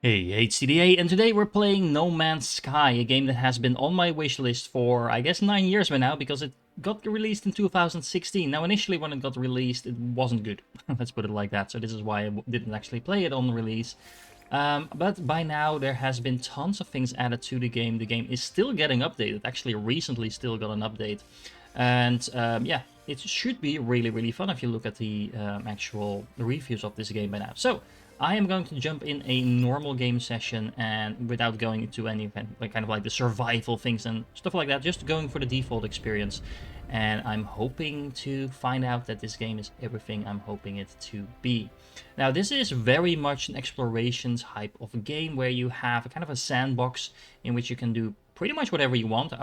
Hey, HCDA, and today we're playing No Man's Sky, a game that has been on my wishlist for, I guess, 9 years by now, because it got released in 2016. Now, initially when it got released, it wasn't good. Let's put it like that, so this is why I didn't actually play it on release. But by now, there has been tons of things added to the game. The game is still getting updated, actually recently still got an update. And yeah, it should be really, really fun if you look at the actual reviews of this game by now. So, I am going to jump in a normal game session and without going into any kind of like the survival things and stuff like that, just going for the default experience. And I'm hoping to find out that this game is everything I'm hoping it to be. Now, this is very much an exploration type of a game where you have a kind of a sandbox in which you can do pretty much whatever you want.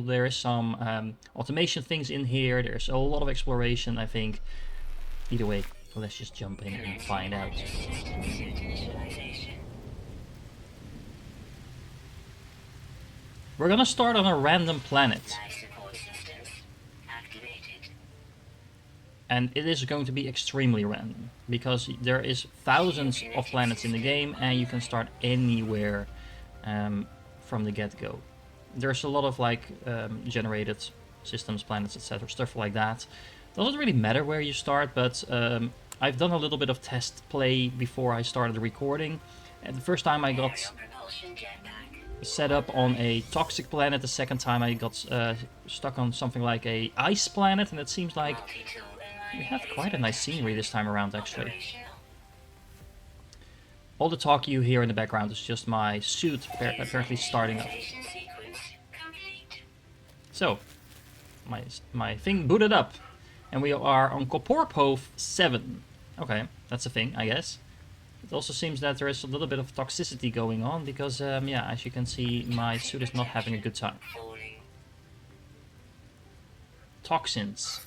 There is some automation things in here. There's a lot of exploration, I think. Either way, let's just jump in and find out. We're gonna start on a random planet. And it is going to be extremely random, because there is thousands of planets in the game and you can start anywhere from the get-go. There's a lot of like generated systems, planets, etc., stuff like that. Doesn't really matter where you start, but I've done a little bit of test play before I started recording. And the first time I got set up on a toxic planet, the second time I got stuck on something like a ice planet, and it seems like we have quite a nice scenery this time around, actually. All the talk you hear in the background is just my suit apparently starting up. So, my thing booted up, and we are on Koporpov 7. Okay, that's a thing, I guess. It also seems that there is a little bit of toxicity going on, because, yeah, as you can see, my suit is not having a good time. Toxins.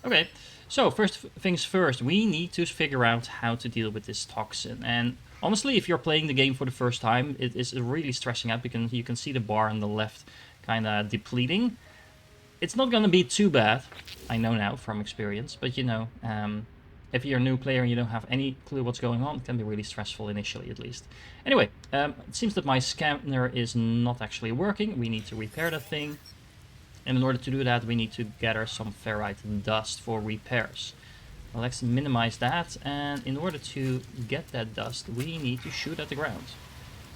Okay, so first things first, we need to figure out how to deal with this toxin. And honestly, if you're playing the game for the first time, it is really stressing out, because you can see the bar on the left kind of depleting. It's not going to be too bad, I know now from experience, but you know, if you're a new player and you don't have any clue what's going on, it can be really stressful initially, at least. Anyway, it seems that my scanner is not actually working. We need to repair that thing. And in order to do that, we need to gather some ferrite dust for repairs. Well, let's minimize that, and in order to get that dust, we need to shoot at the ground.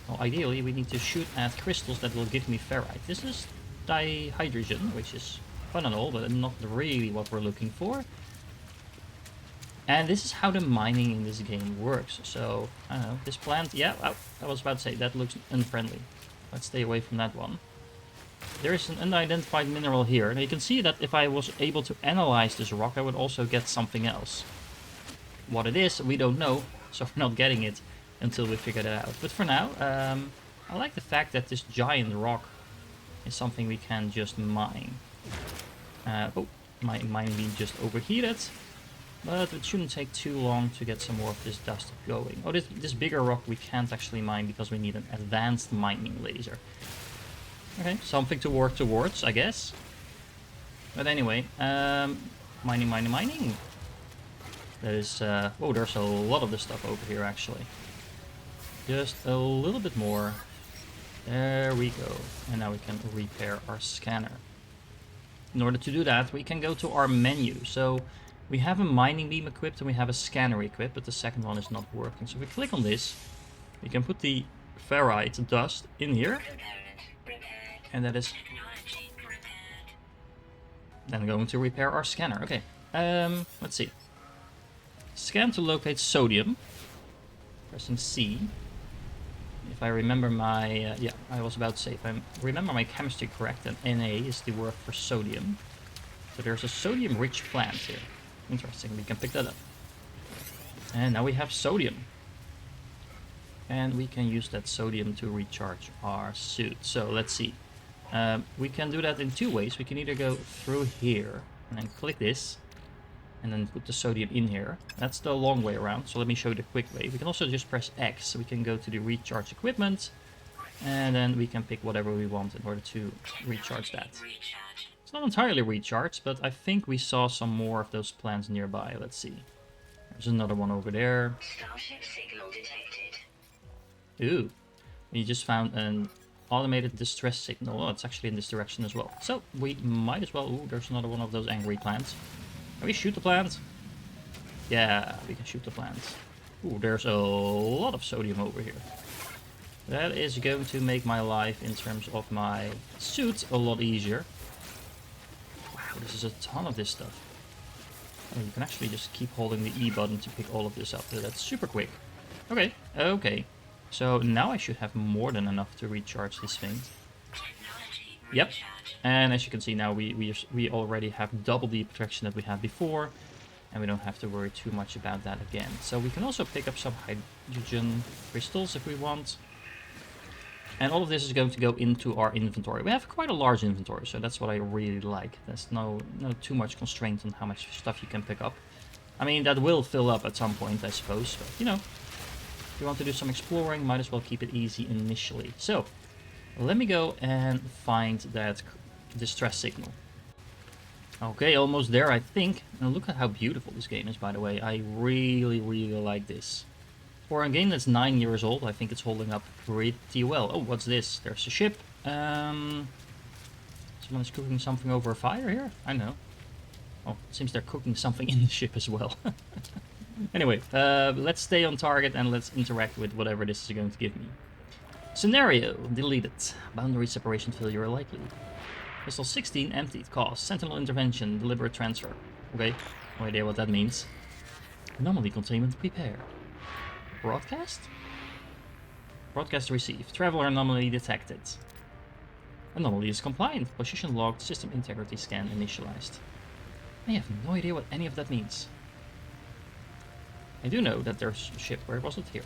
Well, ideally, we need to shoot at crystals that will give me ferrite. This is dihydrogen, which is fun and all, but not really what we're looking for. And this is how the mining in this game works. So, I don't know, this plant, yeah, I was about to say, that looks unfriendly. Let's stay away from that one. There is an unidentified mineral here. Now you can see that if I was able to analyze this rock, I would also get something else. What it is, we don't know, so we're not getting it until we figure that out. But for now, I like the fact that this giant rock is something we can just mine. Oh, my mining beam just overheated. But it shouldn't take too long to get some more of this dust going. Oh, this bigger rock we can't actually mine because we need an advanced mining laser. Okay, something to work towards, I guess. But anyway, mining. That is, oh, there's a lot of this stuff over here, actually. Just a little bit more. There we go. And now we can repair our scanner. In order to do that, we can go to our menu. So, we have a mining beam equipped and we have a scanner equipped, but the second one is not working. So, if we click on this, we can put the ferrite dust in here. And that is then going to repair our scanner. Okay, let's see. Scan to locate sodium. Pressing C. If I remember my, yeah, I was about to say, if I remember my chemistry correct, then Na is the word for sodium. So there's a sodium-rich plant here. Interesting, we can pick that up. And now we have sodium. And we can use that sodium to recharge our suit. So let's see. We can do that in two ways. We can either go through here and then click this and then put the sodium in here. That's the long way around, so let me show you the quick way. We can also just press X, so we can go to the recharge equipment and then we can pick whatever we want in order to recharge that. It's not entirely recharged, but I think we saw some more of those plants nearby. Let's see. There's another one over there. Starship signal detected. Ooh, We just found an automated distress signal. Oh, it's actually in this direction as well. So we might as well... Ooh, there's another one of those angry plants. Can we shoot the plant? Yeah, we can shoot the plant. Ooh, there's a lot of sodium over here. That is going to make my life, in terms of my suit, a lot easier. Wow, this is a ton of this stuff. Oh, you can actually just keep holding the E button to pick all of this up. That's super quick. Okay, okay. So now I should have more than enough to recharge this thing. Yep. And as you can see now, we already have double the protection that we had before. And we don't have to worry too much about that again. So we can also pick up some hydrogen crystals if we want. And all of this is going to go into our inventory. We have quite a large inventory, so that's what I really like. There's no too much constraint on how much stuff you can pick up. I mean, that will fill up at some point, I suppose. But, you know, if you want to do some exploring, might as well keep it easy initially. So, let me go and find that distress signal. Okay, almost there, I think. And look at how beautiful this game is, by the way. I really, really like this. For a game that's 9 years old, I think it's holding up pretty well. Oh, what's this? There's a ship. Someone's cooking something over a fire here? I know. Oh, it seems they're cooking something in the ship as well. Anyway, let's stay on target and let's interact with whatever this is going to give me. Scenario, deleted. Boundary separation failure likely. Pistol 16, emptied. Cost, sentinel intervention, deliberate transfer. Okay, no idea what that means. Anomaly containment prepared. Broadcast? Broadcast received. Traveler anomaly detected. Anomaly is compliant. Position logged. System integrity scan initialized. I have no idea what any of that means. I do know that there's a ship. Where was it? Here.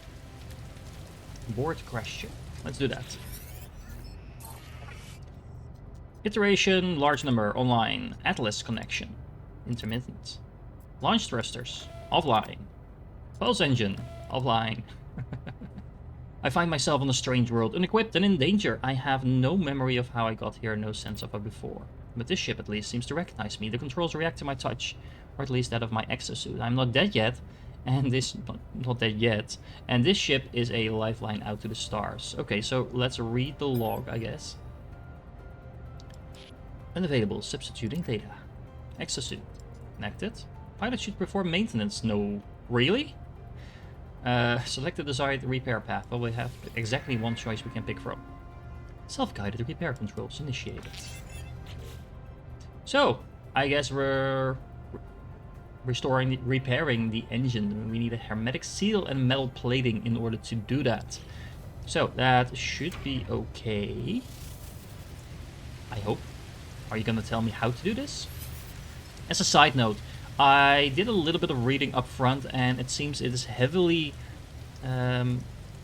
Board crash ship. Let's do that. Iteration, large number, online. Atlas connection. Intermittent. Launch thrusters. Offline. Pulse engine. Offline. I find myself on a strange world, unequipped and in danger. I have no memory of how I got here, no sense of it before. But this ship at least seems to recognize me. The controls react to my touch, or at least that of my exosuit. I'm not dead yet, and this... not dead yet. And this ship is a lifeline out to the stars. Okay, so let's read the log, I guess. Unavailable, substituting data. Exosuit. Connected. Pilot should perform maintenance. No. Really? Select the desired repair path. Well, we have exactly one choice we can pick from. Self-guided repair controls initiated. So, I guess we're repairing the engine. We need a hermetic seal and metal plating in order to do that. So, that should be okay. I hope. Are you gonna tell me how to do this? As a side note, I did a little bit of reading up front, and it seems it is heavily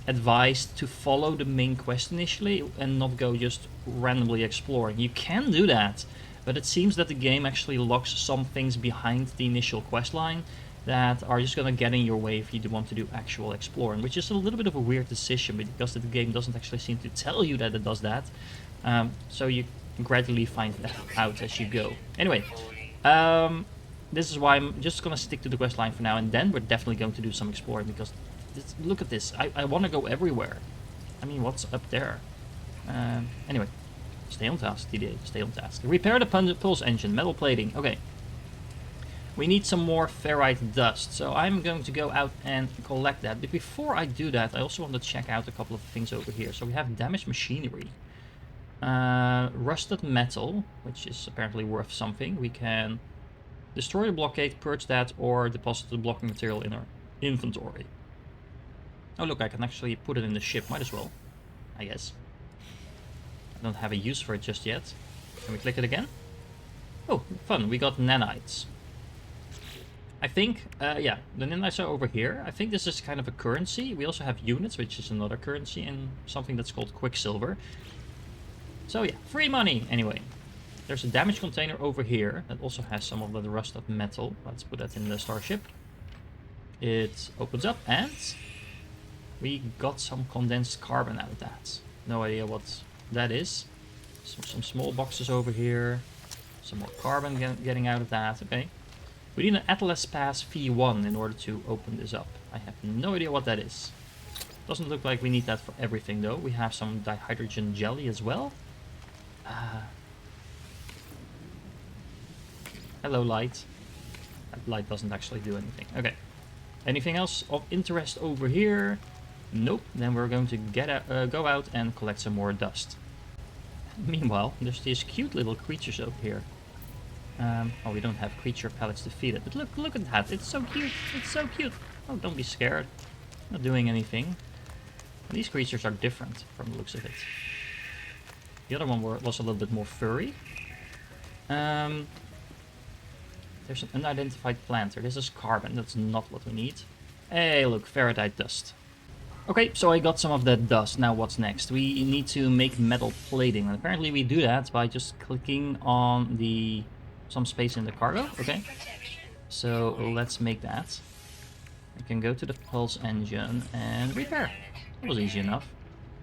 advised to follow the main quest initially and not go just randomly exploring. You can do that, but it seems that the game actually locks some things behind the initial quest line that are just gonna get in your way if you want to do actual exploring, which is a little bit of a weird decision because the game doesn't actually seem to tell you that it does that. So you gradually find that out as you go. Anyway, this is why I'm just gonna stick to the quest line for now, and then we're definitely going to do some exploring because look at this. I want to go everywhere. I mean, what's up there? Anyway, stay on task, TDA. Stay on task. Repair the pulse engine, metal plating. Okay. We need some more ferrite dust, so I'm going to go out and collect that. But before I do that, I also want to check out a couple of things over here. So we have damaged machinery. Rusted metal, which is apparently worth something. We can destroy the blockade, purge that, or deposit the blocking material in our inventory. Oh look, I can actually put it in the ship, might as well, I guess. I don't have a use for it just yet. Can we click it again? Oh, fun, we got nanites. I think, yeah, the nanites are over here. I think this is kind of a currency. We also have units, which is another currency, and something that's called quicksilver. So yeah, free money, anyway. There's a damage container over here that also has some of the rusted metal. Let's put that in the starship. It opens up and we got some condensed carbon out of that. No idea what that is. Some small boxes over here. Some more carbon getting out of that. Okay. We need an Atlas Pass V1 in order to open this up. I have no idea what that is. Doesn't look like we need that for everything though. We have some dihydrogen jelly as well. Hello, light. That light doesn't actually do anything. Okay. Anything else of interest over here? Nope. Then we're going to go out and collect some more dust. Meanwhile, there's these cute little creatures over here. Oh, we don't have creature pellets to feed it. But look at that. It's so cute. It's so cute. Oh, don't be scared. Not doing anything. These creatures are different from the looks of it. The other one was a little bit more furry. There's an unidentified planter. This is carbon. That's not what we need. Hey, look, Faraday dust. Okay, so I got some of that dust. Now what's next? We need to make metal plating. And apparently we do that by just clicking on some space in the cargo. Okay, so let's make that. We can go to the pulse engine and repair. That was easy enough.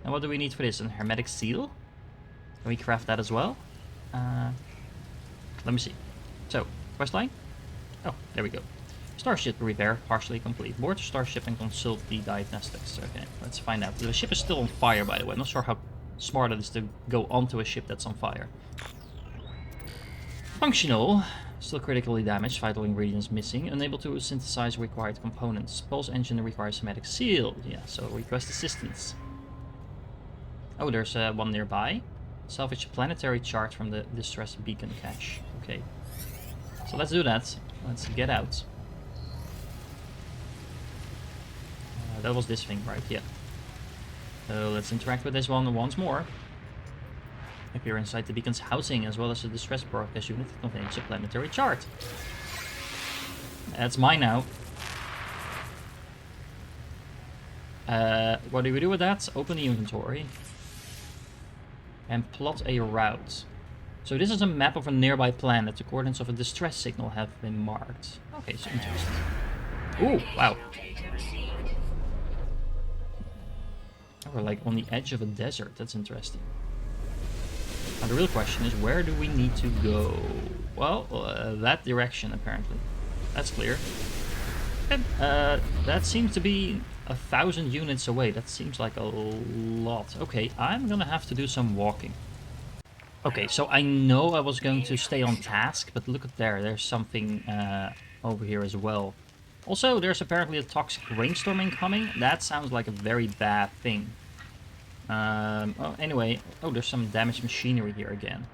And what do we need for this? An hermetic seal? Can we craft that as well? Let me see. So, questline? Oh, there we go. Starship repair partially complete. Board the starship and consult the diagnostics. Okay, let's find out. The ship is still on fire, by the way. I'm not sure how smart it is to go onto a ship that's on fire. Functional. Still critically damaged. Vital ingredients missing. Unable to synthesize required components. Pulse engine requires hermetic seal. Yeah, so request assistance. Oh, there's one nearby. Salvage a planetary chart from the distress beacon cache. Okay. So let's do that. Let's get out. That was this thing, right? Yeah. So let's interact with this one once more. Appear inside the beacon's housing as well as a distress broadcast unit that contains a planetary chart. That's mine now. What do we do with that? Open the inventory. And plot a route. So this is a map of a nearby planet. The coordinates of a distress signal have been marked. Okay, so interesting. Ooh, wow. We're like on the edge of a desert. That's interesting. Now the real question is, where do we need to go? Well, that direction apparently. That's clear. And, that seems to be 1,000 units away. That seems like a lot. Okay, I'm gonna have to do some walking. Okay, so I know I was going to stay on task, but look at there. There's something over here as well. Also, there's apparently a toxic rainstorm incoming. That sounds like a very bad thing. Oh, anyway, oh, there's some damaged machinery here again.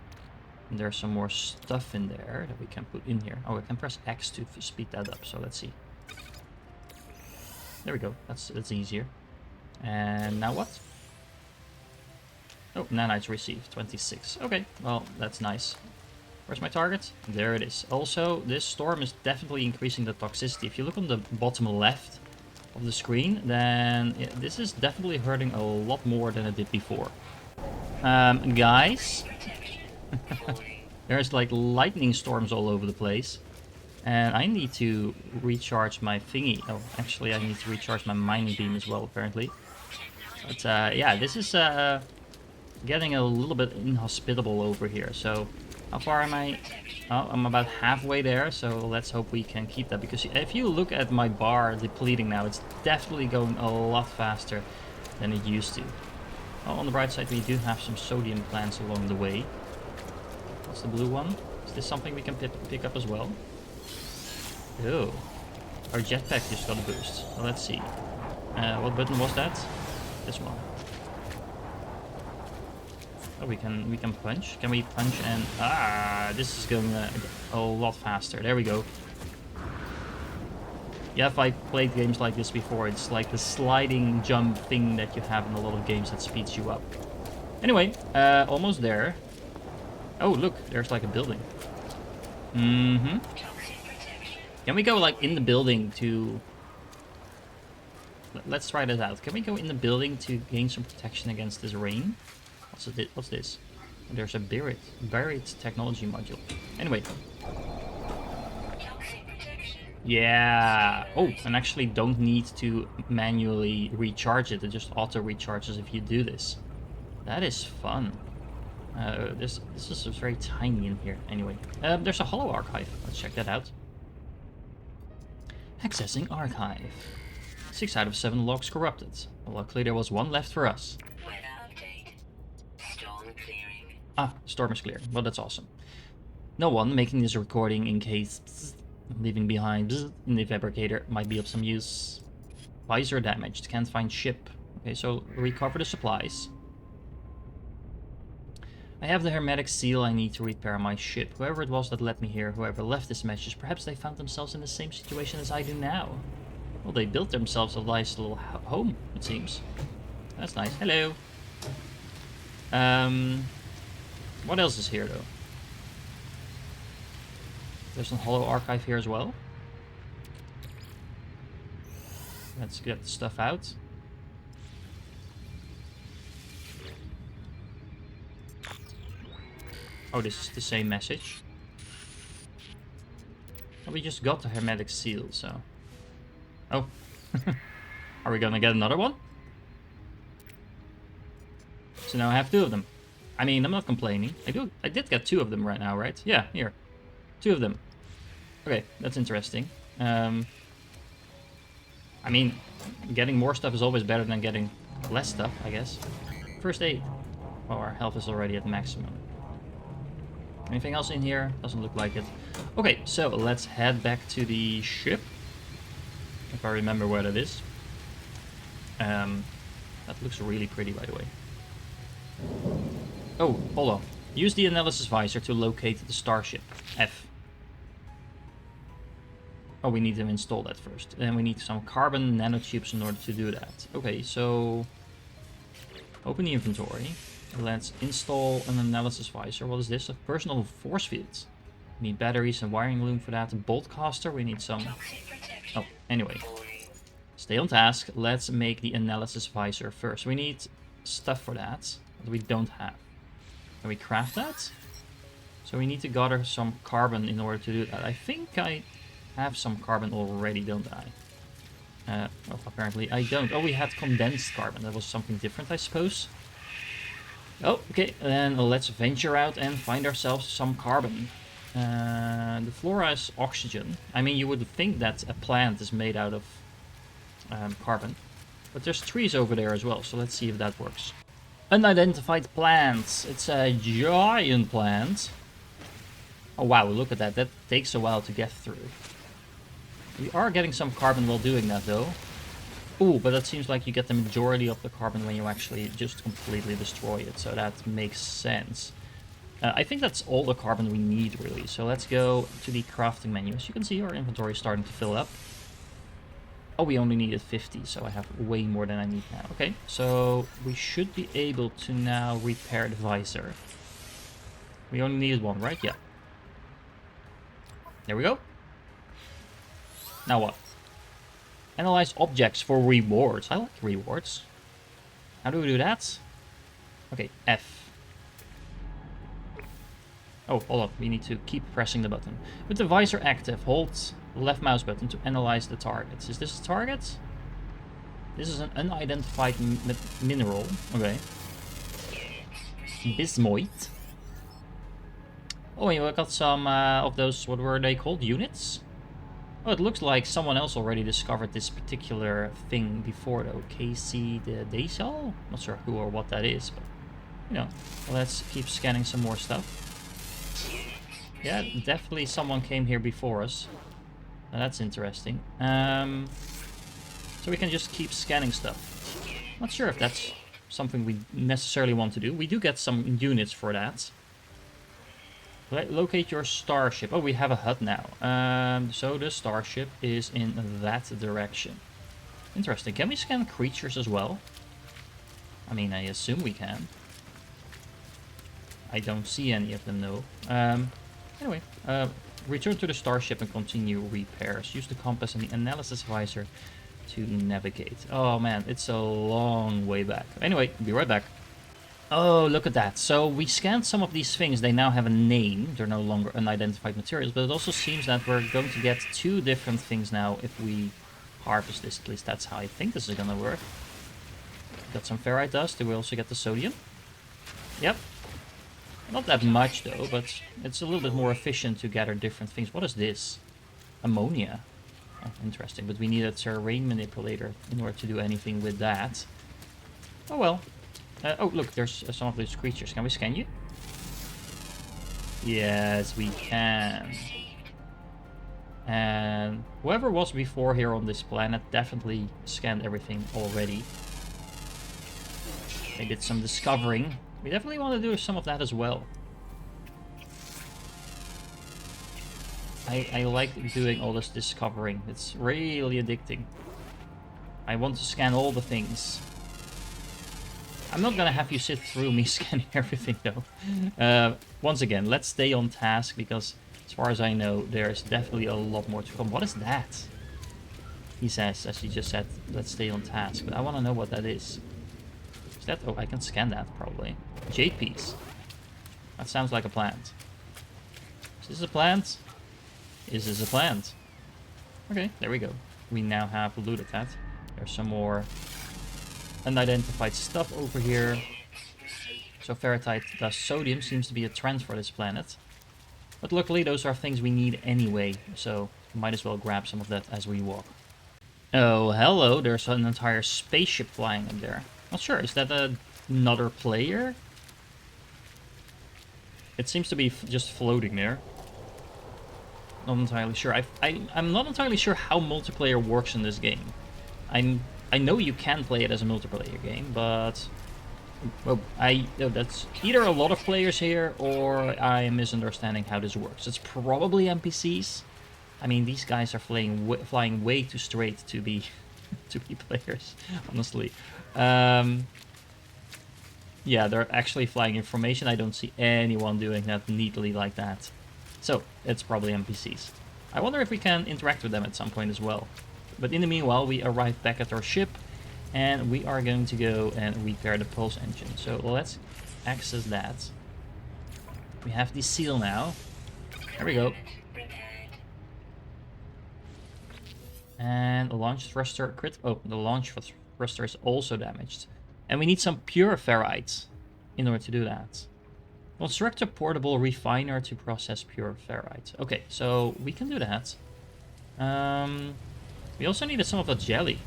And there's some more stuff in there that we can put in here. Oh, I can press X to speed that up, so let's see. There we go, that's easier. And now what? Oh, nanites received, 26. Okay, well, that's nice. Where's my target? There it is. Also, this storm is definitely increasing the toxicity. If you look on the bottom left of the screen, then this is definitely hurting a lot more than it did before. Guys, there's like lightning storms all over the place. And I need to recharge my thingy. Oh, actually, I need to recharge my mining beam as well, apparently. But yeah, this is getting a little bit inhospitable over here. So, how far am I? Oh, I'm about halfway there, so let's hope we can keep that. Because if you look at my bar depleting now, it's definitely going a lot faster than it used to. Oh, on the bright side, we do have some sodium plants along the way. What's the blue one? Is this something we can pick up as well? Oh, our jetpack just got a boost. Well, let's see. What button was that? This one. Oh, we can punch. Can we punch and this is going a lot faster. There we go. Yeah, if I played games like this before, it's like the sliding jump thing that you have in a lot of games that speeds you up. Anyway, almost there. Oh, look, there's like a building. Mm-hmm. Can we go like in the building to... Let's try this out. Can we go in the building to gain some protection against this rain? What's this? There's a buried technology module. Anyway. Yeah. Oh, and actually don't need to manually recharge it. It just auto recharges if you do this. That is fun. This is very tiny in here. Anyway, there's a holo archive. Let's check that out. Accessing archive. 6 out of 7 logs corrupted. Well, luckily there was one left for us. Weather update. Storm clearing. Ah, storm is clear. Well, that's awesome. No one making this recording in case leaving behind in the fabricator might be of some use. Visor damaged. Can't find ship. Okay, so recover the supplies. I have the hermetic seal. I need to repair my ship. Whoever it was that led me here, whoever left this message, perhaps they found themselves in the same situation as I do now. Well, they built themselves a nice little home, it seems. That's nice. Hello. What else is here, though? There's some hollow archive here as well. Let's get the stuff out. Oh, this is the same message. Oh, we just got the hermetic seal, so... Oh. Are we gonna get another one? So now I have 2 of them. I mean, I'm not complaining. I did get 2 of them right now, right? Yeah, here. 2 of them. Okay, that's interesting. I mean, getting more stuff is always better than getting less stuff, I guess. First aid. Oh, our health is already at maximum. Anything else in here? Doesn't look like it. Okay, so let's head back to the ship. If I remember where that is. That looks really pretty, by the way. Oh, hold on. Use the analysis visor to locate the starship. F. Oh, we need to install that first. And we need some carbon nanotubes in order to do that. Okay, so... Open the inventory. Let's install an analysis visor. What is this? A personal force field. We need batteries and wiring loom for that. A bolt caster. We need some... Oh, anyway. Stay on task. Let's make the analysis visor first. We need stuff for that we don't have. Can we craft that? So we need to gather some carbon in order to do that. I think I have some carbon already, don't I? Well, apparently I don't. Oh, we had condensed carbon. That was something different, I suppose. Oh, okay. Then let's venture out and find ourselves some carbon. The flora is oxygen. I mean, you would think that a plant is made out of carbon. But there's trees over there as well, so let's see if that works. Unidentified plants. It's a giant plant. Oh wow, look at that. That takes a while to get through. We are getting some carbon while doing that though. Ooh, but that seems like you get the majority of the carbon when you actually just completely destroy it, so that makes sense. I think that's all the carbon we need really, so let's go to the crafting menu. As you can see, our inventory is starting to fill up. Oh, we only needed 50, so I have way more than I need now. Okay, so we should be able to now repair the visor. We only needed 1, right? Yeah. There we go. Now what? Analyze objects for rewards. I like rewards. How do we do that? Okay, F. Oh, hold on. We need to keep pressing the button. With the visor active, hold left mouse button to analyze the targets. Is this a target? This is an unidentified mineral. Okay. Bismuth. Oh, and we got some of those, what were they called? Units? Oh, it looks like someone else already discovered this particular thing before, though. KC the Daysal? Not sure who or what that is, but, you know, let's keep scanning some more stuff. Yeah, definitely someone came here before us. Now, that's interesting. So we can just keep scanning stuff. Not sure if that's something we necessarily want to do. We do get some units for that. Locate your starship. Oh, we have a HUD now. So the starship is in that direction. Interesting. Can we scan creatures as well? I mean, I assume we can. I don't see any of them, though. Anyway, return to the starship and continue repairs. Use the compass and the analysis visor to navigate. Oh man, it's a long way back. Anyway, be right back. Oh, look at that. So we scanned some of these things. They now have a name. They're no longer unidentified materials, but it also seems that we're going to get 2 different things now if we harvest this. At least that's how I think this is going to work. Got some ferrite dust. Do we also get the sodium? Yep. Not that much though, but it's a little bit more efficient to gather different things. What is this? Ammonia. Oh, interesting, but we need a terrain manipulator in order to do anything with that. Oh well. Oh, look, there's some of those creatures. Can we scan you? Yes, we can. And whoever was before here on this planet definitely scanned everything already. They did some discovering. We definitely want to do some of that as well. I like doing all this discovering. It's really addicting. I want to scan all the things. I'm not gonna have you sit through me scanning everything though. Once again, let's stay on task because as far as I know, there's definitely a lot more to come. What is that? He says, as he just said, let's stay on task. But I want to know what that is. Is that... Oh, I can scan that probably. Jade piece. That sounds like a plant. Is this a plant? Is this a plant? Okay, there we go. We now have looted that. There's some more unidentified stuff over here. So ferritite plus sodium seems to be a trend for this planet. But luckily those are things we need anyway, so might as well grab some of that as we walk. Oh, hello, there's an entire spaceship flying up there. Not sure, is that another player? It seems to be just floating there. Not entirely sure. I'm not entirely sure how multiplayer works in this game. I know you can play it as a multiplayer game, but well, that's either a lot of players here or I am misunderstanding how this works. It's probably NPCs. I mean, these guys are flying way too straight to be to be players, honestly. Yeah, they're actually flying in formation. I don't see anyone doing that neatly like that. So, it's probably NPCs. I wonder if we can interact with them at some point as well. But in the meanwhile, we arrive back at our ship, and we are going to go and repair the pulse engine. So let's access that. We have the seal now. There we go. And the launch thruster crit. Oh, the launch thruster is also damaged. And we need some pure ferrite in order to do that. Construct a portable refiner to process pure ferrite. Okay, so we can do that. We also needed some of that jelly.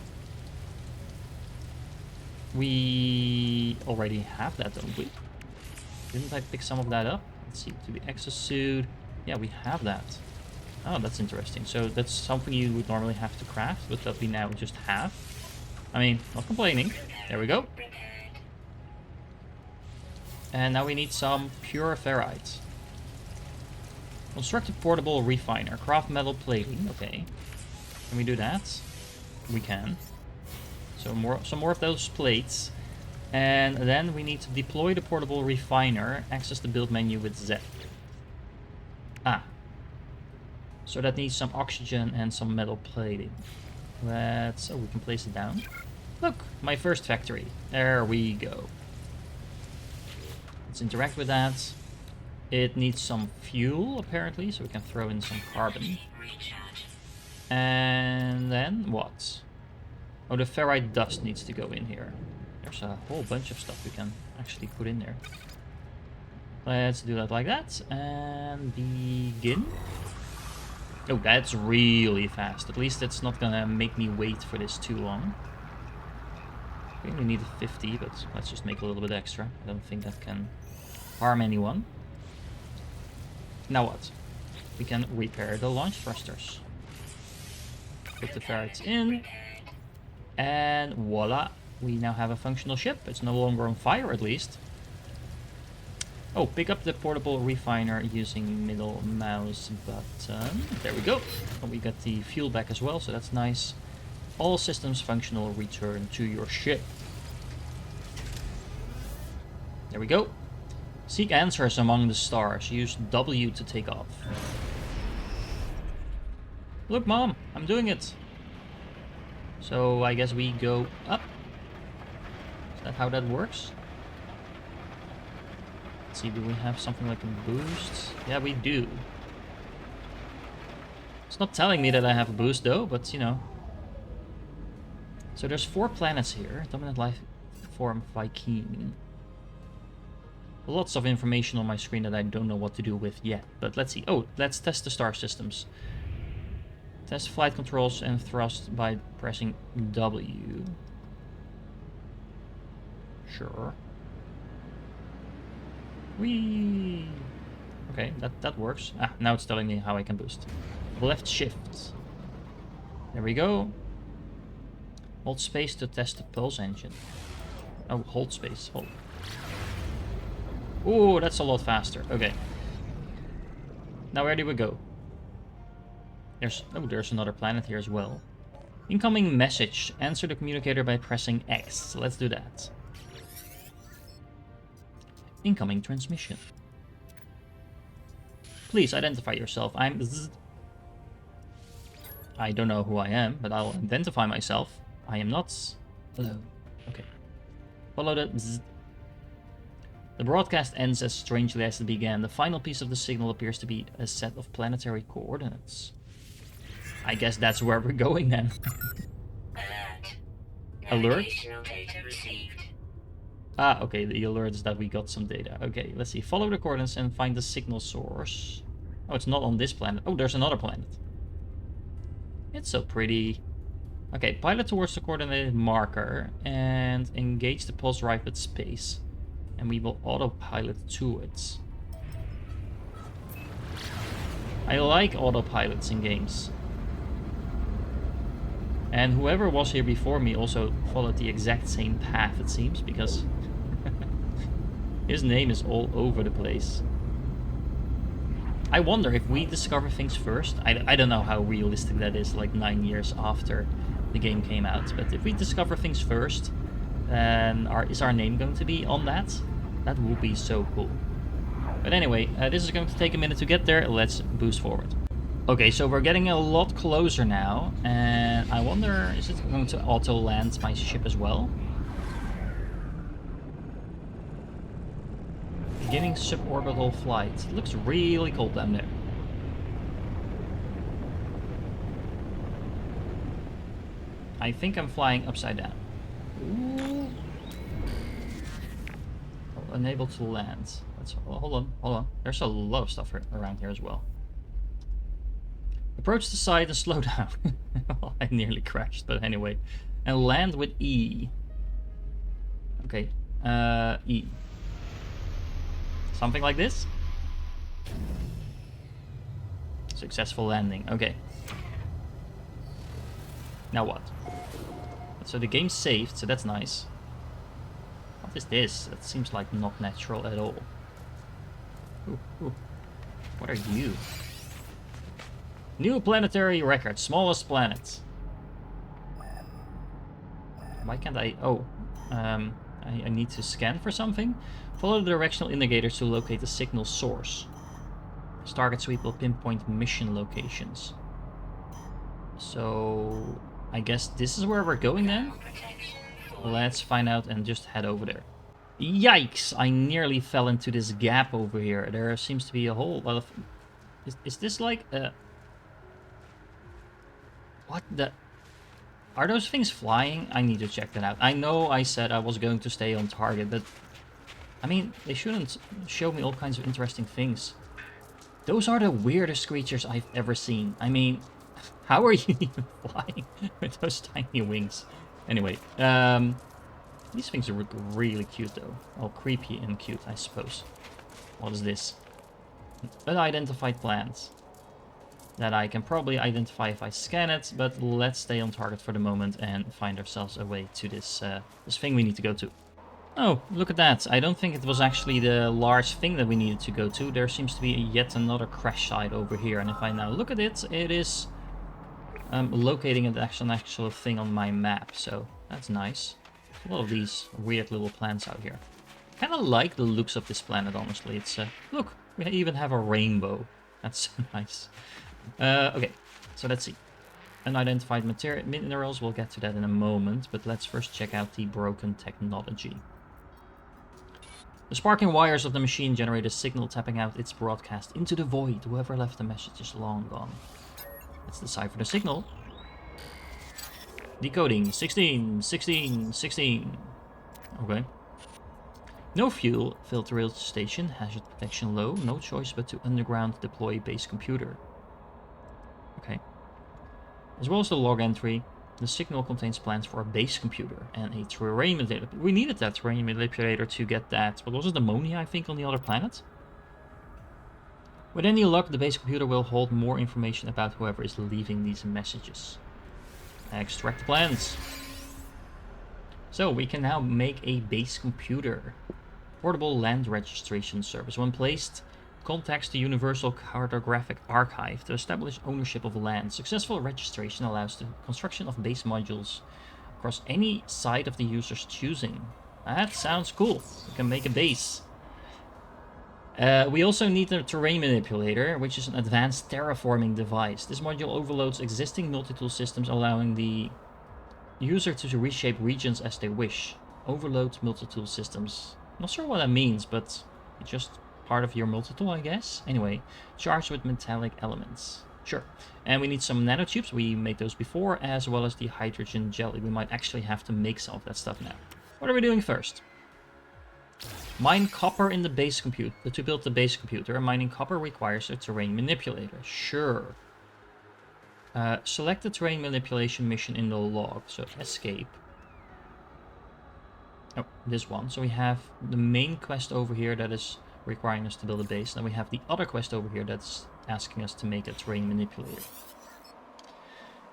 We already have that, don't we? Didn't I pick some of that up? Let's see, to the exosuit. Yeah, we have that. Oh, that's interesting. So that's something you would normally have to craft, but that we now just have. I mean, not complaining. There we go. And now we need some pure ferrite. Construct a portable refiner. Craft metal plating. Okay. Can we do that? We can. So some more of those plates. And then we need to deploy the portable refiner. Access the build menu with Z. Ah. So that needs some oxygen and some metal plating. Let's... Oh, we can place it down. Look, my first factory. There we go. Let's interact with that. It needs some fuel, apparently, so we can throw in some carbon. And then what? Oh, the ferrite dust needs to go in here. There's a whole bunch of stuff we can actually put in there. Let's do that like that. And begin. Oh, that's really fast. At least it's not gonna make me wait for this too long. We only need 50, but let's just make a little bit extra. I don't think that can harm anyone. Now what? We can repair the launch thrusters. Put the ferrites in. And voila. We now have a functional ship. It's no longer on fire, at least. Oh, pick up the portable refiner using middle mouse button. There we go. And we got the fuel back as well, so that's nice. All systems functional, return to your ship. There we go. Seek answers among the stars. Use W to take off. Look, Mom, I'm doing it. So I guess we go up. Is that how that works? Let's see, do we have something like a boost? Yeah, we do. It's not telling me that I have a boost though, but you know. So there's 4 planets here. Dominant life form Viking. Lots of information on my screen that I don't know what to do with yet. But let's see. Oh, let's test the star systems. Test flight controls and thrust by pressing W. Sure. Whee! Okay, that works. Ah, now it's telling me how I can boost. Left shift. There we go. Hold space to test the pulse engine. Oh, hold space. Hold. Ooh, that's a lot faster. Okay. Now where do we go? There's another planet here as well. Incoming message. Answer the communicator by pressing X. So let's do that. Incoming transmission. Please identify yourself. I'm Z. I don't know who I am, but I'll identify myself. I am not. Hello. Okay. Follow the Z. The broadcast ends as strangely as it began. The final piece of the signal appears to be a set of planetary coordinates. I guess that's where we're going then. Alert. Alert? Navigational data received. Ah, okay, the alert is that we got some data. Okay, let's see. Follow the coordinates and find the signal source. Oh, it's not on this planet. Oh, there's another planet. It's so pretty. Okay, pilot towards the coordinated marker and engage the pulse drive with space. And we will autopilot to it. I like autopilots in games. And whoever was here before me also followed the exact same path, it seems, because his name is all over the place. I wonder if we discover things first. I don't know how realistic that is, like 9 years after the game came out. But if we discover things first, then is our name going to be on that? That would be so cool. But anyway, this is going to take a minute to get there. Let's boost forward. Okay, so we're getting a lot closer now, and I wonder, is it going to auto-land my ship as well? Beginning suborbital flight. It looks really cold down there. I think I'm flying upside down. Ooh. Oh, unable to land. Hold on. There's a lot of stuff around here as well. Approach the side and slow down. I nearly crashed, but anyway. And land with E. Okay. E. Something like this? Successful landing. Okay. Now what? So the game saved, so that's nice. What is this? That seems like not natural at all. Ooh. What are you? New planetary record, smallest planet. Why can't I? Oh, I need to scan for something. Follow the directional indicators to locate the signal source. This target sweep will pinpoint mission locations. So I guess this is where we're going then. Let's find out and just head over there. Yikes! I nearly fell into this gap over here. There seems to be a whole lot of... Is this like a... What the... Are those things flying? I need to check that out. I know I said I was going to stay on target, but... I mean, they shouldn't show me all kinds of interesting things. Those are the weirdest creatures I've ever seen. I mean, how are you even flying with those tiny wings? Anyway, these things are really cute though. Well, creepy and cute, I suppose. What is this? Unidentified plant. That I can probably identify if I scan it, but let's stay on target for the moment and find ourselves a way to this this thing we need to go to. Oh, look at that. I don't think it was actually the large thing that we needed to go to. There seems to be yet another crash site over here, and if I now look at it, it is locating an actual thing on my map, so that's nice. A lot of these weird little plants out here. Kind of like the looks of this planet, honestly. It's look, we even have a rainbow. That's so nice. Okay, so let's see. Unidentified minerals, we'll get to that in a moment, but let's first check out the broken technology. The sparking wires of the machine generate a signal tapping out its broadcast into the void. Whoever left the message is long gone. Let's decipher the signal. Decoding 16, 16, 16. Okay. No fuel, filtration station, hazard protection low, no choice but to underground deploy base computer. Okay. As well as the log entry, the signal contains plans for a base computer and a terrain manipulator. We needed that terrain manipulator to get that, what was it, ammonia, I think, on the other planet? With any luck, the base computer will hold more information about whoever is leaving these messages. Extract the plans. So we can now make a base computer. Portable land registration service. When placed, contacts the Universal Cartographic Archive to establish ownership of land. Successful registration allows the construction of base modules across any site of the user's choosing. That sounds cool. We can make a base. We also need a terrain manipulator, which is an advanced terraforming device. This module overloads existing multi-tool systems, allowing the user to reshape regions as they wish. Overload multi-tool systems. Not sure what that means, but it's just part of your multi-tool, I guess. Anyway, charged with metallic elements. Sure. And we need some nanotubes. We made those before, as well as the hydrogen jelly. We might actually have to make some of that stuff now. What are we doing first? Mine copper in the base computer. To build the base computer, mining copper requires a terrain manipulator. Sure. Select the terrain manipulation mission in the log. So escape. Oh, this one. So we have the main quest over here that is requiring us to build a base. Then we have the other quest over here that's asking us to make a terrain manipulator.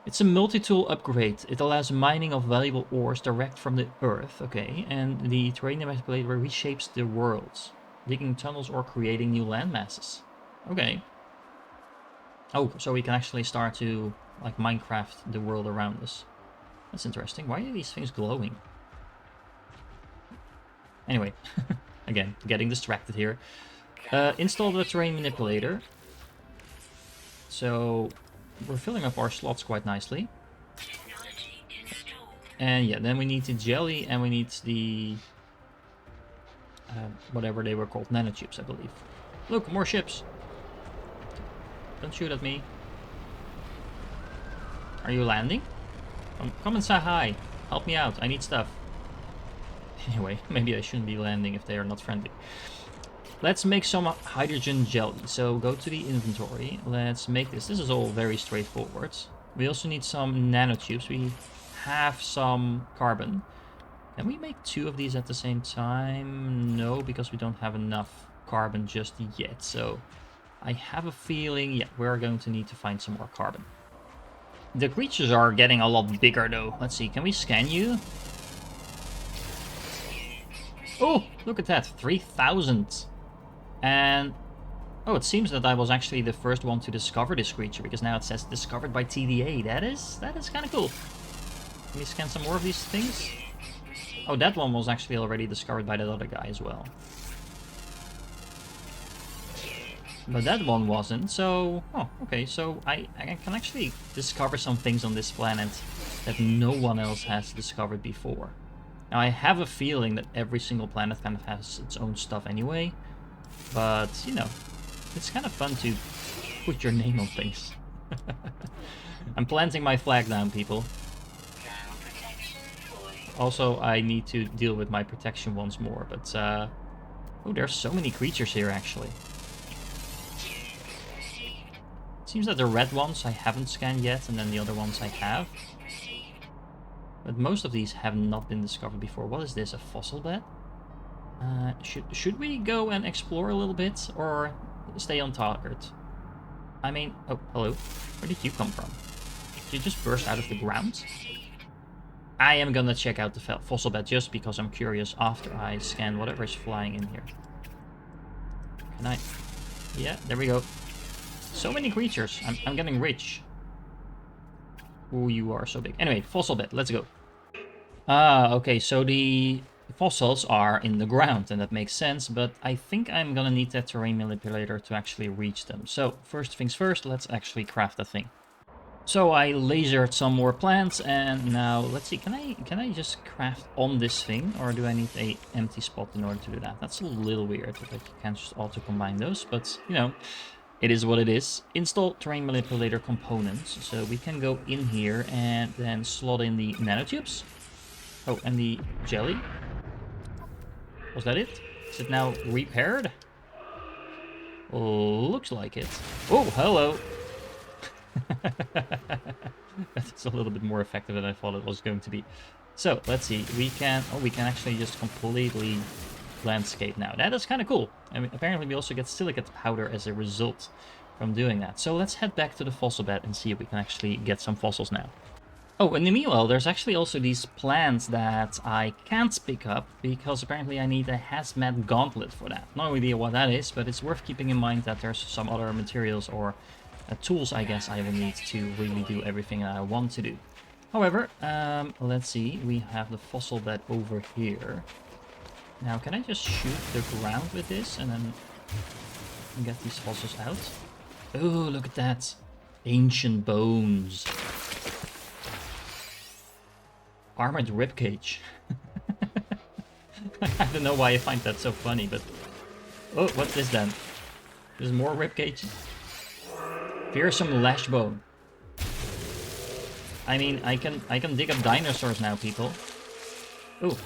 It's a multi-tool upgrade. It allows mining of valuable ores direct from the earth, okay, and the terrain manipulator reshapes the world, digging tunnels or creating new land masses. Okay. Oh, so we can actually start to, like, Minecraft the world around us. That's interesting. Why are these things glowing? Anyway, again, getting distracted here. Install the terrain manipulator. So we're filling up our slots quite nicely. And yeah, then we need the jelly and we need the whatever they were called, nanotubes, I believe. Look, more ships. Don't shoot at me. Are you landing? Come and say hi. Help me out. I need stuff. Anyway, maybe I shouldn't be landing if they are not friendly. Let's make some hydrogen jelly. So go to the inventory. Let's make this. This is all very straightforward. We also need some nanotubes. We have some carbon. Can we make 2 of these at the same time? No, because we don't have enough carbon just yet. So I have a feeling, yeah, we're going to need to find some more carbon. The creatures are getting a lot bigger though. Let's see, can we scan you? Oh, look at that, 3,000. And, oh, it seems that I was actually the first one to discover this creature, because now it says discovered by TDA. That is kind of cool. Can we scan some more of these things? Oh, that one was actually already discovered by that other guy as well. But that one wasn't, so... Oh, okay, so I can actually discover some things on this planet that no one else has discovered before. Now, I have a feeling that every single planet kind of has its own stuff anyway. But, you know, it's kind of fun to put your name on things. I'm planting my flag down, people. Also, I need to deal with my protection once more, but... oh, there's so many creatures here, actually. It seems that the red ones I haven't scanned yet, and then the other ones I have. But most of these have not been discovered before. What is this, a fossil bed? Should we go and explore a little bit, or stay on target? I mean, oh, hello. Where did you come from? Did you just burst out of the ground? I am gonna check out the fossil bed just because I'm curious after I scan whatever is flying in here. Can I? Yeah, there we go. So many creatures. I'm getting rich. Oh, you are so big. Anyway, fossil bed. Let's go. Ah, okay. So the fossils are in the ground, and that makes sense. But I think I'm gonna need that terrain manipulator to actually reach them. So first things first, let's actually craft the thing. So I lasered some more plants, and now let's see. Can I just craft on this thing, or do I need a empty spot in order to do that? That's a little weird. Like you can't just auto combine those, but you know. It is what it is. Install terrain manipulator components. So we can go in here and then slot in the nanotubes. Oh, and the jelly. Was that it? Is it now repaired? Looks like it. Oh, hello. That's a little bit more effective than I thought it was going to be. So let's see. We can actually just completely landscape now. That is kind of cool. I mean, apparently we also get silicate powder as a result from doing that. So let's head back to the fossil bed and see if we can actually get some fossils now. Oh, in the meanwhile, there's actually also these plants that I can't pick up because apparently I need a hazmat gauntlet for that. No idea what that is, but it's worth keeping in mind that there's some other materials or tools, I guess, I will need to really do everything that I want to do. However, let's see. We have the fossil bed over here. Now, can I just shoot the ground with this and then get these fossils out? Oh, look at that. Ancient bones. Armored ribcage. I don't know why I find that so funny, but... Oh, what's this then? There's more ribcage. Fearsome lash bone. I mean, I can dig up dinosaurs now, people. Oh,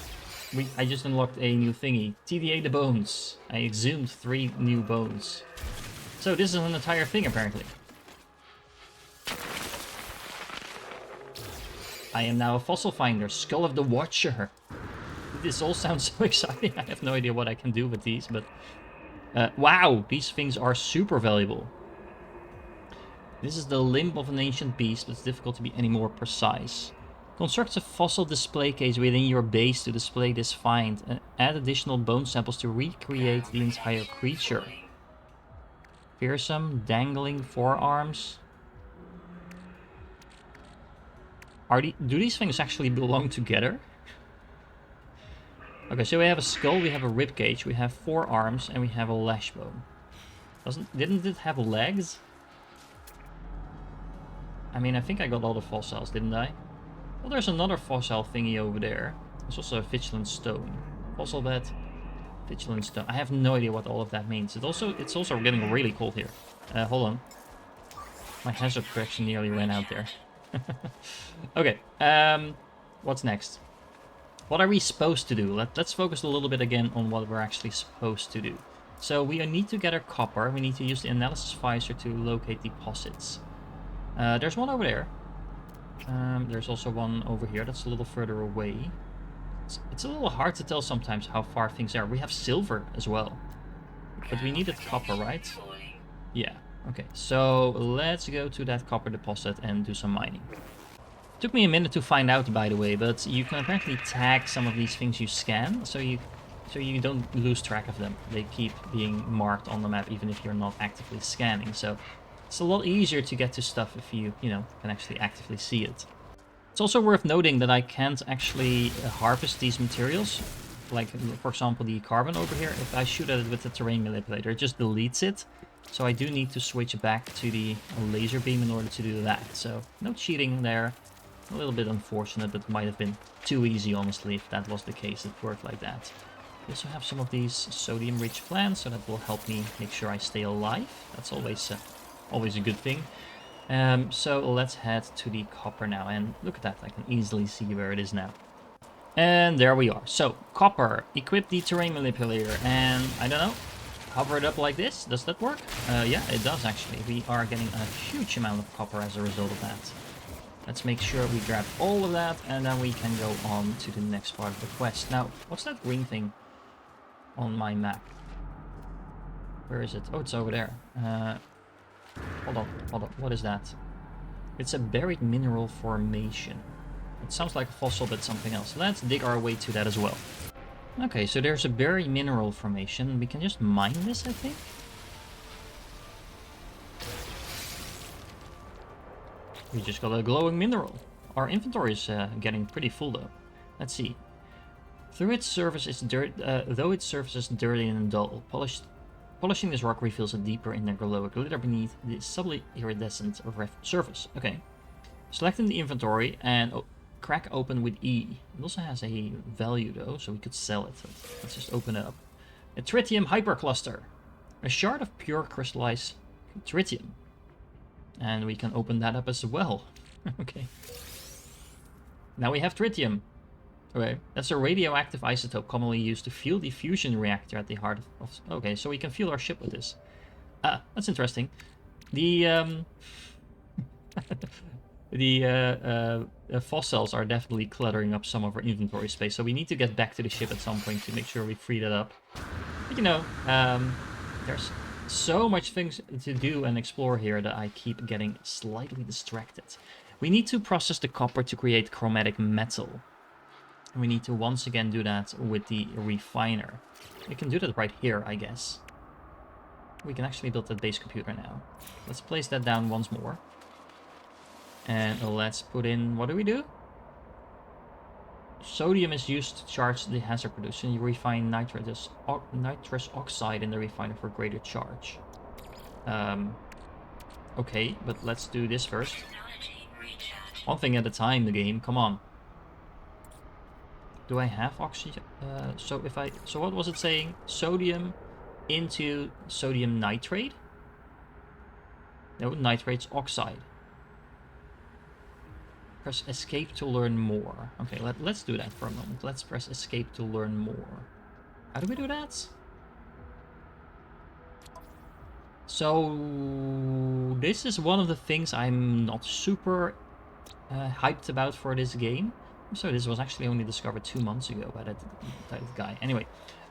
I just unlocked a new thingy. TDA the bones. I exhumed 3 new bones. So this is an entire thing, apparently. I am now a fossil finder. Skull of the Watcher. This all sounds so exciting. I have no idea what I can do with these, but... wow, these things are super valuable. This is the limb of an ancient beast, but it's difficult to be any more precise. Construct a fossil display case within your base to display this find, and add additional bone samples to recreate the entire creature. Fearsome, dangling forearms. Do these things actually belong together? Okay, so we have a skull, we have a ribcage, we have 4 arms, and we have a lash bone. Didn't it have legs? I mean, I think I got all the fossils, didn't I? Well, there's another fossil thingy over there. There's also a vigilant stone. Fossil bed, vigilant stone. I have no idea what all of that means. It's also getting really cold here. Hold on. My hazard protection nearly ran out there. Okay, what's next? What are we supposed to do? Let's focus a little bit again on what we're actually supposed to do. So we need to gather copper. We need to use the analysis visor to locate deposits. There's one over there. There's also one over here that's a little further away. It's a little hard to tell sometimes how far things are. We have silver as well. But we needed copper, right? Yeah. Okay, so let's go to that copper deposit and do some mining. Took me a minute to find out, by the way, but you can apparently tag some of these things you scan, so you don't lose track of them. They keep being marked on the map even if you're not actively scanning, so it's a lot easier to get to stuff if you can actually actively see it. It's also worth noting that I can't actually harvest these materials, like for example the carbon over here. If I shoot at it with the terrain manipulator, it just deletes it. So I do need to switch back to the laser beam in order to do that. So no cheating there. A little bit unfortunate, but might have been too easy, honestly, if that was the case. It worked like that. We also have some of these sodium-rich plants, so that will help me make sure I stay alive. That's always a good thing. So let's head to the copper now, and look at that. I can easily see where it is now. And there we are. So copper, equip the terrain manipulator, and I don't know. Hover it up like this. Does that work? Yeah, it does actually. We are getting a huge amount of copper as a result of that. Let's make sure we grab all of that, and then we can go on to the next part of the quest. Now, what's that green thing on my map? Where is it? Oh, it's over there. Hold on. What is that? It's a buried mineral formation. It sounds like a fossil, but something else. Let's dig our way to that as well. Okay, so there's a buried mineral formation. We can just mine this, I think. We just got a glowing mineral. Our inventory is getting pretty full though. Let's see. Though its surface is dirty and dull, polishing this rock reveals a deeper inner glow, a glitter beneath the subtly iridescent surface. Okay. Selecting the inventory and crack open with E. It also has a value though, so we could sell it. Let's just open it up. A tritium hypercluster. A shard of pure crystallized tritium. And we can open that up as well. Okay. Now we have tritium. Okay, that's a radioactive isotope commonly used to fuel the fusion reactor at the heart of... Okay, so we can fuel our ship with this. Ah, that's interesting. The The fossils are definitely cluttering up some of our inventory space, so we need to get back to the ship at some point to make sure we free that up. But you know, there's so much things to do and explore here that I keep getting slightly distracted. We need to process the copper to create chromatic metal. And we need to once again do that with the refiner. We can do that right here, I guess. We can actually build that base computer now. Let's place that down once more. And let's put in, what do we do? Sodium is used to charge the hazard producer. You refine nitrous oxide in the refiner for greater charge. Okay, but let's do this first. One thing at a time, the game. Come on. Do I have oxygen? So what was it saying? Sodium into sodium nitrate? No, nitrate's oxide. Press escape to learn more. Okay, let's do that for a moment. Let's press escape to learn more. How do we do that? So this is one of the things I'm not super hyped about for this game. So this was actually only discovered 2 months ago by that guy. Anyway,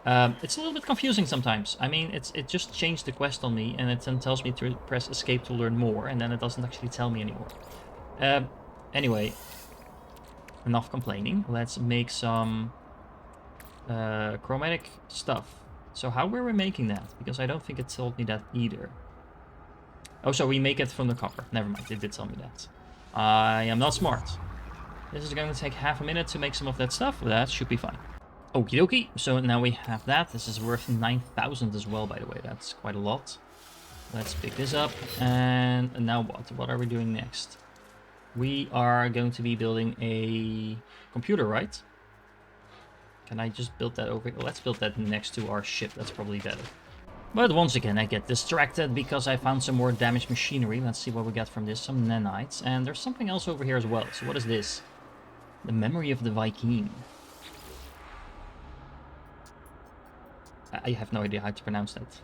it's a little bit confusing sometimes. I mean, it just changed the quest on me, and it then tells me to press escape to learn more, and then it doesn't actually tell me anymore. Anyway, enough complaining. Let's make some chromatic stuff. So how were we making that? Because I don't think it told me that either. Oh, so we make it from the copper. Never mind, it did tell me that. I am not smart. This is going to take half a minute to make some of that stuff. That should be fine. Okie dokie. So now we have that. This is worth 9,000 as well, by the way. That's quite a lot. Let's pick this up. And now what? What are we doing next? We are going to be building a computer, right? Can I just build that over here? Let's build that next to our ship. That's probably better. But once again, I get distracted because I found some more damaged machinery. Let's see what we get from this. Some nanites. And there's something else over here as well. So what is this? The memory of the Viking. I have no idea how to pronounce that.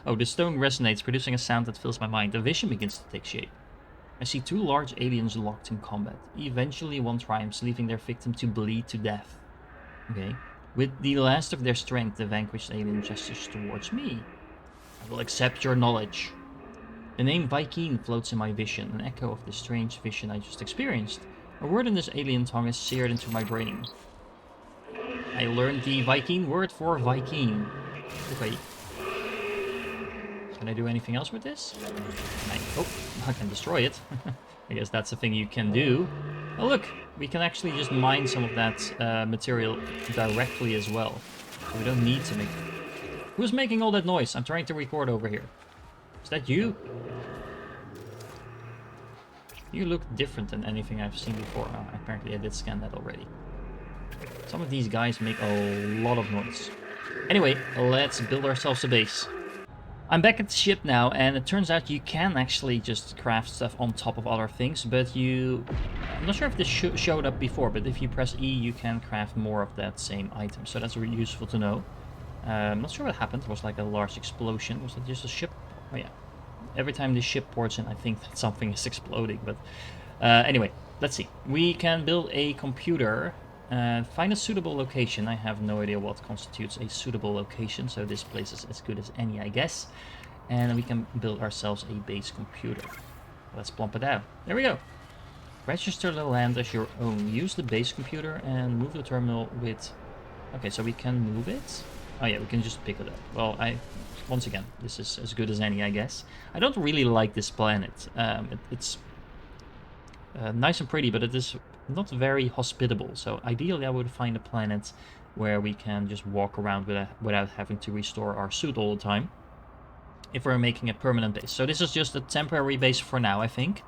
Oh, the stone resonates, producing a sound that fills my mind. A vision begins to take shape. I see 2 large aliens locked in combat. Eventually one triumphs, leaving their victim to bleed to death. Okay. With the last of their strength, the vanquished alien gestures towards me. I will accept your knowledge. The name Viking floats in my vision, an echo of the strange vision I just experienced. A word in this alien tongue is seared into my brain. I learned the Viking word for Viking. Okay. Can I do anything else with this? I can destroy it. I guess that's the thing you can do. Oh look, we can actually just mine some of that material directly as well. So we don't need to make... Who's making all that noise? I'm trying to record over here. Is that you? You look different than anything I've seen before. Oh, apparently I did scan that already. Some of these guys make a lot of noise. Anyway, let's build ourselves a base. I'm back at the ship now, and it turns out you can actually just craft stuff on top of other things, but I'm not sure if this showed up before, but if you press E, you can craft more of that same item, so that's really useful to know. I'm not sure what happened. It was like a large explosion. Was it just a ship? Oh yeah. Every time the ship ports in, I think that something is exploding, but anyway, let's see. We can build a computer. Find a suitable location. I have no idea what constitutes a suitable location, so this place is as good as any, I guess. And we can build ourselves a base computer. Let's plump it down. There we go. Register the land as your own. Use the base computer and move the terminal with... Okay, so we can move it? Oh yeah, we can just pick it up. Well, once again, this is as good as any, I guess. I don't really like this planet. It's nice and pretty, but it is not very hospitable. So ideally I would find a planet where we can just walk around without having to restore our suit all the time, if we're making a permanent base. So this is just a temporary base for now, I think.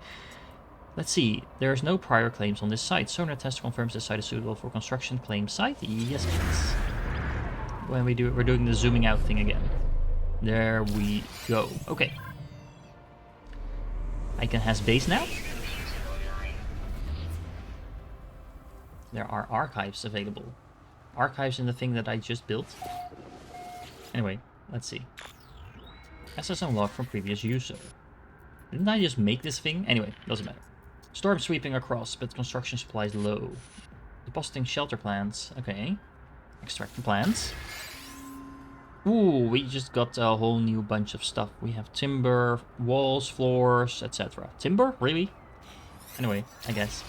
Let's see, there's no prior claims on this site. Sonar test confirms this site is suitable for construction. Claim site? Yes, please. When we're doing the zooming out thing again. There we go. Okay. I can has base now. There are archives available. Archives in the thing that I just built. Anyway, let's see. Access unlocked from previous user. Didn't I just make this thing? Anyway, doesn't matter. Storm sweeping across, but construction supplies low. Depositing shelter plants. Okay. Extract the plants. Ooh, we just got a whole new bunch of stuff. We have timber, walls, floors, etc. Timber? Really? Anyway, I guess.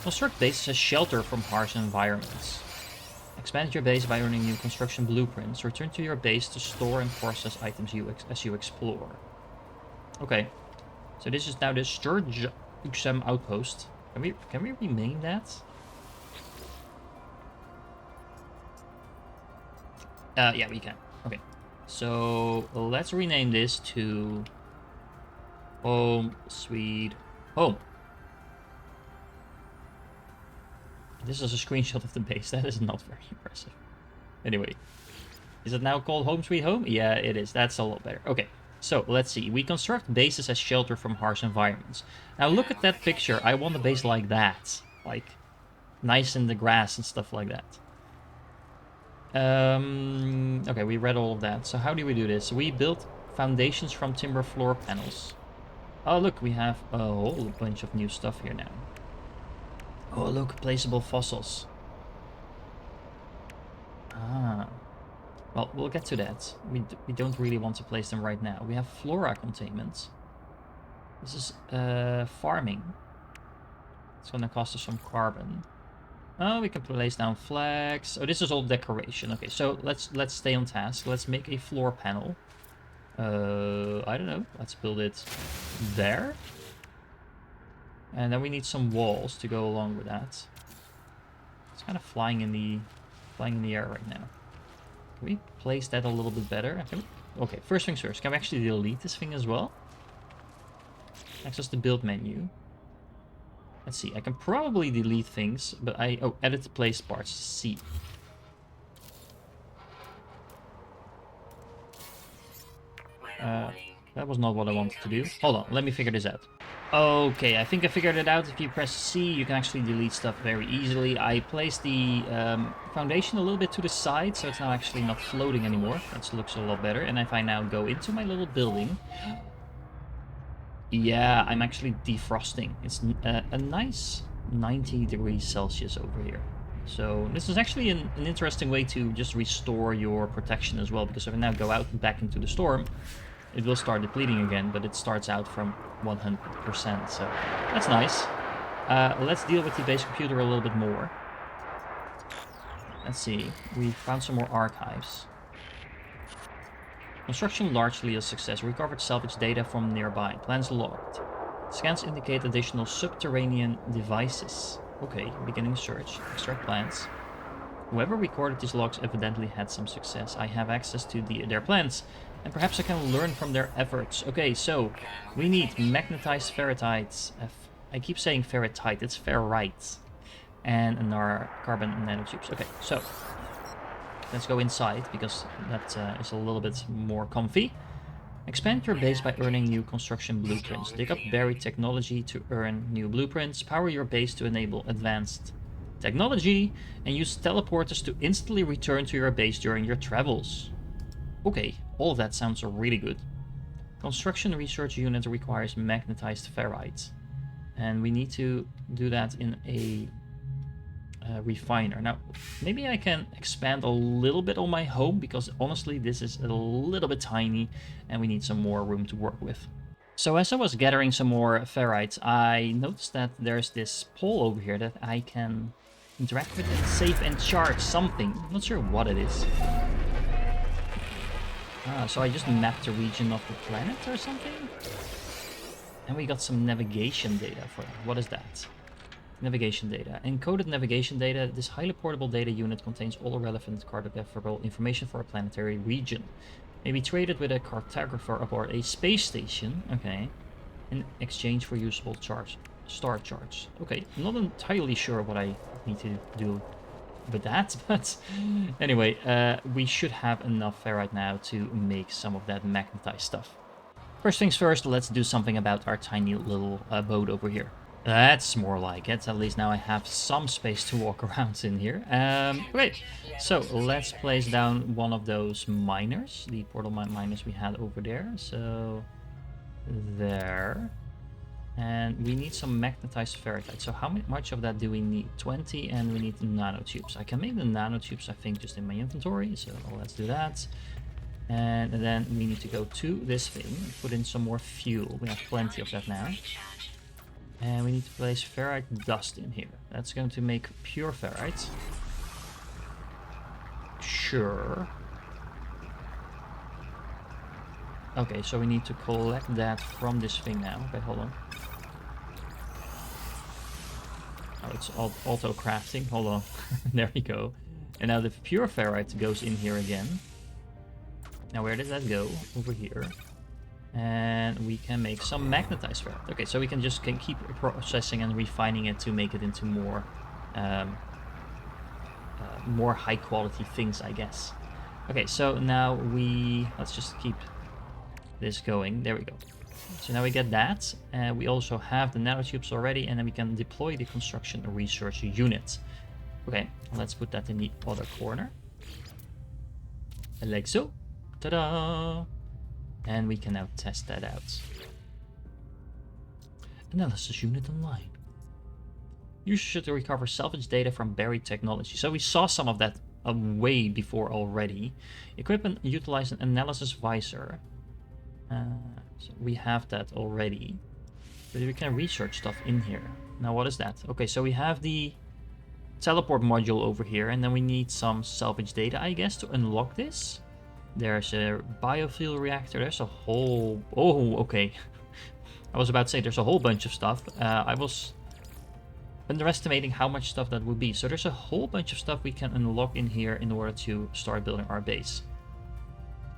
Construct bases as shelter from harsh environments. Expand your base by earning new construction blueprints. Return to your base to store and process items as you explore. Okay. So this is now the Sturge outpost. Can we rename that? Yeah, we can. Okay. So let's rename this to Home Sweet Home. This is a screenshot of the base. That is not very impressive. Anyway. Is it now called Home Sweet Home? Yeah, it is. That's a lot better. Okay. So, let's see. We construct bases as shelter from harsh environments. Now, look at that picture. I want a base like that. Like, nice in the grass and stuff like that. Okay, we read all of that. So, how do we do this? We build foundations from timber floor panels. Oh, look. We have a whole bunch of new stuff here now. Oh, look. Placeable fossils. Ah. Well, we'll get to that. We don't really want to place them right now. We have flora containment. This is farming. It's gonna cost us some carbon. Oh, we can place down flags. Oh, this is all decoration. Okay, so let's stay on task. Let's make a floor panel. I don't know. Let's build it there. And then we need some walls to go along with that. It's kind of flying in the air right now. Can we place that a little bit better? Okay, first things first. Can we actually delete this thing as well? Access the build menu. Let's see. I can probably delete things, but edit the place parts. C. That was not what I wanted to do. Hold on, let me figure this out. Okay, I think I figured it out. If you press C, you can actually delete stuff very easily. I placed the foundation a little bit to the side, so it's now actually not floating anymore. That looks a lot better. And if I now go into my little building... Yeah, I'm actually defrosting. It's a nice 90 degrees Celsius over here. So this is actually an interesting way to just restore your protection as well. Because if I now go out and back into the storm... It will start depleting again, but it starts out from 100%, so that's nice. Let's deal with the base computer a little bit more. Let's see, we found some more archives. Construction largely a success. Recovered salvage data from nearby. Plans logged. Scans indicate additional subterranean devices. Okay, beginning search. Extract plans. Whoever recorded these logs evidently had some success. I have access to their plans. And perhaps I can learn from their efforts. Okay, so we need magnetized ferritites. I keep saying ferritite, it's ferrite. And our carbon nanotubes. Okay, so let's go inside because that is a little bit more comfy. Expand your base by earning new construction blueprints. Dig up buried technology to earn new blueprints. Power your base to enable advanced technology. And use teleporters to instantly return to your base during your travels. Okay, all of that sounds really good. Construction research unit requires magnetized ferrite. And we need to do that in a refiner. Now, maybe I can expand a little bit on my home, because honestly, this is a little bit tiny and we need some more room to work with. So as I was gathering some more ferrite, I noticed that there's this pole over here that I can interact with and save and charge something. I'm not sure what it is. So I just mapped the region of the planet or something? And we got some navigation data for that. What is that? Navigation data. Encoded navigation data. This highly portable data unit contains all relevant cartographical information for a planetary region. May be traded with a cartographer aboard a space station. Okay. In exchange for usable star charts. Okay, I'm not entirely sure what I need to do with that, but anyway, we should have enough ferrite now to make some of that magnetized stuff. First things first, let's do something about our tiny little boat over here. That's more like it. At least now I have some space to walk around in here. Okay, so let's place down one of those miners, the portal miners we had over there. So there. And we need some magnetized ferrite. So how much of that do we need? 20, and we need the nanotubes. I can make the nanotubes, I think, just in my inventory. So let's do that. And then we need to go to this thing and put in some more fuel. We have plenty of that now. And we need to place ferrite dust in here. That's going to make pure ferrite. Sure. Okay, so we need to collect that from this thing now. Okay, hold on. Oh, it's auto crafting. Hold on. There we go. And now the pure ferrite goes in here again. Now where did that go? Over here. And we can make some magnetized ferrite. Okay, so we can just keep processing and refining it to make it into more more high quality things, I guess. Okay, so now let's just keep this going. There we go. So now we get that. We also have the nanotubes already, and then we can deploy the construction research unit. Okay, let's put that in the other corner. Like so. Ta-da! And we can now test that out. Analysis unit online. Users should recover salvage data from buried technology. So we saw some of that way before already. Equipment utilize an analysis visor. So we have that already. But we can research stuff in here. Now what is that? Okay, so we have the teleport module over here, and then we need some salvage data, I guess, to unlock this. There's a biofuel reactor. There's a whole... Oh, okay. I was about to say there's a whole bunch of stuff. I was underestimating how much stuff that would be. So there's a whole bunch of stuff we can unlock in here in order to start building our base.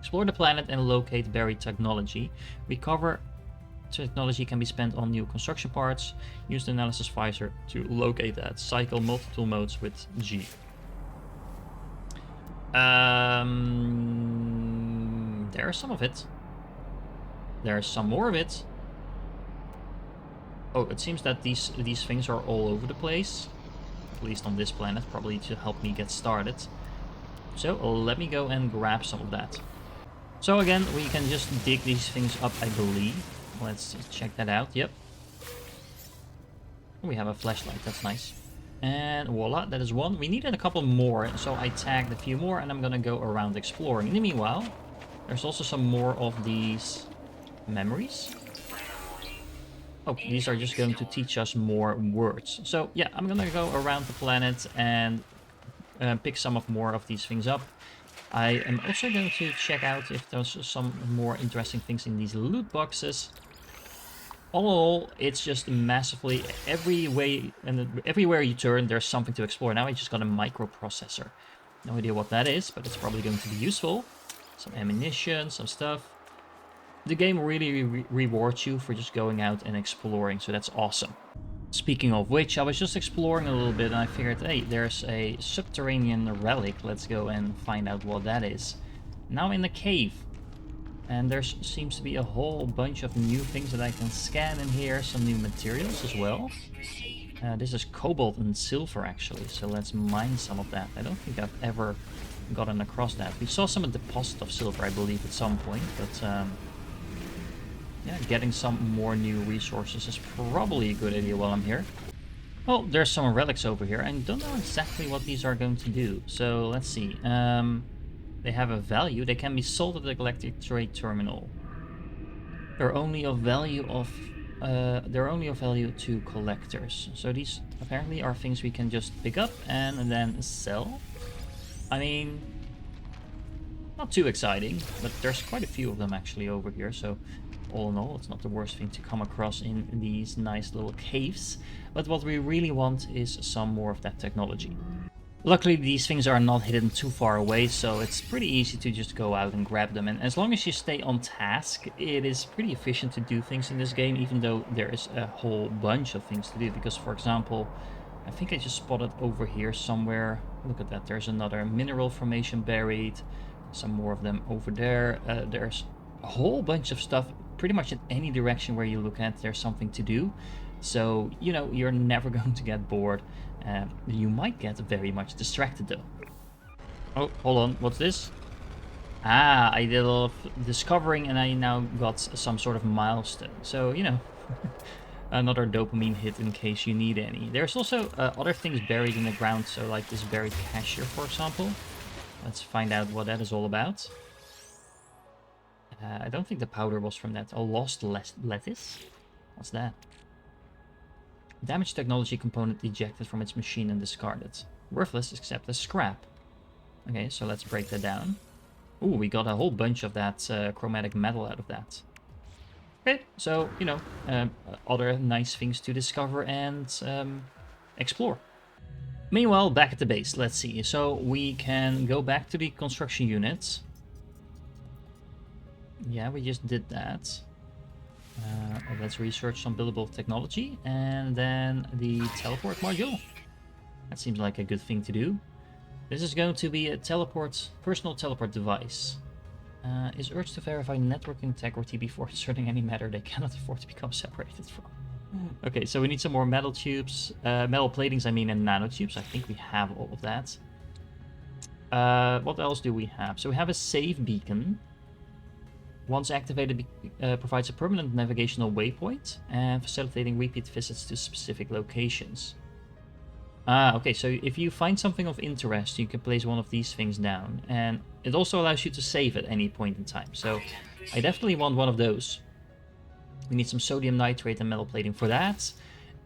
Explore the planet and locate buried technology. Recover technology can be spent on new construction parts. Use the analysis visor to locate that. Cycle multiple modes with G. There's some of it. There's some more of it. Oh, it seems that these things are all over the place. At least on this planet, probably to help me get started. So let me go and grab some of that. So again, we can just dig these things up, I believe. Let's check that out. Yep. We have a flashlight, that's nice. And voila, that is one. We needed a couple more, so I tagged a few more, and I'm gonna go around exploring. In the meanwhile, there's also some more of these memories. Oh, these are just going to teach us more words. So yeah, I'm gonna go around the planet and pick some more of these things up. I am also going to check out if there's some more interesting things in these loot boxes. All in all, it's just massively everywhere you turn, there's something to explore. Now I just got a microprocessor. No idea what that is, but it's probably going to be useful. Some ammunition, some stuff. The game really rewards you for just going out and exploring, so that's awesome. Speaking of which, I was just exploring a little bit and I figured, hey, there's a subterranean relic. Let's go and find out what that is. Now in the cave. And there seems to be a whole bunch of new things that I can scan in here. Some new materials as well. This is cobalt and silver actually, so let's mine some of that. I don't think I've ever gotten across that. We saw some deposit of silver, I believe, at some point, but yeah, getting some more new resources is probably a good idea while I'm here. Well, there's some relics over here. I don't know exactly what these are going to do, so let's see. They have a value. They can be sold at the Galactic Trade Terminal. They're only of value to collectors. So these apparently are things we can just pick up and then sell. I mean, not too exciting, but there's quite a few of them actually over here. So all in all, it's not the worst thing to come across in these nice little caves. But what we really want is some more of that technology. Luckily, these things are not hidden too far away, so it's pretty easy to just go out and grab them. And as long as you stay on task, it is pretty efficient to do things in this game, even though there is a whole bunch of things to do. Because, for example, I think I just spotted over here somewhere. Look at that, there's another mineral formation buried. Some more of them over there. There's a whole bunch of stuff. Pretty much in any direction where you look at, there's something to do. So, you know, you're never going to get bored. You might get very much distracted though. Oh, hold on, what's this? Ah, I did a lot of discovering and I now got some sort of milestone. So, you know, another dopamine hit in case you need any. There's also other things buried in the ground, so like this buried cache here, for example. Let's find out what that is all about. I don't think the powder was from that. A lost lettuce? What's that? Damaged technology component ejected from its machine and discarded. Worthless except as scrap. Okay, so let's break that down. Ooh, we got a whole bunch of that chromatic metal out of that. Okay, so, you know, other nice things to discover and explore. Meanwhile, back at the base, let's see. So we can go back to the construction unit. Yeah, we just did that. Let's research some buildable technology. And then the teleport module. That seems like a good thing to do. This is going to be a personal teleport device. Is urged to verify network integrity before inserting any matter they cannot afford to become separated from. Okay, so we need some more metal tubes, metal platings, I mean, and nanotubes. I think we have all of that. What else do we have? So we have a save beacon. Once activated, provides a permanent navigational waypoint and facilitating repeat visits to specific locations. Okay, so if you find something of interest, you can place one of these things down. And it also allows you to save at any point in time. So I definitely want one of those. We need some sodium nitrate and metal plating for that.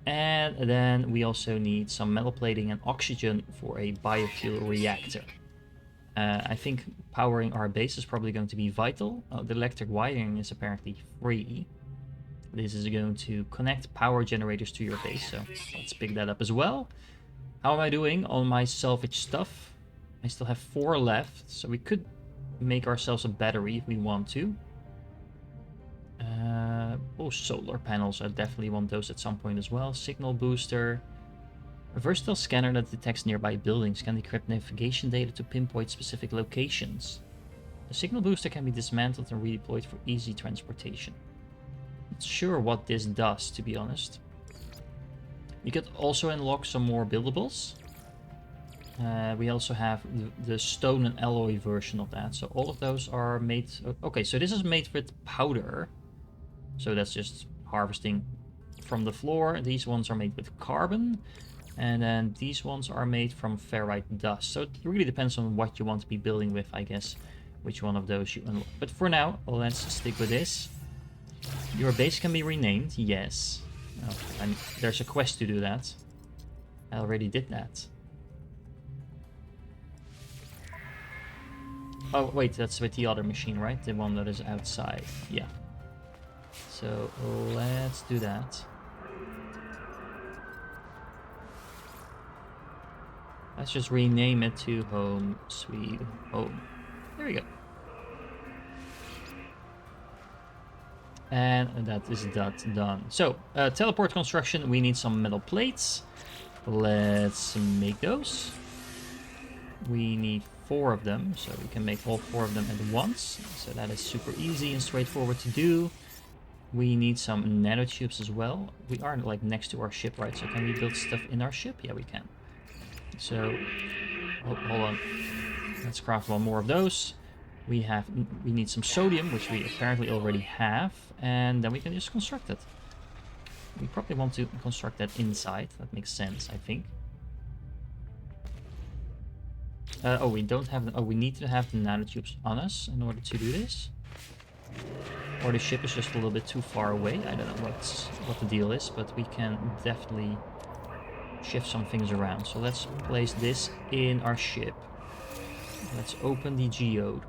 And then we also need some metal plating and oxygen for a biofuel reactor. I think powering our base is probably going to be vital. The electric wiring is apparently free. This is going to connect power generators to your base, so let's pick that up as well. How am I doing on my salvage stuff? I still have 4 left, so we could make ourselves a battery if we want to. Oh, solar panels. I definitely want those at some point as well. Signal booster. A versatile scanner that detects nearby buildings can decrypt navigation data to pinpoint specific locations. The signal booster can be dismantled and redeployed for easy transportation. Not sure what this does, to be honest. You could also unlock some more buildables. We also have the stone and alloy version of that. So all of those are made... Okay, so this is made with powder. So that's just harvesting from the floor. These ones are made with carbon. And then these ones are made from ferrite dust. So it really depends on what you want to be building with, I guess, which one of those you unlock. But for now, let's stick with this. Your base can be renamed, yes. Oh, and there's a quest to do that. I already did that. Oh, wait, that's with the other machine, right? The one that is outside. Yeah. So let's do that. Let's just rename it to Home Sweet Home. There we go. And that is that done. So, teleport construction, we need some metal plates. Let's make those. We need 4 of them, so we can make all 4 of them at once. So that is super easy and straightforward to do. We need some nanotubes as well. We are like next to our ship, right? So can we build stuff in our ship? Yeah, we can. So, hold on. Let's craft 1 more of those. We need some sodium, which we apparently already have, and then we can just construct it. We probably want to construct that inside. That makes sense, I think. Oh, we don't have... Oh, we need to have the nanotubes on us in order to do this. Or the ship is just a little bit too far away. I don't know what the deal is, but we can definitely shift some things around. So let's place this in our ship. Let's open the geode.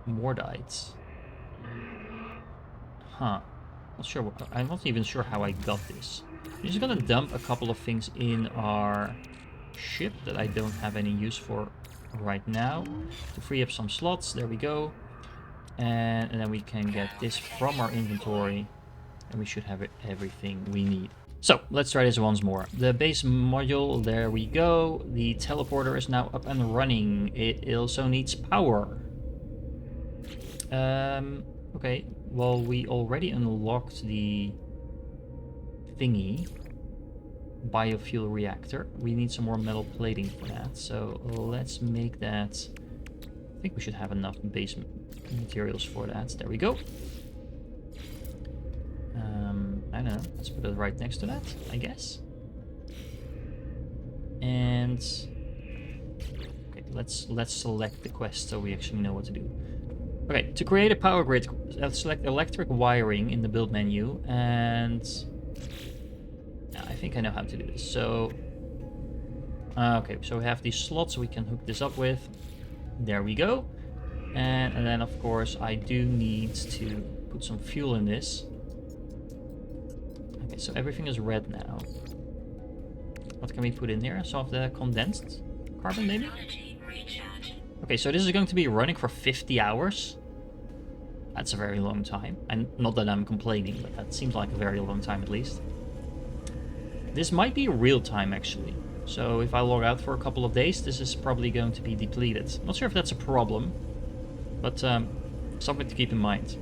Mordites. Huh. Not sure. I'm not even sure how I got this. I'm just gonna dump a couple of things in our ship that I don't have any use for right now to free up some slots. There we go. And then we can get this from our inventory, and we should have everything we need. So let's try this once more. The base module, there we go. The teleporter is now up and running. It also needs power. Okay, well, we already unlocked the thingy, biofuel reactor. We need some more metal plating for that, so let's make that think we should have enough base materials for that. There we go. I don't know. Let's put it right next to that, I guess. And okay, let's select the quest so we actually know what to do. Okay, to create a power grid, select electric wiring in the build menu, and I think I know how to do this. So, okay, so we have these slots we can hook this up with. There we go. And then, of course, I do need to put some fuel in this. Okay, so everything is red now. What can we put in here? Some of the condensed carbon, maybe? Okay, so this is going to be running for 50 hours. That's a very long time. And not that I'm complaining, but that seems like a very long time at least. This might be real time, actually. So if I log out for a couple of days, this is probably going to be depleted. Not sure if that's a problem, but something to keep in mind.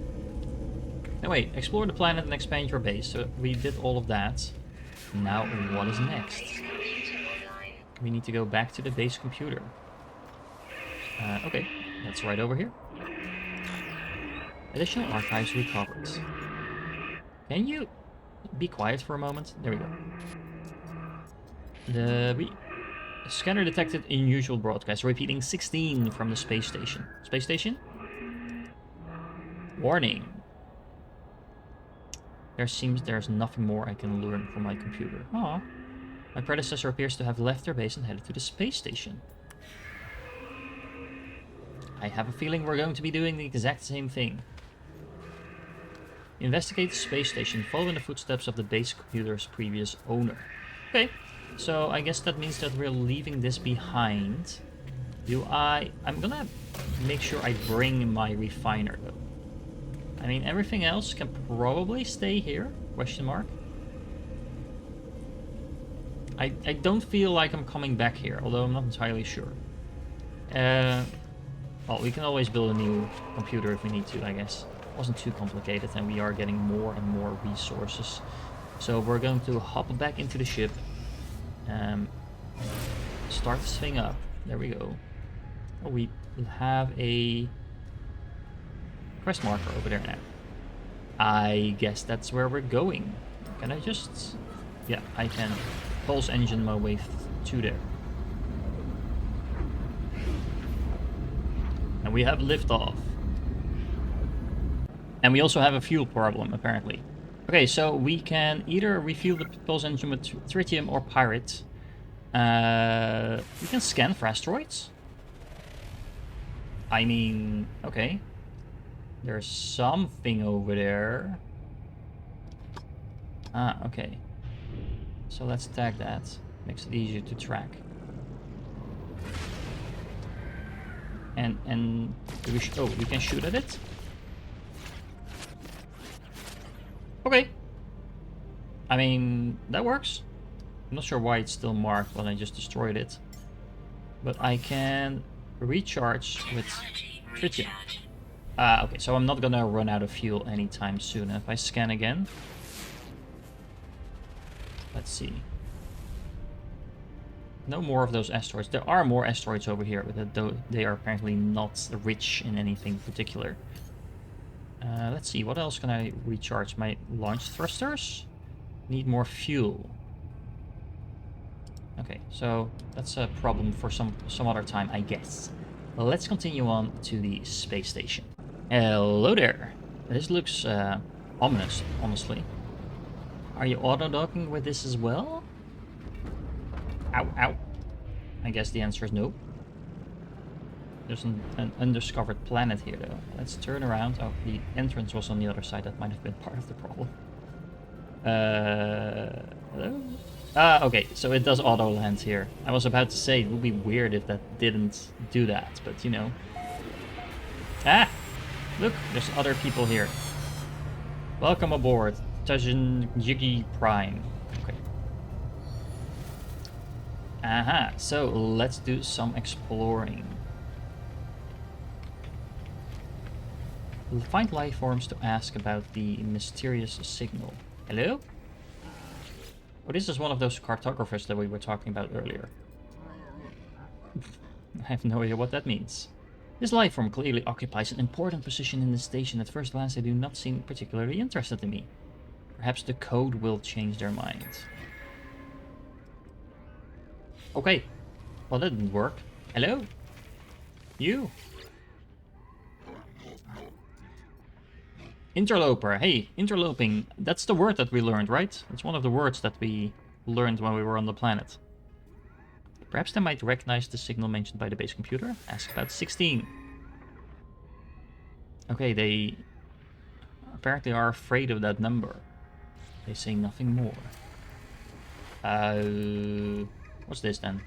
Anyway, explore the planet and expand your base. So we did all of that. Now, what is next? We need to go back to the base computer. Okay, that's right over here. Additional archives recovered. Can you be quiet for a moment? There we go. The scanner detected unusual broadcast, repeating 16 from the space station. Space station? Warning. There's nothing more I can learn from my computer. Aw. My predecessor appears to have left their base and headed to the space station. I have a feeling we're going to be doing the exact same thing. Investigate the space station, follow in the footsteps of the base computer's previous owner. Okay, so I guess that means that we're leaving this behind. I'm gonna make sure I bring my refiner though. I mean, everything else can probably stay here, question mark. I don't feel like I'm coming back here, although I'm not entirely sure. Well, we can always build a new computer if we need to, I guess. It wasn't too complicated, and we are getting more and more resources. So we're going to hop back into the ship. Start this thing up. There we go. Oh, we have a quest marker over there now. I guess that's where we're going. Can I just... Yeah, I can pulse engine my way to there. And we have liftoff. And we also have a fuel problem, apparently. Okay, so we can either refuel the pulse engine with tritium or pirate. We can scan for asteroids. I mean, okay. There's something over there. Ah, okay. So let's tag that. Makes it easier to track. And do we oh, we can shoot at it? Okay. I mean, that works. I'm not sure why it's still marked when I just destroyed it. But I can recharge with tritium. Okay, so I'm not gonna run out of fuel anytime soon. If I scan again... Let's see. No more of those asteroids. There are more asteroids over here, but they are apparently not rich in anything particular. Let's see, what else can I recharge? My launch thrusters? Need more fuel. Okay, so that's a problem for some other time, I guess. Well, let's continue on to the space station. Hello there. This looks ominous, honestly. Are you auto-docking with this as well? Ow, ow. I guess the answer is no. There's an undiscovered planet here, though. Let's turn around. Oh, the entrance was on the other side. That might have been part of the problem. Hello? Okay, so it does auto-land here. I was about to say, it would be weird if that didn't do that, but you know. Ah! Look, there's other people here. Welcome aboard, Tajin Jiggy Prime. Okay. Aha, so let's do some exploring. We'll find life forms to ask about the mysterious signal. Hello? Oh, this is one of those cartographers that we were talking about earlier. I have no idea what that means. This life form clearly occupies an important position in the station. At first glance, they do not seem particularly interested in me. Perhaps the code will change their minds. Okay. Well, that didn't work. Hello? You? Interloper. Hey, interloping. That's the word that we learned, right? It's one of the words that we learned when we were on the planet. Perhaps they might recognize the signal mentioned by the base computer. Ask about 16. Okay, they apparently are afraid of that number. They say nothing more. What's this then?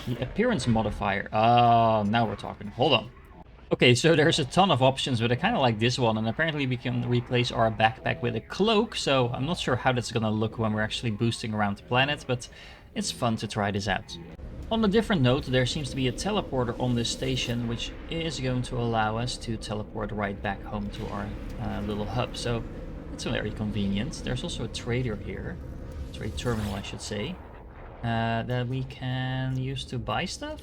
The appearance modifier. Oh, now we're talking. Hold on. Okay, so there's a ton of options, but I kind of like this one. And apparently we can replace our backpack with a cloak. So I'm not sure how that's going to look when we're actually boosting around the planet, but it's fun to try this out. On a different note, there seems to be a teleporter on this station, which is going to allow us to teleport right back home to our little hub. So it's very convenient. There's also a trader here. Trade terminal, I should say. That we can use to buy stuff.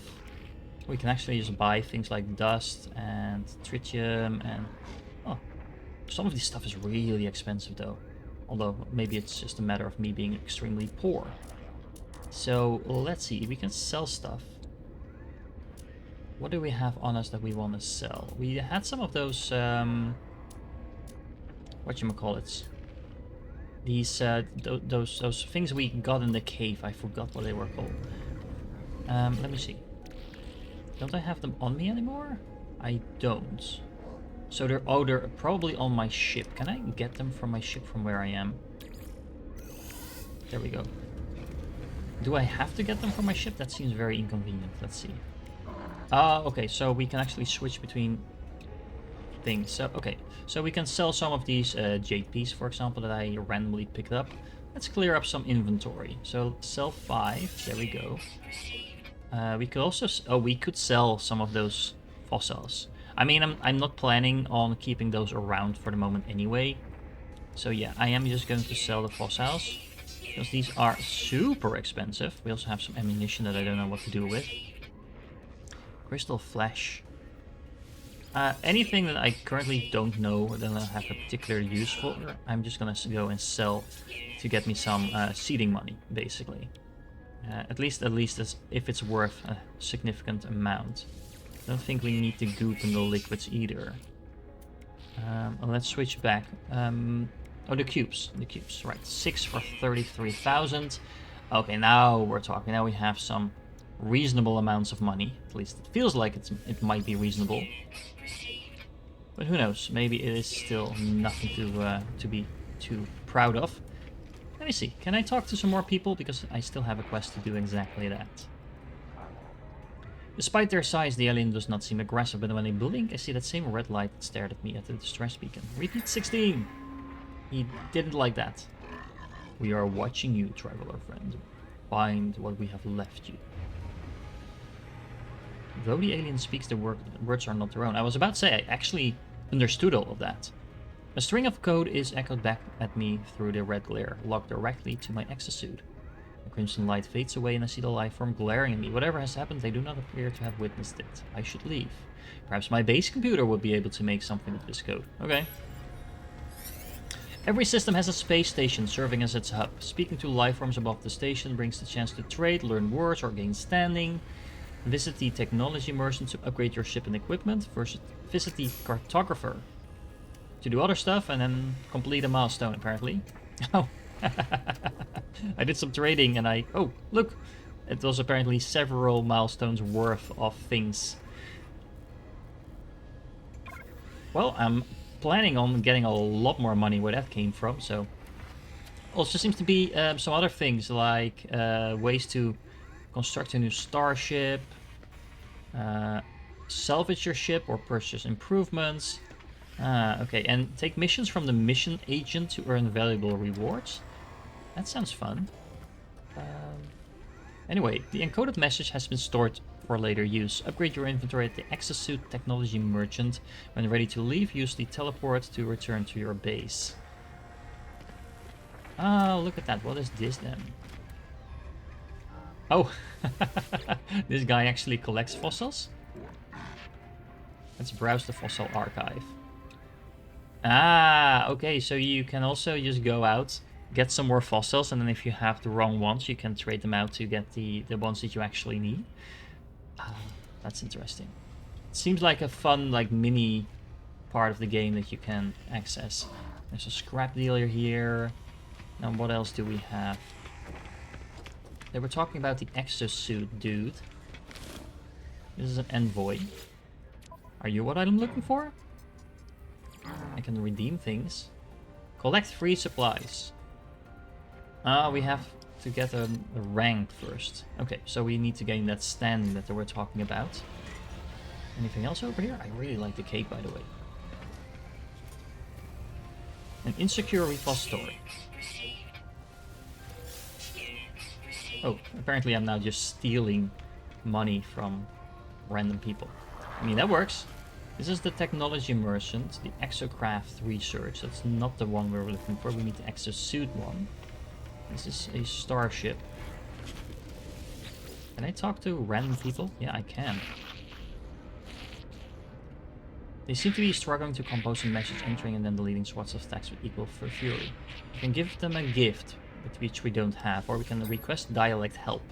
We can actually just buy things like dust and tritium and... Oh, some of this stuff is really expensive though. Although maybe it's just a matter of me being extremely poor. So let's see, we can sell stuff. What do we have on us that we want to sell? We had some of those... whatchamacallits? These, those things we got in the cave. I forgot what they were called. Let me see. Don't I have them on me anymore? I don't. So they're probably on my ship. Can I get them from my ship from where I am? There we go. Do I have to get them from my ship? That seems very inconvenient. Let's see. Okay, so we can actually switch between things. So, okay, so we can sell some of these JPs, for example, that I randomly picked up. Let's clear up some inventory. So sell 5. There we go. We could also... Oh, we could sell some of those fossils. I mean, I'm not planning on keeping those around for the moment anyway. So yeah, I am just going to sell the fossils. Because these are super expensive. We also have some ammunition that I don't know what to do with. Crystal flesh. Anything that I currently don't know that I have a particular use for, I'm just gonna go and sell to get me some seeding money, basically. At least as if it's worth a significant amount. I don't think we need the goop and the liquids either. Let's switch back. Oh, the cubes. The cubes, right. 6 for 33,000. Okay, now we're talking. Now we have some reasonable amounts of money. At least it feels like it might be reasonable. But who knows? Maybe it is still nothing to be too proud of. Let me see. Can I talk to some more people? Because I still have a quest to do exactly that. Despite their size, the alien does not seem aggressive, but when they blink, I see that same red light that stared at me at the distress beacon. Repeat 16! He didn't like that. We are watching you, traveler friend. Find what we have left you. Though the alien speaks, the words are not their own. I was about to say, I actually understood all of that. A string of code is echoed back at me through the red glare, locked directly to my exosuit. The crimson light fades away and I see the life form glaring at me. Whatever has happened, they do not appear to have witnessed it. I should leave. Perhaps my base computer would be able to make something of this code. Okay. Every system has a space station serving as its hub. Speaking to life forms above the station brings the chance to trade, learn words, or gain standing. Visit the technology merchant to upgrade your ship and equipment. Visit the cartographer to do other stuff and then complete a milestone, apparently. Oh. I did some trading and oh, look! It was apparently several milestones worth of things. Well, I'm planning on getting a lot more money where that came from, so... Also seems to be some other things, like ways to construct a new starship, salvage your ship or purchase improvements. Okay, and take missions from the mission agent to earn valuable rewards. That sounds fun. Anyway, the encoded message has been stored for later use. Upgrade your inventory at the Exosuit Technology Merchant. When ready to leave, use the teleport to return to your base. Oh, look at that. What is this then? Oh, this guy actually collects fossils? Let's browse the fossil archive. Ah, okay, so you can also just go out, get some more fossils, and then if you have the wrong ones, you can trade them out to get the ones that you actually need. Ah, that's interesting. It seems like a fun, like, mini part of the game that you can access. There's a scrap dealer here. And what else do we have? They were talking about the exosuit dude. This is an envoy. Are you what I'm looking for? I can redeem things. Collect free supplies. We have to get a rank first. Okay, so we need to gain that standing that they were talking about. Anything else over here? I really like the cape, by the way. An insecure repository. Oh, apparently I'm now just stealing money from random people. I mean, that works. This is the technology merchant, the exocraft research. That's not the one we're looking for. We need the exosuit one. This is a starship. Can I talk to random people? Yeah, I can. They seem to be struggling to compose a message, entering and then deleting swaths of text with equal fury. We can give them a gift, which we don't have, or we can request dialect help.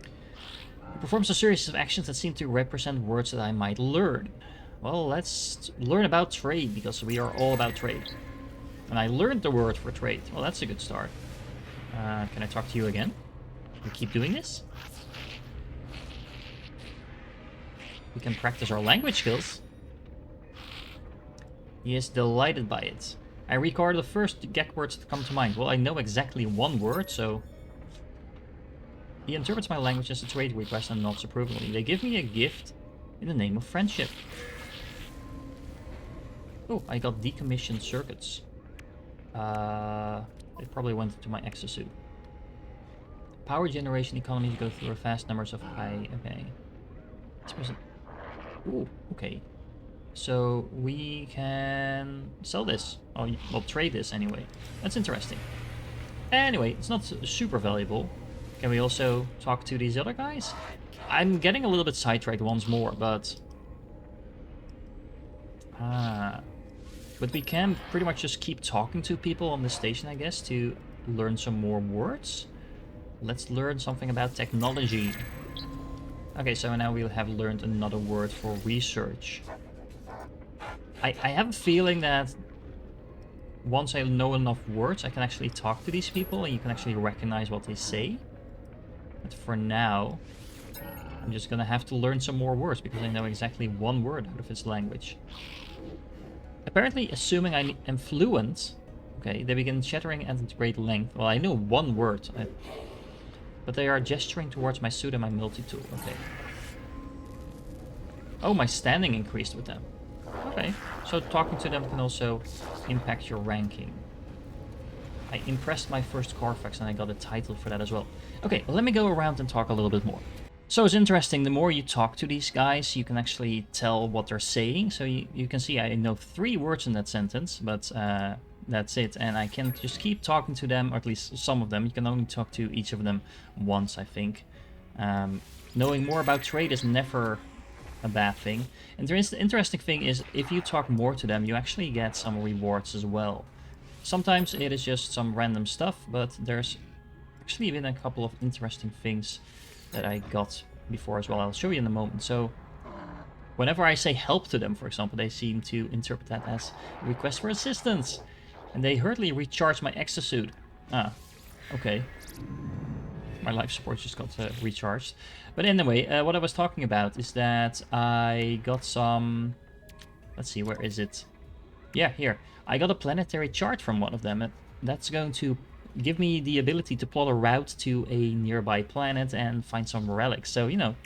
It performs a series of actions that seem to represent words that I might learn. Well, let's learn about trade, because we are all about trade. And I learned the word for trade. Well, that's a good start. Can I talk to you again? We keep doing this? We can practice our language skills. He is delighted by it. I record the first gag words that come to mind. Well, I know exactly one word, so... He interprets my language as a trade request and nods approvingly. They give me a gift in the name of friendship. Oh, I got decommissioned circuits. It probably went into my exosuit. Power generation economies go through a vast numbers of high... Okay. Ooh, okay. So we can sell this. Oh, well, trade this anyway. That's interesting. Anyway, it's not super valuable. Can we also talk to these other guys? I'm getting a little bit sidetracked once more, but... But we can pretty much just keep talking to people on the station, I guess, to learn some more words. Let's learn something about technology. Okay, so now we have learned another word for research. I have a feeling that once I know enough words, I can actually talk to these people and you can actually recognize what they say. But for now, I'm just gonna have to learn some more words because I know exactly one word out of its language. Apparently, assuming I am fluent, okay, they begin chattering at great length. Well, I know one word, but they are gesturing towards my suit and my multi-tool. Okay. Oh, my standing increased with them. Okay, so talking to them can also impact your ranking. I impressed my first Carfax and I got a title for that as well. Okay, let me go around and talk a little bit more. So it's interesting, the more you talk to these guys, you can actually tell what they're saying. So you can see I know 3 words in that sentence, but that's it. And I can just keep talking to them, or at least some of them. You can only talk to each of them once, I think. Knowing more about trade is never a bad thing. And the interesting thing is, if you talk more to them, you actually get some rewards as well. Sometimes it is just some random stuff, but there's actually been a couple of interesting things that I got before as well. I'll show you in a moment. So whenever I say help to them, for example, they seem to interpret that as a request for assistance. And they hurriedly recharge my exosuit. Ah, okay. My life support just got recharged. But anyway, what I was talking about is that I got some... Let's see, where is it? Yeah, here. I got a planetary chart from one of them. That's going to give me the ability to plot a route to a nearby planet and find some relics. So, you know,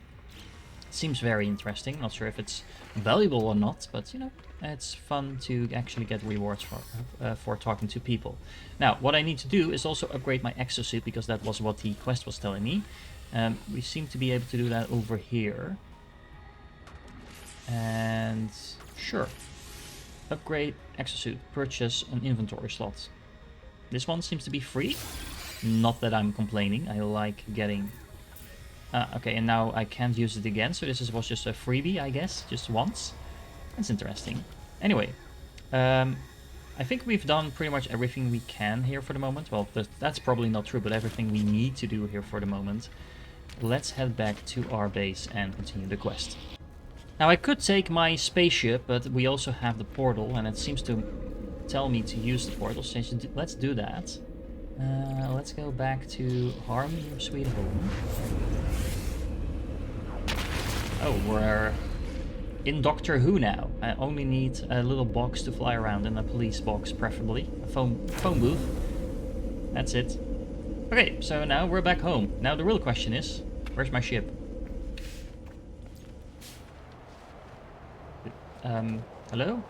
it seems very interesting. Not sure if it's valuable or not, but, you know, it's fun to actually get rewards for talking to people. Now, what I need to do is also upgrade my exosuit, because that was what the quest was telling me. We seem to be able to do that over here. And sure. Upgrade exosuit. Purchase an inventory slot. This one seems to be free. Not that I'm complaining. I like getting Okay, and now I can't use it again, so was just a freebie, I guess, just once. That's interesting. Anyway, I think we've done pretty much everything we can here for the moment. Well, that's probably not true, but everything we need to do here for the moment. Let's head back to our base and continue the quest. Now, I could take my spaceship, but we also have the portal, and it seems to tell me to use the portal, so let's do that. Let's go back to Harmony or Sweet Home. Oh, we're in Doctor Who now. I only need a little box to fly around in, a police box preferably. A phone booth. That's it. Okay, so now we're back home. Now the real question is, where's my ship? Hello?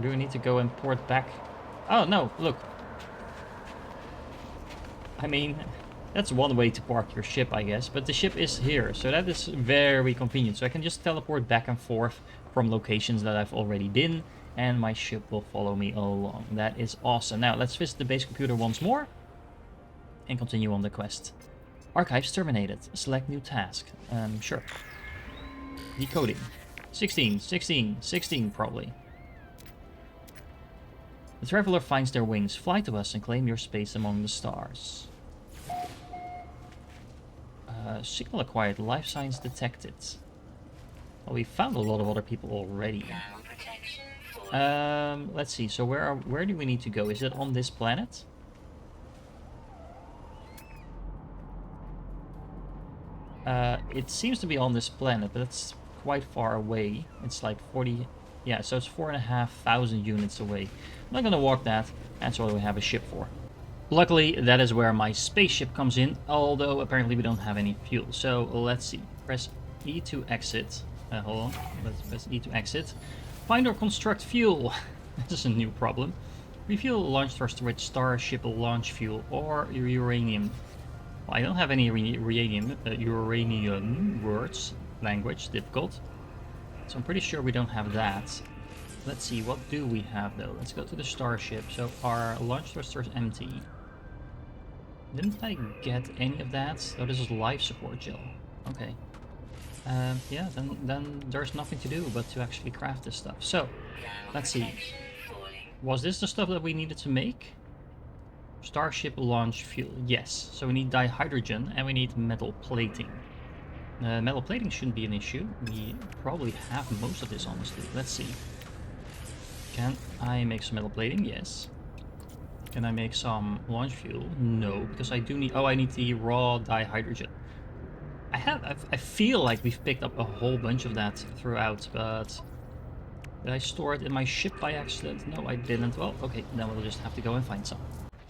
Do we need to go and port back? Oh no, look. I mean, that's one way to park your ship, I guess, but the ship is here, so that is very convenient. So I can just teleport back and forth from locations that I've already been, and my ship will follow me along. That is awesome. Now, let's visit the base computer once more, and continue on the quest. Archives terminated. Select new task. Sure. Decoding. 16, 16, 16 probably. The traveler finds their wings. Fly to us and claim your space among the stars. Signal acquired. Life signs detected. Well, we found a lot of other people already. Let's see. So where do we need to go? Is it on this planet? It seems to be on this planet, but it's quite far away. It's like 40... Yeah, so it's 4,500 units away. I'm not gonna walk that. That's what we have a ship for. Luckily, that is where my spaceship comes in, although apparently we don't have any fuel. So let's see. Press E to exit. Hold on. Let's press E to exit. Find or construct fuel. This is a new problem. Refuel launch thrust with starship launch fuel or uranium. Well, I don't have any uranium words. Language difficult. So I'm pretty sure we don't have that. Let's see, what do we have though? Let's go to the starship. So our launch thruster is empty. Didn't I get any of that? Oh, this is life support gel. Okay. Yeah, then there's nothing to do but to actually craft this stuff. So, let's see. Was this the stuff that we needed to make? Starship launch fuel. Yes. So we need dihydrogen and we need metal plating. Metal plating shouldn't be an issue. We probably have most of this, honestly. Let's see. Can I make some metal plating? Yes. Can I make some launch fuel? No, because I do need... Oh, I need the raw dihydrogen. I feel like we've picked up a whole bunch of that throughout, but... Did I store it in my ship by accident? No, I didn't. Well, okay, then we'll just have to go and find some.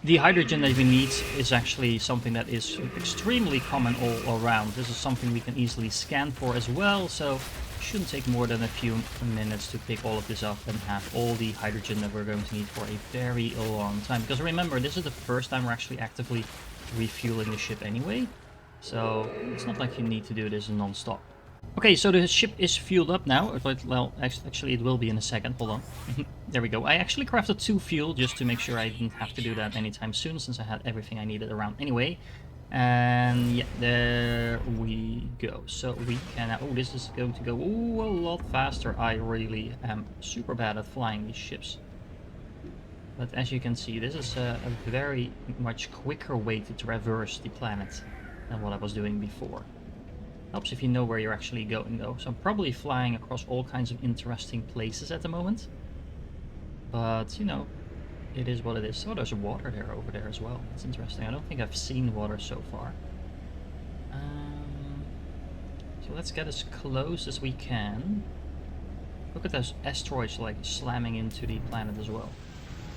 The hydrogen that we need is actually something that is extremely common all around. This is something we can easily scan for as well, so it shouldn't take more than a few minutes to pick all of this up and have all the hydrogen that we're going to need for a very long time. Because remember, this is the first time we're actually actively refueling the ship anyway, so it's not like you need to do this non-stop. Okay, so the ship is fueled up now. Well, actually it will be in a second. Hold on. There we go. I actually crafted 2 fuel just to make sure I didn't have to do that anytime soon, since I had everything I needed around anyway. And yeah, there we go. So we can... Oh, this is going to go a lot faster. I really am super bad at flying these ships. But as you can see, this is a very much quicker way to traverse the planet than what I was doing before. Helps if you know where you're actually going though. So I'm probably flying across all kinds of interesting places at the moment. But, you know, it is what it is. Oh, there's water there over there as well. That's interesting. I don't think I've seen water so far. So let's get as close as we can. Look at those asteroids like slamming into the planet as well.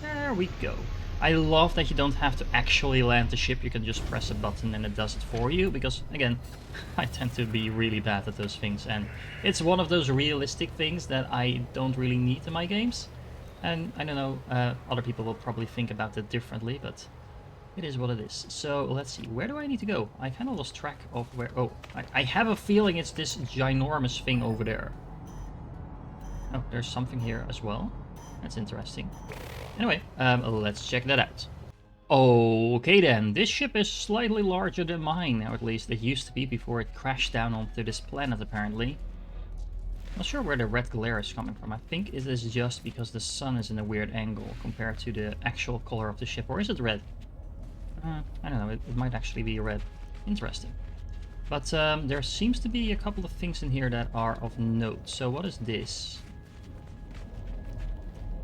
There we go. I love that you don't have to actually land the ship, you can just press a button and it does it for you, because, again, I tend to be really bad at those things, and it's one of those realistic things that I don't really need in my games. And, I don't know, other people will probably think about it differently, but it is what it is. So, let's see, where do I need to go? I kind of lost track of where... Oh, I have a feeling it's this ginormous thing over there. Oh, there's something here as well. That's interesting. Anyway, let's check that out. Okay then, this ship is slightly larger than mine, or at least it used to be before it crashed down onto this planet apparently. Not sure where the red glare is coming from. I think it is just because the sun is in a weird angle compared to the actual color of the ship. Or is it red? I don't know, it might actually be red. Interesting. But there seems to be a couple of things in here that are of note. So what is this?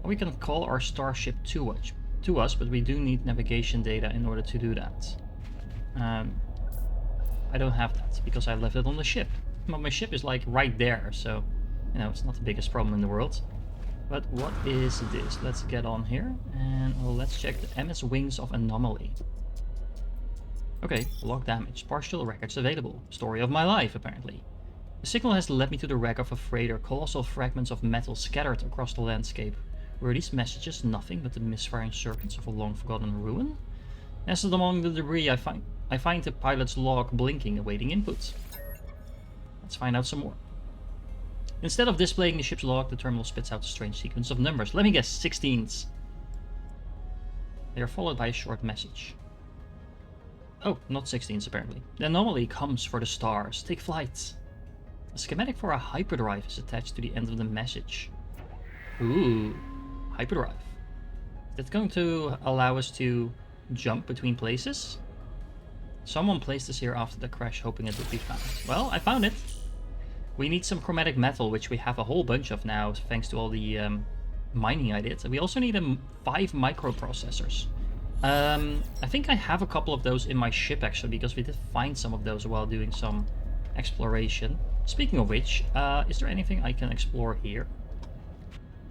We can call our starship to us, but we do need navigation data in order to do that. I don't have that because I left it on the ship. But my ship is like right there, so you know, it's not the biggest problem in the world. But what is this? Let's get on here and let's check the MS Wings of Anomaly. Okay, log damage, partial records available. Story of my life, apparently. The signal has led me to the wreck of a freighter, colossal fragments of metal scattered across the landscape. Were these messages nothing but the misfiring serpents of a long-forgotten ruin? Nestled among the debris, I find the pilot's log blinking, awaiting input. Let's find out some more. Instead of displaying the ship's log, the terminal spits out a strange sequence of numbers. Let me guess, 16s. They are followed by a short message. Oh, not 16s apparently. The anomaly comes for the stars. Take flight. A schematic for a hyperdrive is attached to the end of the message. Ooh, hyperdrive. Is that going to allow us to jump between places? Someone placed this here after the crash, hoping it would be found. Well, I found it. We need some chromatic metal, which we have a whole bunch of now, thanks to all the mining I did. We also need 5 microprocessors. I think I have a couple of those in my ship, actually, because we did find some of those while doing some exploration. Speaking of which, is there anything I can explore here?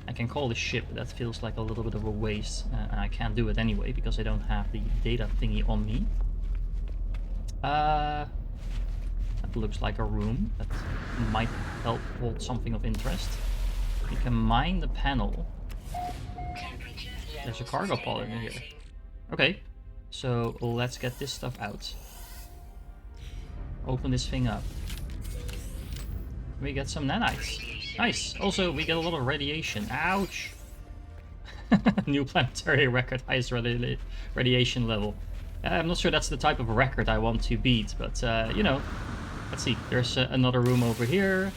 I can call the ship, but that feels like a little bit of a waste. And I can't do it anyway, because I don't have the data thingy on me. That looks like a room that might help hold something of interest. We can mine the panel. There's a cargo pod in here. Okay, so let's get this stuff out. Open this thing up. We get some nanites. Nice. Also, we get a lot of radiation. Ouch! New planetary record, highest radiation level. I'm not sure that's the type of record I want to beat, but you know. Let's see, there's another room over here.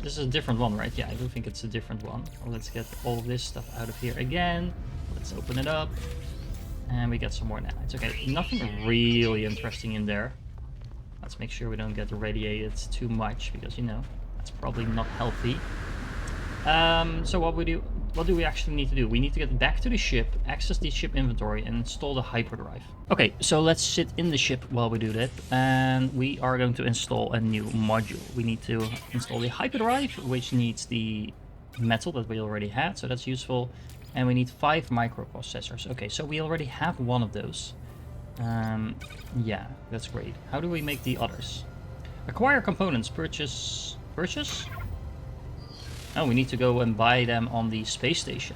This is a different one, right? Yeah, I do think it's a different one. Well, let's get all of this stuff out of here again. Let's open it up. And we get some more nanites. Okay, nothing really interesting in there. Let's make sure we don't get radiated too much, because, you know, that's probably not healthy. So what do we actually need to do? We need to get back to the ship, access the ship inventory, and install the hyperdrive. Okay, so let's sit in the ship while we do that, and we are going to install a new module. We need to install the hyperdrive, which needs the metal that we already had, so that's useful. And we need 5 microprocessors. Okay, so we already have one of those. Yeah, that's great. How do we make the others? Acquire components, purchase... Purchase? Oh, we need to go and buy them on the space station.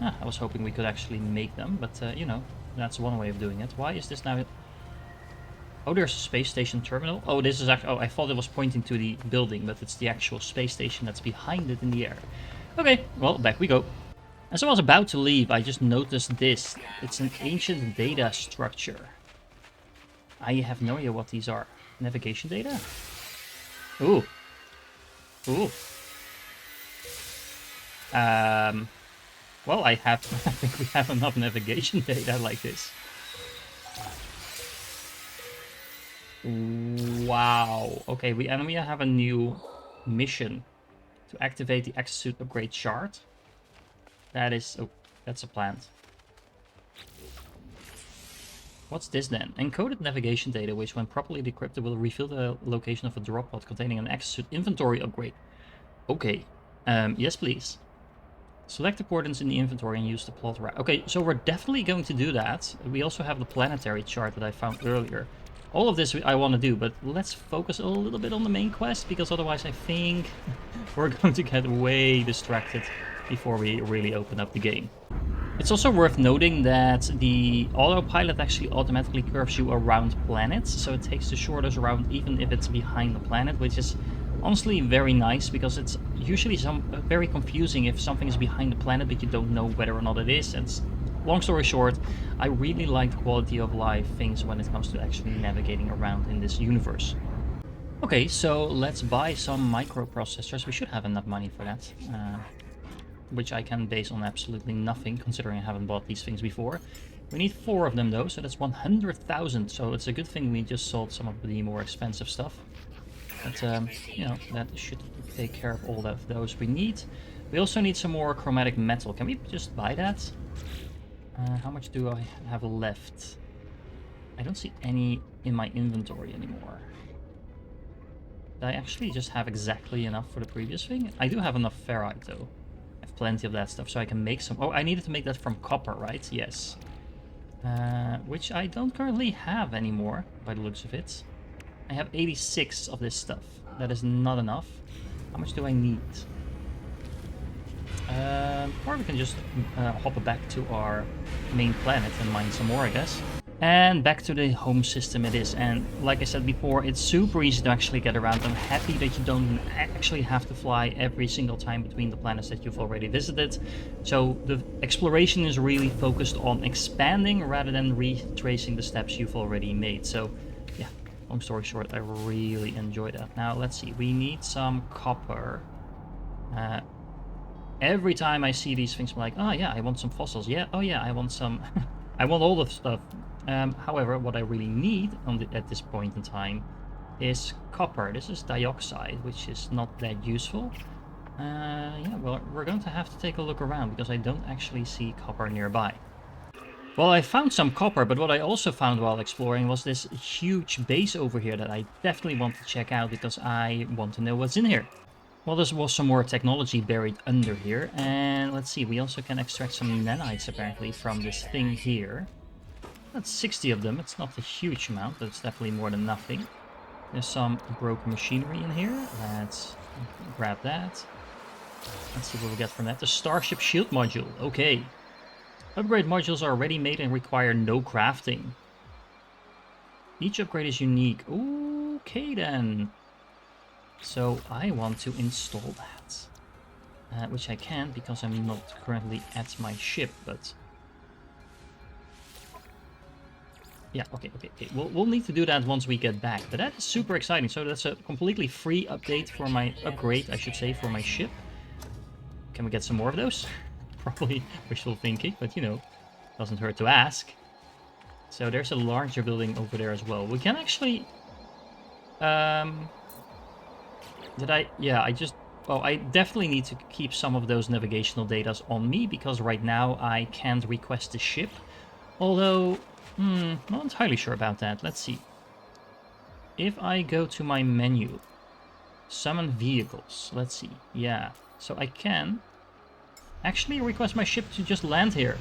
I was hoping we could actually make them, but you know, that's one way of doing it. Why is this now... Oh, there's a space station terminal. Oh, this is actually... Oh, I thought it was pointing to the building, but it's the actual space station that's behind it in the air. Okay, well, back we go. As I was about to leave, I just noticed this. It's an ancient data structure. I have no idea what these are. Navigation data? Ooh. Ooh. Well, I think we have enough navigation data like this. Wow. Okay, we have a new mission to activate the exosuit upgrade chart. That is... Oh, that's a plant. What's this then? Encoded navigation data, which when properly decrypted will reveal the location of a drop pod containing an exosuit inventory upgrade. Okay. Yes, please. Select the coordinates in the inventory and use the plot route. Okay, so we're definitely going to do that. We also have the planetary chart that I found earlier. All of this I want to do, but let's focus a little bit on the main quest, because otherwise I think we're going to get way distracted before we really open up the game. It's also worth noting that the autopilot actually automatically curves you around planets, so it takes the shortest route even if it's behind the planet, which is honestly very nice, because it's usually very confusing if something is behind the planet but you don't know whether or not it is. It's long story short, I really like the quality of life things when it comes to actually navigating around in this universe. Okay, so let's buy some microprocessors. We should have enough money for that, which I can base on absolutely nothing, considering I haven't bought these things before. We need 4 of them though, so that's 100,000. So it's a good thing we just sold some of the more expensive stuff. But, you know, that should take care of all of those we need. We also need some more chromatic metal. Can we just buy that? How much do I have left? I don't see any in my inventory anymore. Did I actually just have exactly enough for the previous thing? I do have enough ferrite though. I have plenty of that stuff, so I can make some... Oh, I needed to make that from copper, right? Yes. Which I don't currently have anymore, by the looks of it. I have 86 of this stuff. That is not enough. How much do I need? Or we can just hop back to our main planet and mine some more, I guess. And back to the home system it is. And like I said before, it's super easy to actually get around. I'm happy that you don't actually have to fly every single time between the planets that you've already visited. So the exploration is really focused on expanding rather than retracing the steps you've already made. So yeah, long story short, I really enjoy that. Now let's see, we need some copper. Every time I see these things, I'm like, oh yeah, I want some fossils. Yeah, oh yeah, I want some... I want all the stuff. However, what I really need at this point in time is copper. This is dioxide, which is not that useful. Yeah, well, we're going to have to take a look around because I don't actually see copper nearby. Well, I found some copper, but what I also found while exploring was this huge base over here that I definitely want to check out because I want to know what's in here. Well, there was some more technology buried under here, and let's see, we also can extract some nanites apparently from this thing here. That's 60 of them. It's not a huge amount, but it's definitely more than nothing. There's some broken machinery in here. Let's grab that. Let's see what we get from that. The starship shield module. Okay. Upgrade modules are ready made and require no crafting. Each upgrade is unique. Okay then. So I want to install that, which I can't because I'm not currently at my ship, but yeah, okay. We'll need to do that once we get back, but that is super exciting. So that's a completely free update for my upgrade, I should say, for my ship. Can we get some more of those? Probably wishful thinking, but you know, doesn't hurt to ask. So there's a larger building over there as well. We can actually well, I definitely need to keep some of those navigational data on me, because right now I can't request a ship. Although, not entirely sure about that. Let's see. If I go to my menu, summon vehicles, let's see. Yeah, so I can actually request my ship to just land here.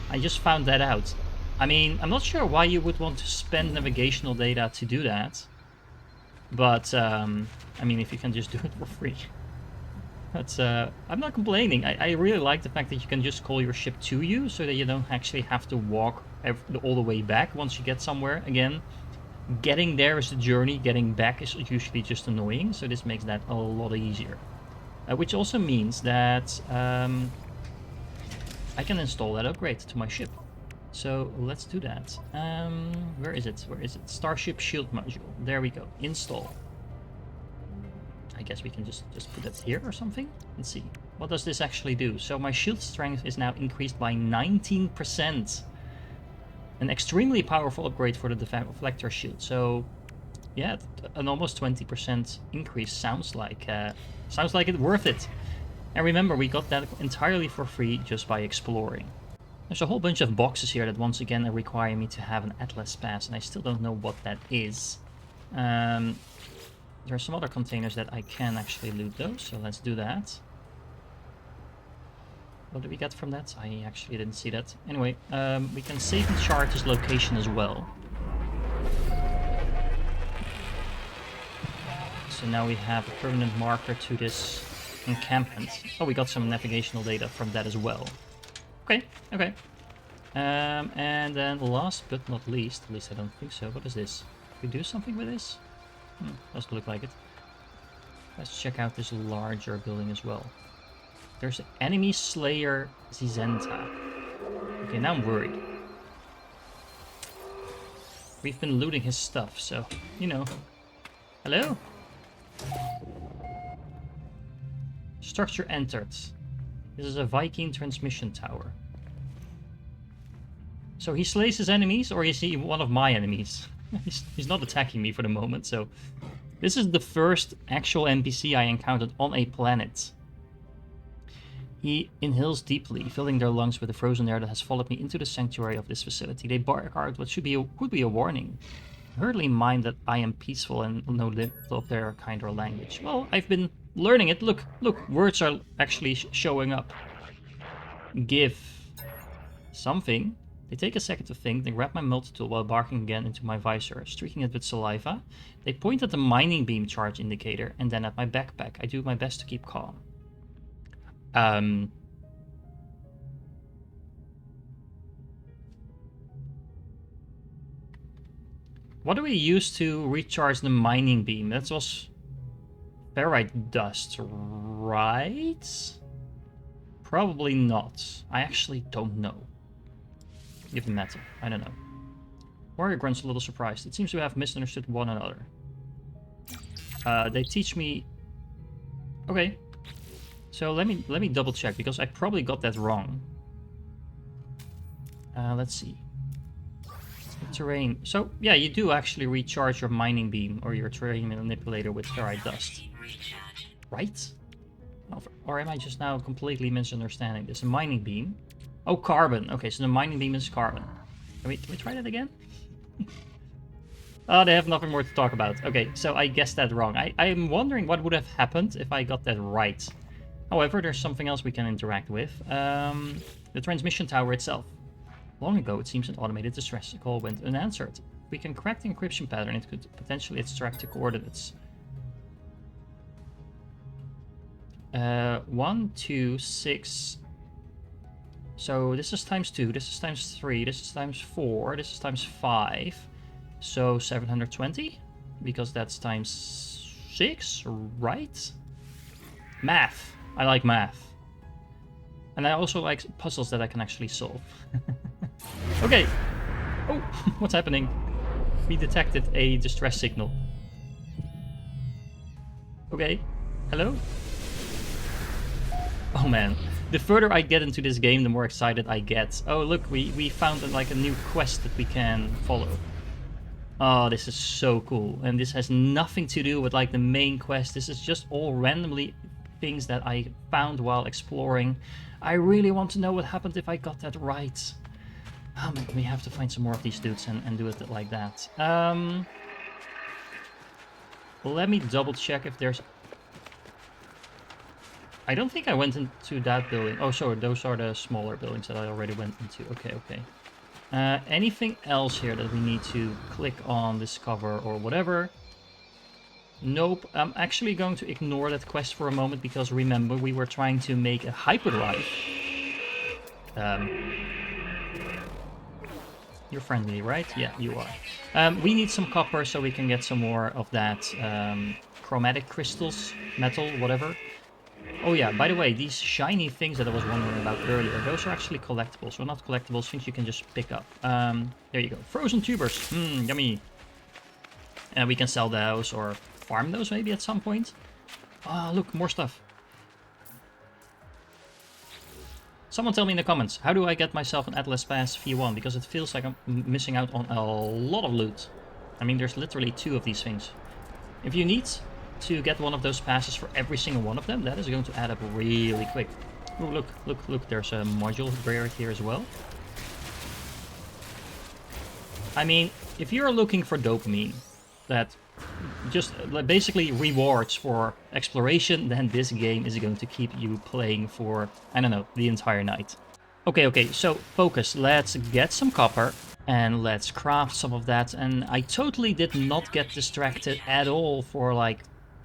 I just found that out. I mean, I'm not sure why you would want to spend navigational data to do that. But, I mean, if you can just do it for free. That's, I'm not complaining. I really like the fact that you can just call your ship to you, so that you don't actually have to walk all the way back once you get somewhere. Again, getting there is the journey, getting back is usually just annoying, so this makes that a lot easier. Which also means that I can install that upgrade to my ship. So let's do that. Where is it? Where is it? Starship shield module. There we go. Install. I guess we can just put that here or something. Let's see. What does this actually do? So my shield strength is now increased by 19%. An extremely powerful upgrade for the deflector shield. So yeah, an almost 20% increase sounds like it's worth it. And remember, we got that entirely for free just by exploring. There's a whole bunch of boxes here that once again require me to have an Atlas pass, and I still don't know what that is. There are some other containers that I can actually loot though, so let's do that. What did we get from that? I actually didn't see that. Anyway, we can save and chart this location as well. So now we have a permanent marker to this encampment. Oh, we got some navigational data from that as well. Okay. And then last but not least, at least I don't think so. What is this? Can we do something with this? Doesn't look like it. Let's check out this larger building as well. There's Enemy Slayer Zizenta. Okay, now I'm worried. We've been looting his stuff, so, you know. Hello? Structure entered. This is a Viking transmission tower. So he slays his enemies, or is he one of my enemies? He's not attacking me for the moment, so... This is the first actual NPC I encountered on a planet. He inhales deeply, filling their lungs with the frozen air that has followed me into the sanctuary of this facility. They bark out what would be a warning. Hardly mind that I am peaceful and know little of their kind or language. Well, I've been learning it. Look, words are actually showing up. Give something. They take a second to think, then grab my multi-tool while barking again into my visor, streaking it with saliva. They point at the mining beam charge indicator and then at my backpack. I do my best to keep calm. What do we use to recharge the mining beam? That was ferrite dust, right? Probably not. I actually don't know. Give the metal. I don't know. Warrior grunts a little surprised. It seems to have misunderstood one another. They teach me... Okay. So let me double check, because I probably got that wrong. Let's see. Terrain. So, yeah, you do actually recharge your mining beam or your terrain manipulator with ferrite dust. Right? Or am I just now completely misunderstanding this? A mining beam? Oh, carbon. Okay, so the mining beam is carbon. Can we try that again? Oh, they have nothing more to talk about. Okay, so I guessed that wrong. I'm wondering what would have happened if I got that right. However, there's something else we can interact with. The transmission tower itself. Long ago, it seems an automated distress call went unanswered. We can crack the encryption pattern. It could potentially extract the coordinates. 1, 2, 6... So this is times 2, this is times 3, this is times 4, this is times 5. So 720? Because that's times 6, right? Math. I like math. And I also like puzzles that I can actually solve. Okay. Oh, what's happening? We detected a distress signal. Okay. Hello? Oh man. The further I get into this game, the more excited I get. Oh look, we found like a new quest that we can follow. Oh, this is so cool. And this has nothing to do with like the main quest. This is just all randomly things that I found while exploring. I really want to know what happened if I got that right. We have to find some more of these dudes and do it like that. Let me double check if there's... I don't think I went into that building. Oh, sorry, those are the smaller buildings that I already went into. Okay, okay. Anything else here that we need to click on, discover, or whatever? Nope. I'm actually going to ignore that quest for a moment, because remember, we were trying to make a hyperdrive. You're friendly, right? Yeah, you are. We need some copper so we can get some more of that chromatic crystals, metal, whatever. Oh yeah, by the way, these shiny things that I was wondering about earlier, those are actually collectibles. Well, not collectibles, things you can just pick up. There you go. Frozen tubers. Yummy. And we can sell those or farm those maybe at some point. Ah, look, more stuff. Someone tell me in the comments, how do I get myself an Atlas Pass V1? Because it feels like I'm missing out on a lot of loot. I mean, there's literally 2 of these things. If you need to get one of those passes for every single one of them, that is going to add up really quick. Oh, look, look, look, there's a module buried here as well. I mean, if you're looking for dopamine that just basically rewards for exploration, then this game is going to keep you playing for, I don't know, the entire night. Okay, so focus. Let's get some copper and let's craft some of that. And I totally did not get distracted at all for like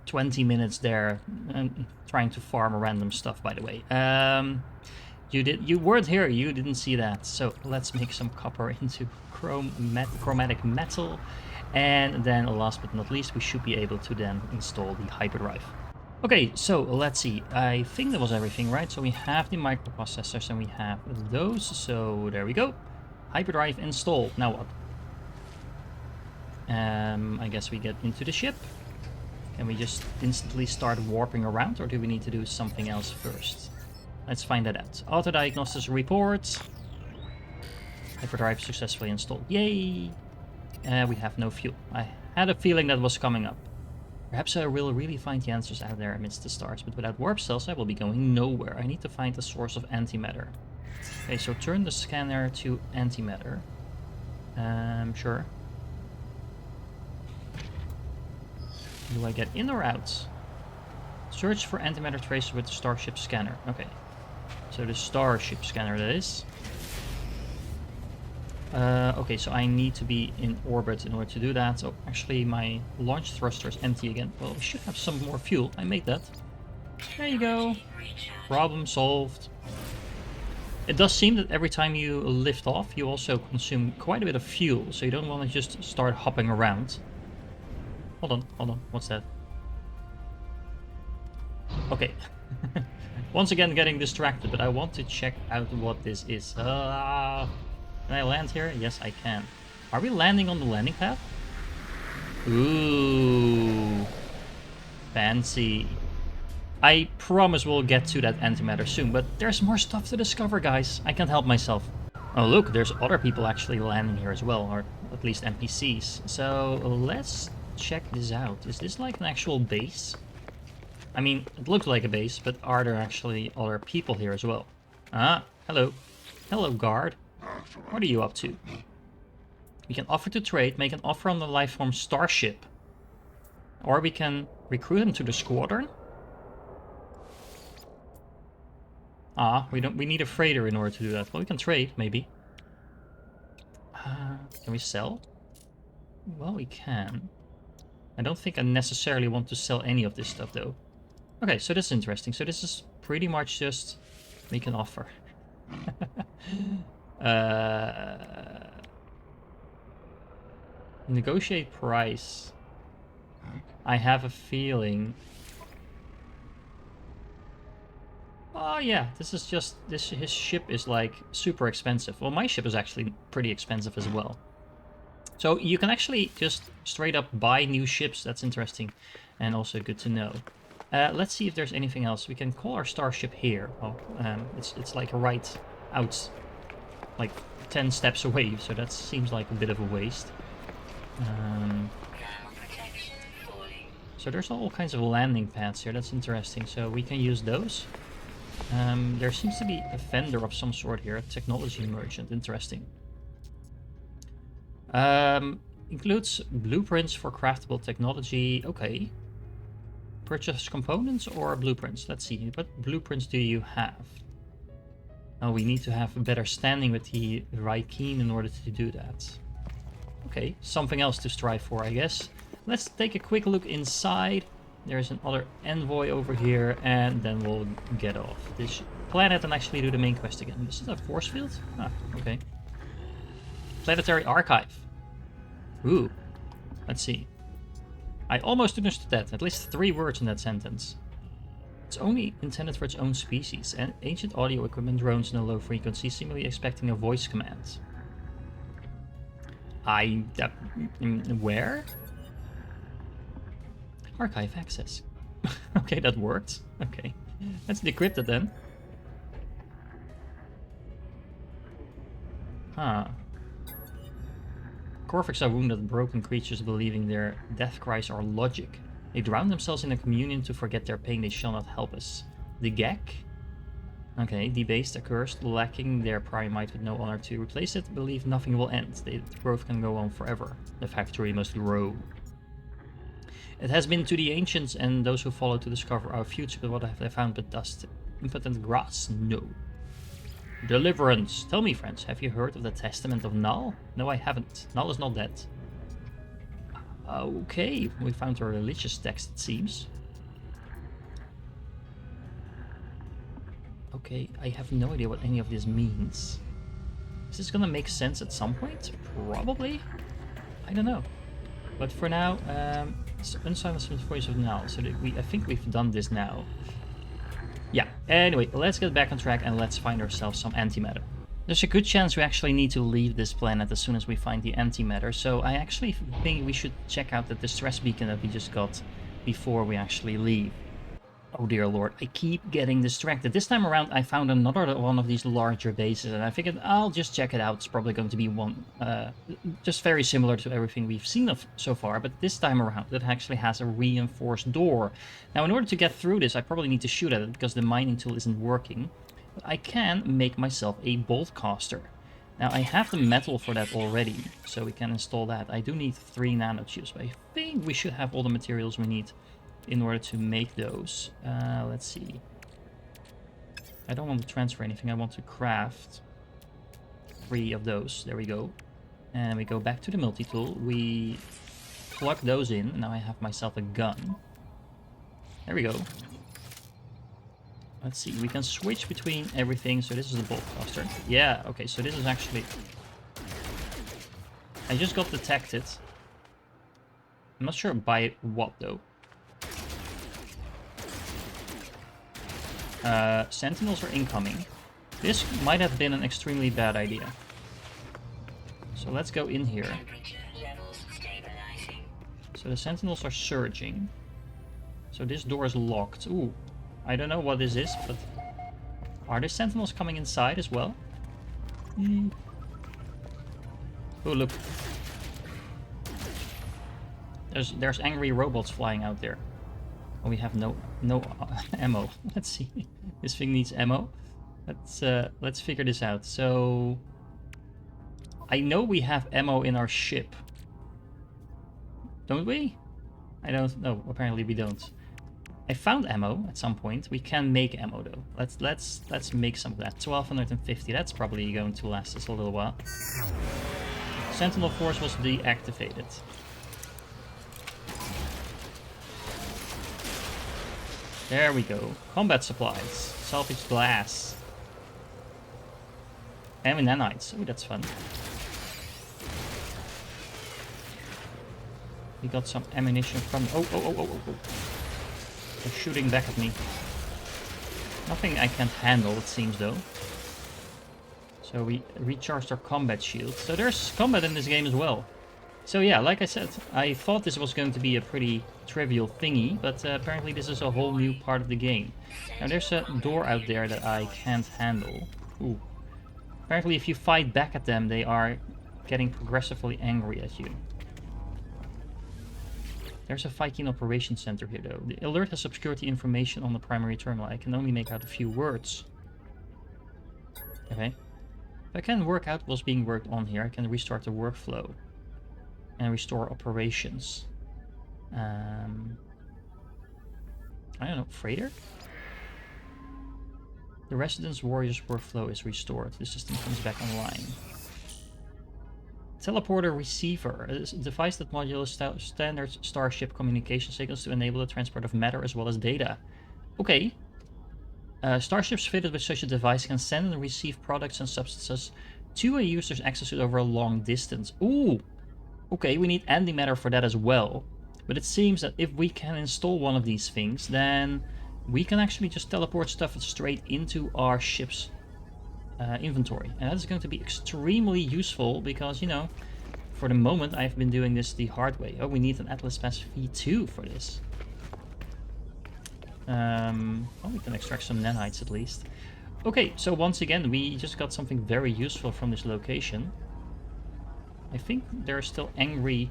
20 minutes there, trying to farm random stuff, by the way. You weren't here, you didn't see that. So let's make some copper into chromatic metal. And then last but not least, we should be able to then install the hyperdrive. Okay, so let's see. I think that was everything, right? So we have the microprocessors and we have those. So there we go. Hyperdrive installed. Now what? I guess we get into the ship. Can we just instantly start warping around, or do we need to do something else first? Let's find that out. Auto-diagnosis report. Hyperdrive successfully installed. Yay! We have no fuel. I had a feeling that was coming up. Perhaps I will really find the answers out there amidst the stars, but without warp cells I will be going nowhere. I need to find the source of antimatter. Okay, so turn the scanner to antimatter. Sure. Do I get in or out? Search for antimatter traces with the starship scanner. Okay. So the starship scanner, that is. Okay, so I need to be in orbit in order to do that. So actually my launch thruster is empty again. Well, we should have some more fuel. I made that. There you go. Problem solved. It does seem that every time you lift off, you also consume quite a bit of fuel. So you don't want to just start hopping around. Hold on. What's that? Okay. Once again getting distracted, but I want to check out what this is. Can I land here? Yes, I can. Are we landing on the landing pad? Ooh. Fancy. I promise we'll get to that antimatter soon, but there's more stuff to discover, guys. I can't help myself. Oh, look, there's other people actually landing here as well, or at least NPCs. So let's check this out. Is this like an actual base? I mean, it looks like a base, but are there actually other people here as well? Ah, hello. Hello, guard. What are you up to? We can offer to trade, make an offer on the lifeform starship. Or we can recruit him to the squadron. Ah, we need a freighter in order to do that. Well, we can trade, maybe. Can we sell? Well, we can. I don't think I necessarily want to sell any of this stuff, though. Okay, so this is interesting. So this is pretty much just make an offer. Negotiate price. I have a feeling. Oh yeah, this is just his ship is like super expensive. Well, my ship is actually pretty expensive as well. So you can actually just straight up buy new ships. That's interesting, and also good to know. Let's see if there's anything else. We can call our starship here. Oh, it's like right out, like 10 steps away. So that seems like a bit of a waste. So there's all kinds of landing pads here. That's interesting. So we can use those. There seems to be a vendor of some sort here. A technology merchant. Interesting. Includes blueprints for craftable technology. Okay. Purchase components or blueprints? Let's see. What blueprints do you have? Oh, we need to have a better standing with the Raikeen in order to do that. Okay, something else to strive for, I guess. Let's take a quick look inside. There's another envoy over here, and then we'll get off this planet and actually do the main quest again. This is a force field? Ah, okay. Planetary Archive. Ooh, let's see. I almost understood that. At least 3 words in that sentence. It's only intended for its own species, and ancient audio equipment drones in a low frequency, seemingly expecting a voice command. Where? Archive access. Okay, that worked. Okay, let's decrypt it then. Huh. Corvics are wounded, broken creatures believing their death cries are logic. They drown themselves in a communion to forget their pain. They shall not help us. The Gek? Okay, debased, accursed, lacking their prior might with no honor to replace it, believe nothing will end. The growth can go on forever. The factory must grow. It has been to the ancients and those who follow to discover our future, but what have they found but dust? Impotent grass? No. Deliverance. Tell me, friends, have you heard of the Testament of Null? No, I haven't. Null is not dead. Okay, we found a religious text, it seems. Okay, I have no idea what any of this means. Is this gonna make sense at some point? Probably. I don't know. But for now, Unsilence the voice of now. So that I think we've done this now. Yeah. Anyway, let's get back on track and let's find ourselves some antimatter. There's a good chance we actually need to leave this planet as soon as we find the antimatter. So I actually think we should check out the distress beacon that we just got before we actually leave. Oh dear lord, I keep getting distracted. This time around I found another one of these larger bases and I figured I'll just check it out. It's probably going to be one, just very similar to everything we've seen so far, but this time around it actually has a reinforced door. Now in order to get through this I probably need to shoot at it because the mining tool isn't working, but I can make myself a bolt caster. Now I have the metal for that already, so we can install that. I do need 3 nanotubes, but I think we should have all the materials we need in order to make those. Let's see. I don't want to transfer anything. I want to craft 3 of those. There we go. And we go back to the multi-tool. We plug those in. And now I have myself a gun. There we go. Let's see. We can switch between everything. So this is the bolt caster. Yeah, okay. So this is actually... I just got detected. I'm not sure by what though. Sentinels are incoming. This might have been an extremely bad idea. So let's go in here. So the sentinels are surging. So this door is locked. Ooh, I don't know what this is, but are the sentinels coming inside as well? Oh look, there's angry robots flying out there. Oh, we have no ammo. Let's see. This thing needs ammo. Let's figure this out. So I know we have ammo in our ship, don't we? I don't know. Apparently we don't. I found ammo at some point. We can make ammo though. Let's make some of that. 1250. That's probably going to last us a little while. Sentinel Force was deactivated. There we go. Combat supplies. Salvage glass. And nanites. Oh, that's fun. We got some ammunition from... Oh. They're shooting back at me. Nothing I can't handle, it seems, though. So we recharged our combat shield. So there's combat in this game as well. So yeah, like I said, I thought this was going to be a pretty trivial thingy, but apparently this is a whole new part of the game. Now there's a door out there that I can't handle. Ooh. Apparently if you fight back at them, they are getting progressively angry at you. There's a Viking operations center here though. The alert has obscured the information on the primary terminal. I can only make out a few words. Okay. If I can work out what's being worked on here, I can restart the workflow. And restore operations. I don't know, freighter? The Residence Warriors workflow is restored. The system comes back online. Teleporter receiver. A device that modulates standard starship communication signals to enable the transport of matter as well as data. Okay. Starships fitted with such a device can send and receive products and substances to a user's access to over a long distance. Ooh! Okay, we need antimatter for that as well. But it seems that if we can install one of these things, then we can actually just teleport stuff straight into our ship's inventory. And that is going to be extremely useful because, you know, for the moment I've been doing this the hard way. Oh, we need an Atlas Pass V2 for this. Well, we can extract some nanites at least. Okay, so once again, we just got something very useful from this location. I think there are still angry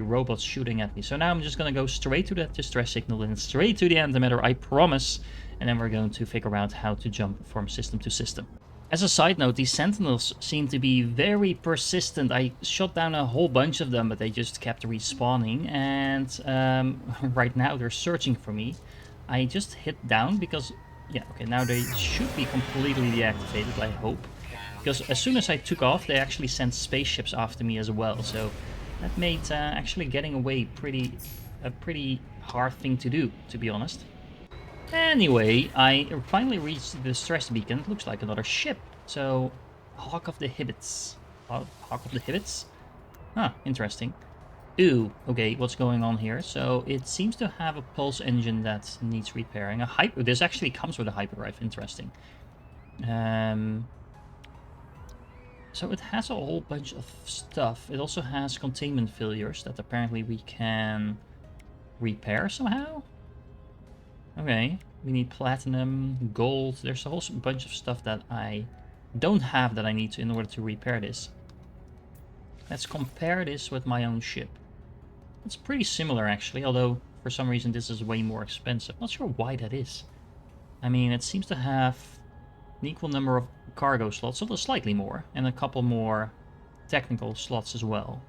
robots shooting at me. So now I'm just going to go straight to that distress signal and straight to the antimatter, I promise. And then we're going to figure out how to jump from system to system. As a side note, these sentinels seem to be very persistent. I shot down a whole bunch of them, but they just kept respawning. And right now they're searching for me. I just hit down because... Yeah, okay, now they should be completely deactivated, I hope. Because as soon as I took off, they actually sent spaceships after me as well. So that made actually getting away a pretty hard thing to do, to be honest. Anyway, I finally reached the distress beacon. It looks like another ship. So, Hawk of the Hibbets. Hawk of the Hibbets? Huh, interesting. Ooh, okay, what's going on here? So it seems to have a pulse engine that needs repairing. This actually comes with a hyperdrive. Interesting. So it has a whole bunch of stuff. It also has containment failures that apparently we can repair somehow. Okay, we need platinum, gold. There's a whole bunch of stuff that I don't have that I need to in order to repair this. Let's compare this with my own ship. It's pretty similar actually, although for some reason this is way more expensive. Not sure why that is. I mean, it seems to have an equal number of cargo slots, although slightly more, and a couple more technical slots as well.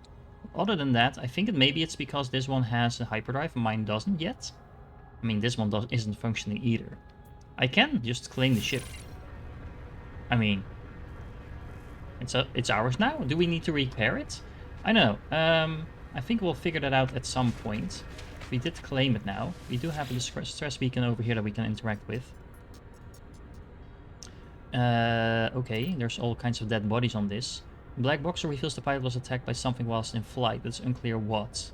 Other than that, I think maybe it's because this one has a hyperdrive and mine doesn't yet. I mean, this one isn't functioning either. I can just claim the ship. I mean, it's ours now. Do we need to repair it? I don't know. I think we'll figure that out at some point. We did claim it now. We do have a distress beacon over here that we can interact with. Okay, there's all kinds of dead bodies on this. Black box reveals the pilot was attacked by something whilst in flight, but it's unclear what.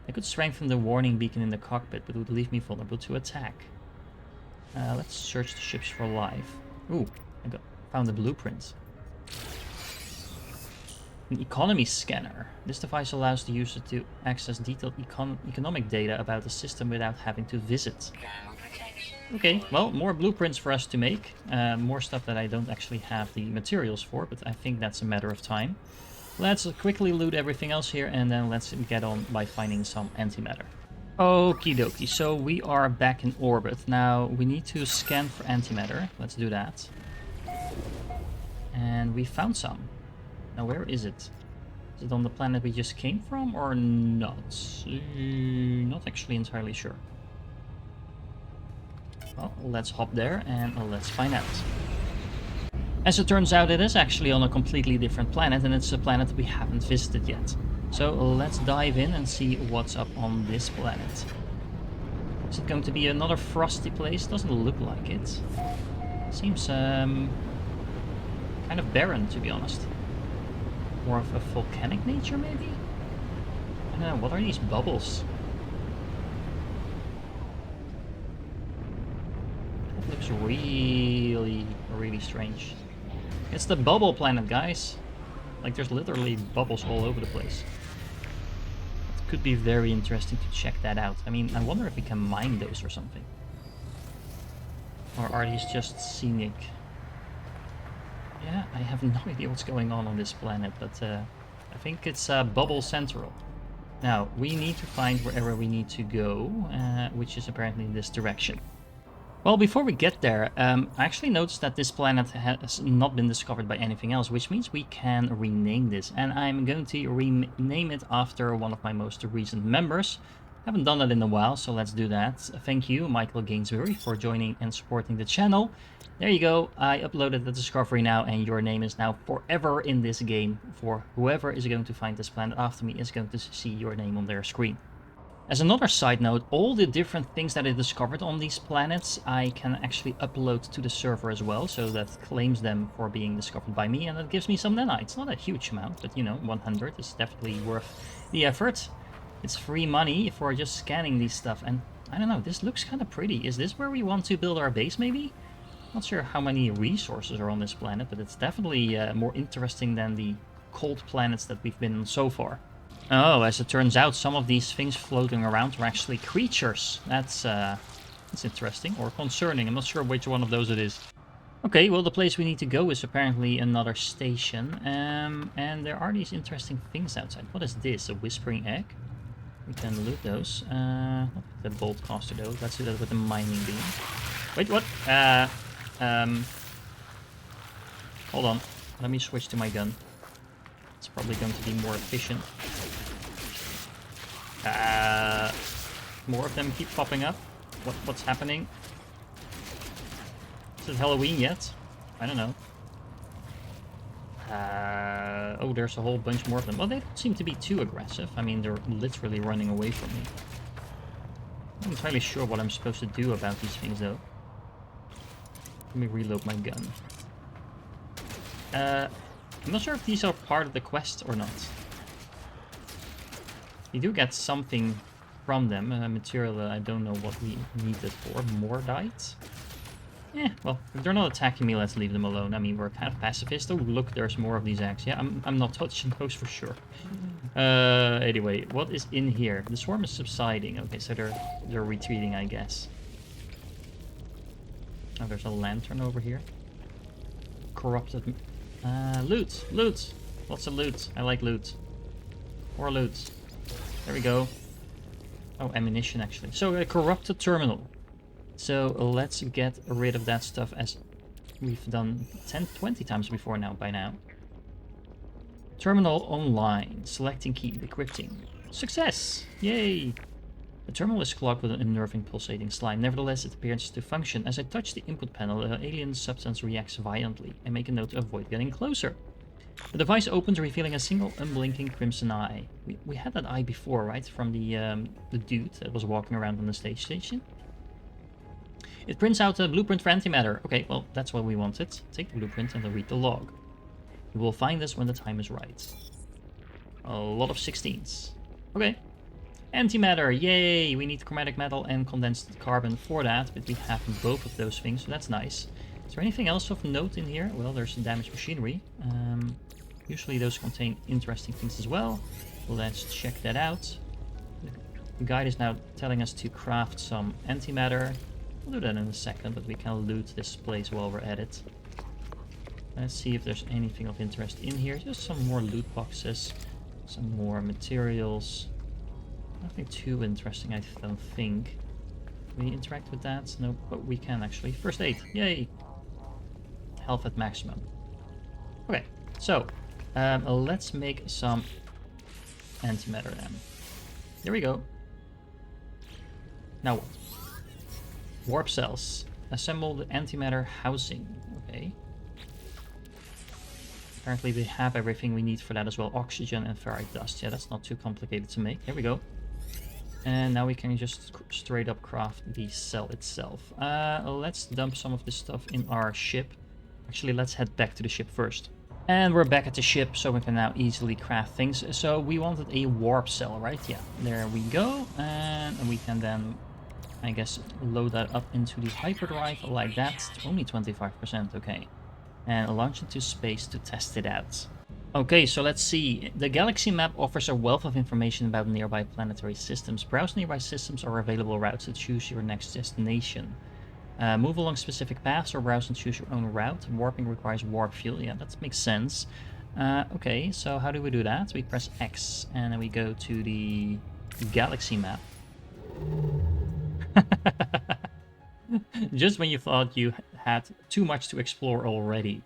I could strengthen the warning beacon in the cockpit, but it would leave me vulnerable to attack. Let's search the ships for life. Ooh, found a blueprint. An economy scanner. This device allows the user to access detailed economic data about the system without having to visit. Okay, well, more blueprints for us to make. More stuff that I don't actually have the materials for, but I think that's a matter of time. Let's quickly loot everything else here, and then let's get on by finding some antimatter. Okie dokie, so we are back in orbit. Now, we need to scan for antimatter. Let's do that. And we found some. Now, where is it? Is it on the planet we just came from, or not? Not actually entirely sure. Well, let's hop there and let's find out. As it turns out, it is actually on a completely different planet, and it's a planet we haven't visited yet. So let's dive in and see what's up on this planet. Is it going to be another frosty place? Doesn't look like it. Seems kind of barren, to be honest. More of a volcanic nature, maybe? I don't know, what are these bubbles? That looks really, really strange. It's the bubble planet, guys. Like, there's literally bubbles all over the place. It could be very interesting to check that out. I mean, I wonder if we can mine those or something. Or are these just scenic? Yeah, I have no idea what's going on this planet, but I think it's Bubble Central. Now, we need to find wherever we need to go, which is apparently in this direction. Well, before we get there, I actually noticed that this planet has not been discovered by anything else, which means we can rename this. And I'm going to rename it after one of my most recent members. Haven't done that in a while, so let's do that. Thank you, Michael Gainsbury, for joining and supporting the channel. There you go, I uploaded the discovery now, and your name is now forever in this game. For whoever is going to find this planet after me is going to see your name on their screen. As another side note, all the different things that I discovered on these planets, I can actually upload to the server as well, so that claims them for being discovered by me, and that gives me some nanites. Not a huge amount, but you know, 100 is definitely worth the effort. It's free money for just scanning these stuff, and I don't know, this looks kind of pretty. Is this where we want to build our base, maybe? Not sure how many resources are on this planet, but it's definitely more interesting than the cold planets that we've been on so far. Oh, as it turns out, some of these things floating around are actually creatures. That's interesting, or concerning. I'm not sure which one of those it is. Okay, well, the place we need to go is apparently another station. And there are these interesting things outside. What is this? A whispering egg? We can loot those. Not the bolt caster, though. Let's do that with the mining beam. Wait, what? Hold on. Let me switch to my gun. It's probably going to be more efficient. More of them keep popping up. What's happening? Is it Halloween yet? I don't know. Oh, there's a whole bunch more of them. Well, they don't seem to be too aggressive. I mean, they're literally running away from me. I'm not entirely sure what I'm supposed to do about these things, though. Let me reload my gun. I'm not sure if these are part of the quest or not. You do get something from them, a material that I don't know what we need it for. Mordite? Yeah, well, if they're not attacking me, let's leave them alone. I mean, we're kind of pacifist. Oh, look, there's more of these eggs. Yeah, I'm not touching those for sure. Anyway, what is in here? The swarm is subsiding. Okay, so they're retreating, I guess. Oh, there's a lantern over here. Corrupted... loot! Loot! Lots of loot. I like loot. More loot. There we go. Oh, ammunition, actually. So, a corrupted terminal. So, let's get rid of that stuff as we've done 10, 20 times before now, by now. Terminal online. Selecting key. Decrypting. Success! Yay! The terminal is clogged with an unnerving pulsating slime. Nevertheless, it appears to function. As I touch the input panel, the alien substance reacts violently. I make a note to avoid getting closer. The device opens, revealing a single unblinking crimson eye. We had that eye before, right? From the dude that was walking around on the station. It prints out a blueprint for antimatter. Okay, well, that's what we wanted. Take the blueprint and then read the log. You will find this when the time is right. A lot of 16s. Okay. Antimatter, yay! We need chromatic metal and condensed carbon for that, but we have both of those things, so that's nice. Is there anything else of note in here? Well, there's some damaged machinery. Usually those contain interesting things as well. Let's check that out. The guide is now telling us to craft some antimatter. We'll do that in a second, but we can loot this place while we're at it. Let's see if there's anything of interest in here. Just some more loot boxes, some more materials. Nothing too interesting, I don't think. Can we interact with that? No, but we can actually. First aid, yay! Health at maximum. Okay, so let's make some antimatter then. There we go. Now what? Warp cells. Assemble the antimatter housing. Okay. Apparently they have everything we need for that as well. Oxygen and ferrite dust. Yeah, that's not too complicated to make. There we go. And now we can just straight up craft the cell itself. Let's dump some of this stuff in our ship. Actually, let's head back to the ship first. And we're back at the ship, so we can now easily craft things. So we wanted a warp cell, right? Yeah, there we go. And we can then, I guess, load that up into the hyperdrive like that. It's only 25%, okay. And launch into space to test it out. Okay, so let's see. The galaxy map offers a wealth of information about nearby planetary systems. Browse nearby systems or available routes to choose your next destination. Move along specific paths or browse and choose your own route. Warping requires warp fuel. Yeah, that makes sense. Okay, so how do we do that? We press X and then we go to the galaxy map. Just when you thought you had too much to explore already.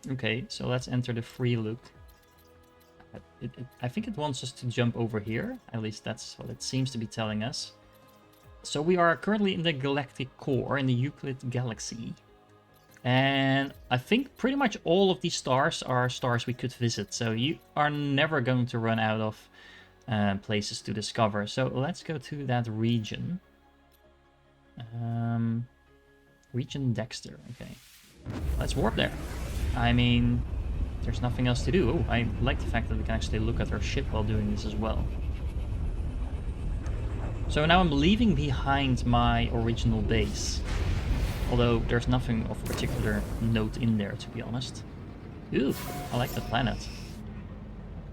Okay, so let's enter the free loop. I think it wants us to jump over here. At least that's what it seems to be telling us. So we are currently in the galactic core, in the Euclid galaxy. And I think pretty much all of these stars are stars we could visit. So you are never going to run out of places to discover. So let's go to that region. Region Dexter, okay. Let's warp there. I mean, there's nothing else to do. Oh, I like the fact that we can actually look at our ship while doing this as well. So now I'm leaving behind my original base. Although there's nothing of particular note in there, to be honest. Ooh, I like the planet.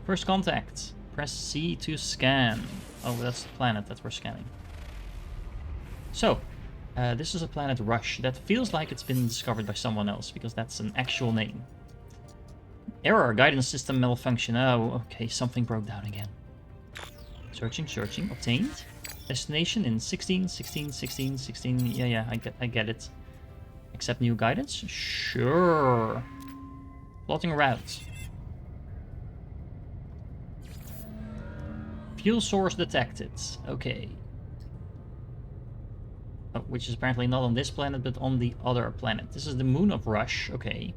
First contact. Press C to scan. Oh, that's the planet that we're scanning. So, this is a planet Rush. That feels like it's been discovered by someone else, because that's an actual name. Error, guidance system malfunction. Oh, okay, something broke down again. Searching, searching, obtained. Destination in 16, 16, 16, 16. Yeah, I get it. Accept new guidance? Sure. Plotting route. Fuel source detected. Okay. Oh, which is apparently not on this planet, but on the other planet. This is the moon of Rush. Okay.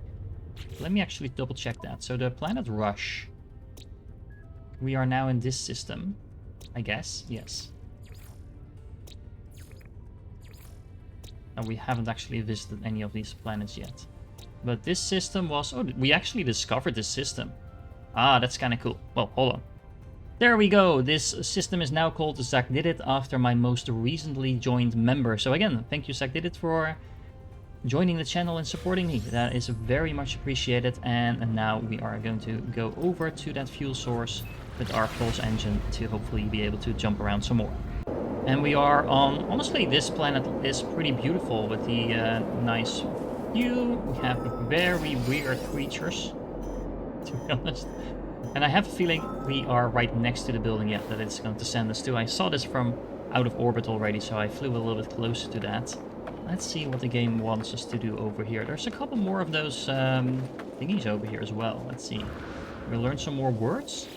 Let me actually double check that. So the planet Rush. We are now in this system. I guess. Yes. And we haven't actually visited any of these planets yet. But this system was... Oh, we actually discovered this system. Ah, that's kind of cool. Well, hold on. There we go. This system is now called Zach Did It after my most recently joined member. So again, thank you Zach Did It for joining the channel and supporting me. That is very much appreciated. And now we are going to go over to that fuel source with our pulse engine to hopefully be able to jump around some more. And we are on, honestly, this planet is pretty beautiful with the nice view. We have very weird creatures, to be honest. And I have a feeling we are right next to the building yet that it's going to send us to. I saw this from out of orbit already, so I flew a little bit closer to that. Let's see what the game wants us to do over here. There's a couple more of those thingies over here as well. Let's see. We learn some more words.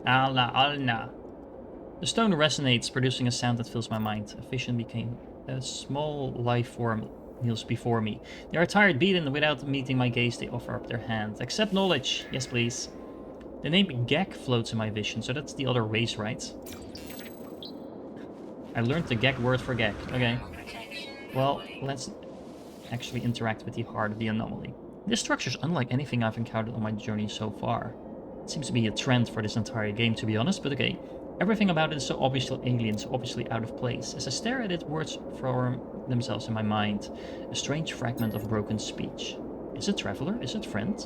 Allah, Allah. The stone resonates, producing a sound that fills my mind. A vision became a small life form kneels before me. They are tired, beaten. Without meeting my gaze, they offer up their hand. Accept knowledge. Yes, please. The name Gek floats in my vision, so that's the other race, right? I learned the Gek word for Gek. Okay. Well, let's actually interact with the heart of the anomaly. This structure is unlike anything I've encountered on my journey so far. It seems to be a trend for this entire game, to be honest, but okay. Everything about it is so obviously alien, so obviously out of place. As I stare at it, words form themselves in my mind. A strange fragment of broken speech. Is it traveler? Is it friend?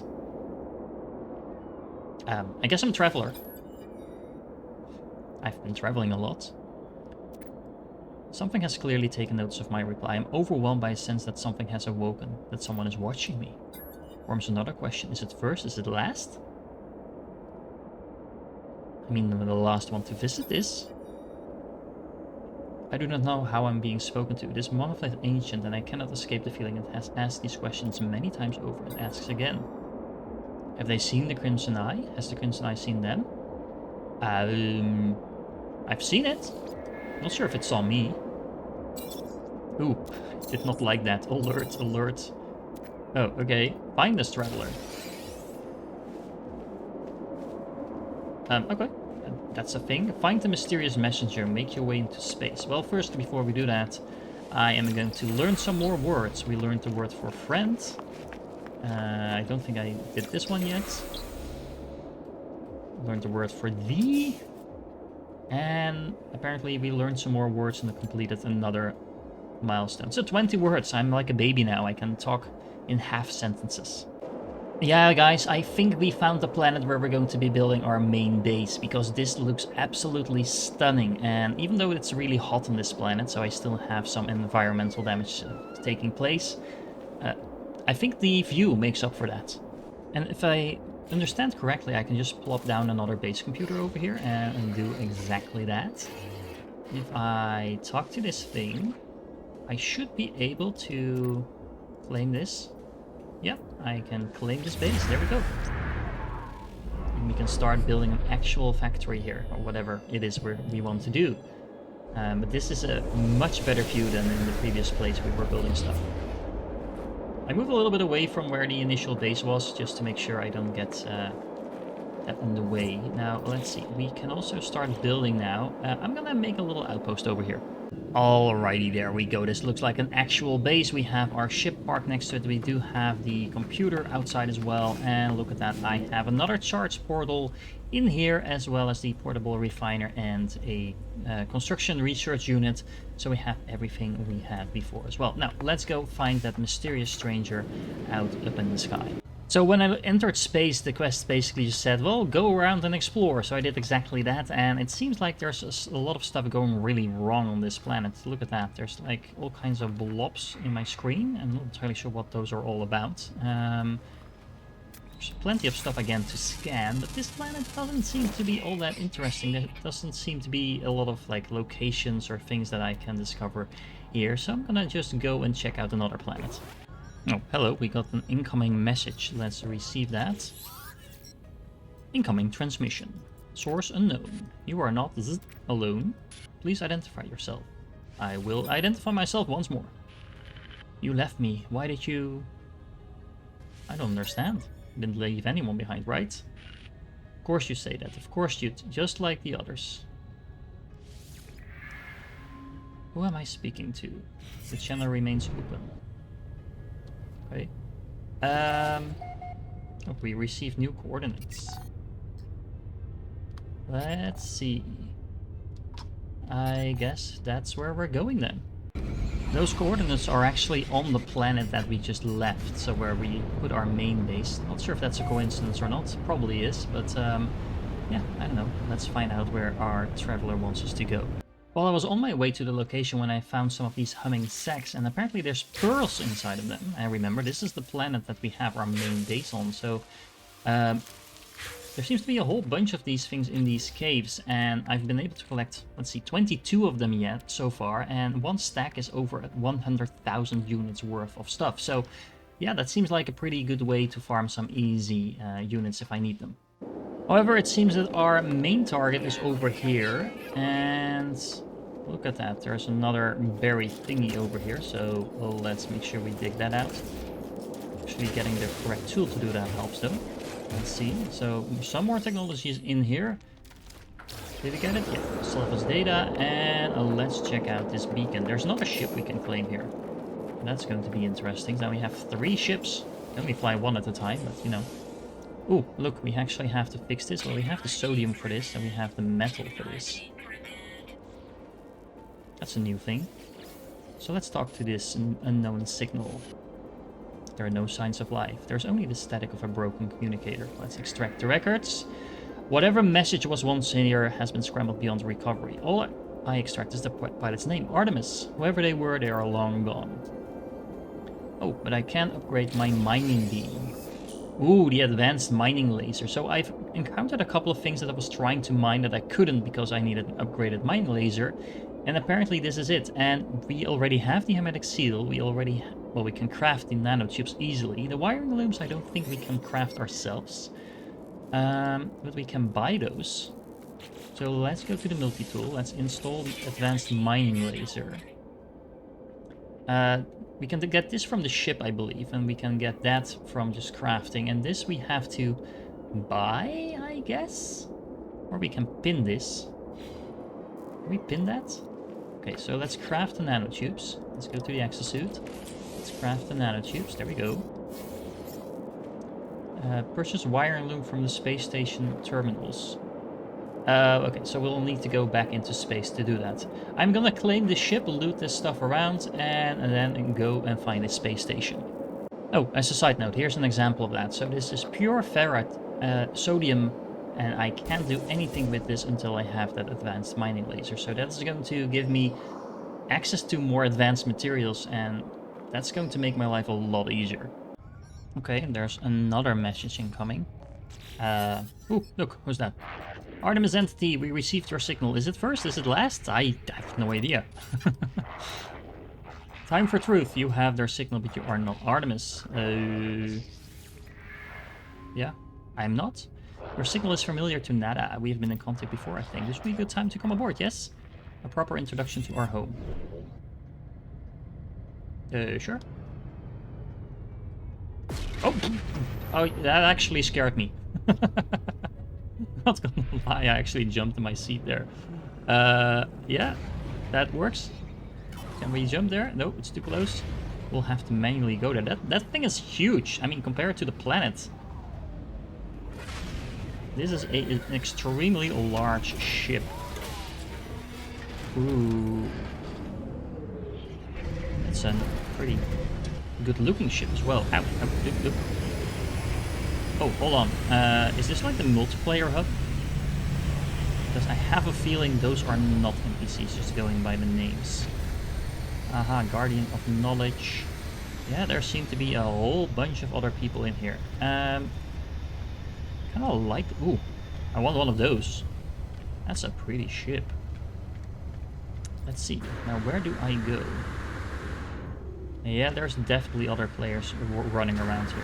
I guess I'm traveler. I've been traveling a lot. Something has clearly taken notice of my reply. I'm overwhelmed by a sense that something has awoken, that someone is watching me. Forms another question. Is it first? Is it last? I mean, the last one to visit this. I do not know how I'm being spoken to. This monolith is ancient, and I cannot escape the feeling it has asked these questions many times over and asks again. Have they seen the Crimson Eye? Has the Crimson Eye seen them? I've seen it. Not sure if it saw me. Ooh, did not like that. Alert, alert. Oh, okay. Find this traveler. Okay, that's a thing. Find the mysterious messenger, make your way into space. Well, first, before we do that, I am going to learn some more words. We learned the word for friend. I don't think I did this one yet. Learned the word for thee. And apparently we learned some more words and completed another milestone. So 20 words. I'm like a baby now. I can talk in half sentences. Yeah, guys, I think we found the planet where we're going to be building our main base, because this looks absolutely stunning. And even though it's really hot on this planet, so I still have some environmental damage taking place, I think the view makes up for that. And if I understand correctly, I can just plop down another base computer over here and do exactly that. If I talk to this thing, I should be able to claim this. Yep, I can claim this base. There we go. And we can start building an actual factory here, or whatever it is we want to do. But this is a much better view than in the previous place we were building stuff. I moved a little bit away from where the initial base was, just to make sure I don't get that in the way. Now, let's see. We can also start building now. I'm gonna make a little outpost over here. Alrighty, there we go. This looks like an actual base. We have our ship parked next to it. We do have the computer outside as well. And look at that, I have another charge portal in here, as well as the portable refiner and a construction research unit. So we have everything we had before as well. Now, let's go find that mysterious stranger out up in the sky. So when I entered space, the quest basically just said, well, go around and explore. So I did exactly that, and it seems like there's a lot of stuff going really wrong on this planet. Look at that. There's like all kinds of blobs in my screen. I'm not entirely sure what those are all about. There's plenty of stuff again to scan, but this planet doesn't seem to be all that interesting. There doesn't seem to be a lot of like locations or things that I can discover here. So I'm gonna just go and check out another planet. Oh, hello, we got an incoming message. Let's receive that. Incoming transmission. Source unknown. You are not alone. Please identify yourself. I will identify myself once more. You left me. Why did you... I don't understand. You didn't leave anyone behind, right? Of course you say that. Of course you... Just like the others. Who am I speaking to? The channel remains open. Okay. Oh, we received new coordinates. Let's see. I guess that's where we're going then. Those coordinates are actually on the planet that we just left, so where we put our main base. Not sure if that's a coincidence or not. Probably is, but yeah, I don't know. Let's find out where our traveler wants us to go. Well, I was on my way to the location when I found some of these humming sacks, and apparently there's pearls inside of them. And remember, this is the planet that we have our main base on, so there seems to be a whole bunch of these things in these caves, and I've been able to collect, let's see, 22 of them yet so far, and one stack is over at 100,000 units worth of stuff. So yeah, that seems like a pretty good way to farm some easy units if I need them. However, it seems that our main target is over here, and look at that, there's another berry thingy over here, so let's make sure we dig that out. Actually getting the correct tool to do that helps though. Let's see, so some more technology is in here. Did we get it? Yeah, surface data, and let's check out this beacon. There's another ship we can claim here. That's going to be interesting. Now we have 3 ships. We only fly one at a time, but you know. Oh, look, we actually have to fix this. Well, we have the sodium for this, and we have the metal for this. That's a new thing. So let's talk to this unknown signal. There are no signs of life. There's only the static of a broken communicator. Let's extract the records. Whatever message was once in here has been scrambled beyond recovery. All I extract is the pilot's name, Artemis. Whoever they were, they are long gone. Oh, but I can upgrade my mining beam. Ooh, the advanced mining laser. So I've encountered a couple of things that I was trying to mine that I couldn't because I needed an upgraded mining laser. And apparently this is it. And we already have the hermetic seal. We already, well, we can craft the nanotubes easily. The wiring looms I don't think we can craft ourselves. But we can buy those. So let's go to the multi-tool. Let's install the advanced mining laser. We can get this from the ship, I believe, and we can get that from just crafting. And this we have to buy, I guess? Or we can pin this. Can we pin that? Okay, so let's craft the nanotubes. Let's go to the exosuit. Let's craft the nanotubes. There we go. Purchase wiring loom from the space station terminals. Okay, so we'll need to go back into space to do that. I'm gonna claim the ship, loot this stuff around, and then go and find a space station. Oh, as a side note, here's an example of that. So this is pure ferrite, sodium, and I can't do anything with this until I have that advanced mining laser. So that's going to give me access to more advanced materials, and that's going to make my life a lot easier. Okay, and there's another message incoming. Ooh, look, who's that? Artemis entity, we received your signal. Is it first? Is it last? I have no idea. Time for truth. You have their signal, but you are not Artemis. Yeah, I'm not. Your signal is familiar to Nada. We have been in contact before, I think. This would be a good time to come aboard, yes? A proper introduction to our home. Sure. Oh, that actually scared me. Not gonna lie, I actually jumped in my seat there. Yeah, that works. Can we jump there? No, it's too close. We'll have to manually go there. That thing is huge. I mean, compared to the planet. This is an extremely large ship. Ooh. It's a pretty good looking ship as well. Ow, ow, look. Oh, hold on. Is this like the multiplayer hub? Because I have a feeling those are not NPCs, just going by the names. Aha, Guardian of Knowledge. Yeah, there seem to be a whole bunch of other people in here. Kind of like... Ooh, I want one of those. That's a pretty ship. Let's see. Now, where do I go? Yeah, there's definitely other players running around here.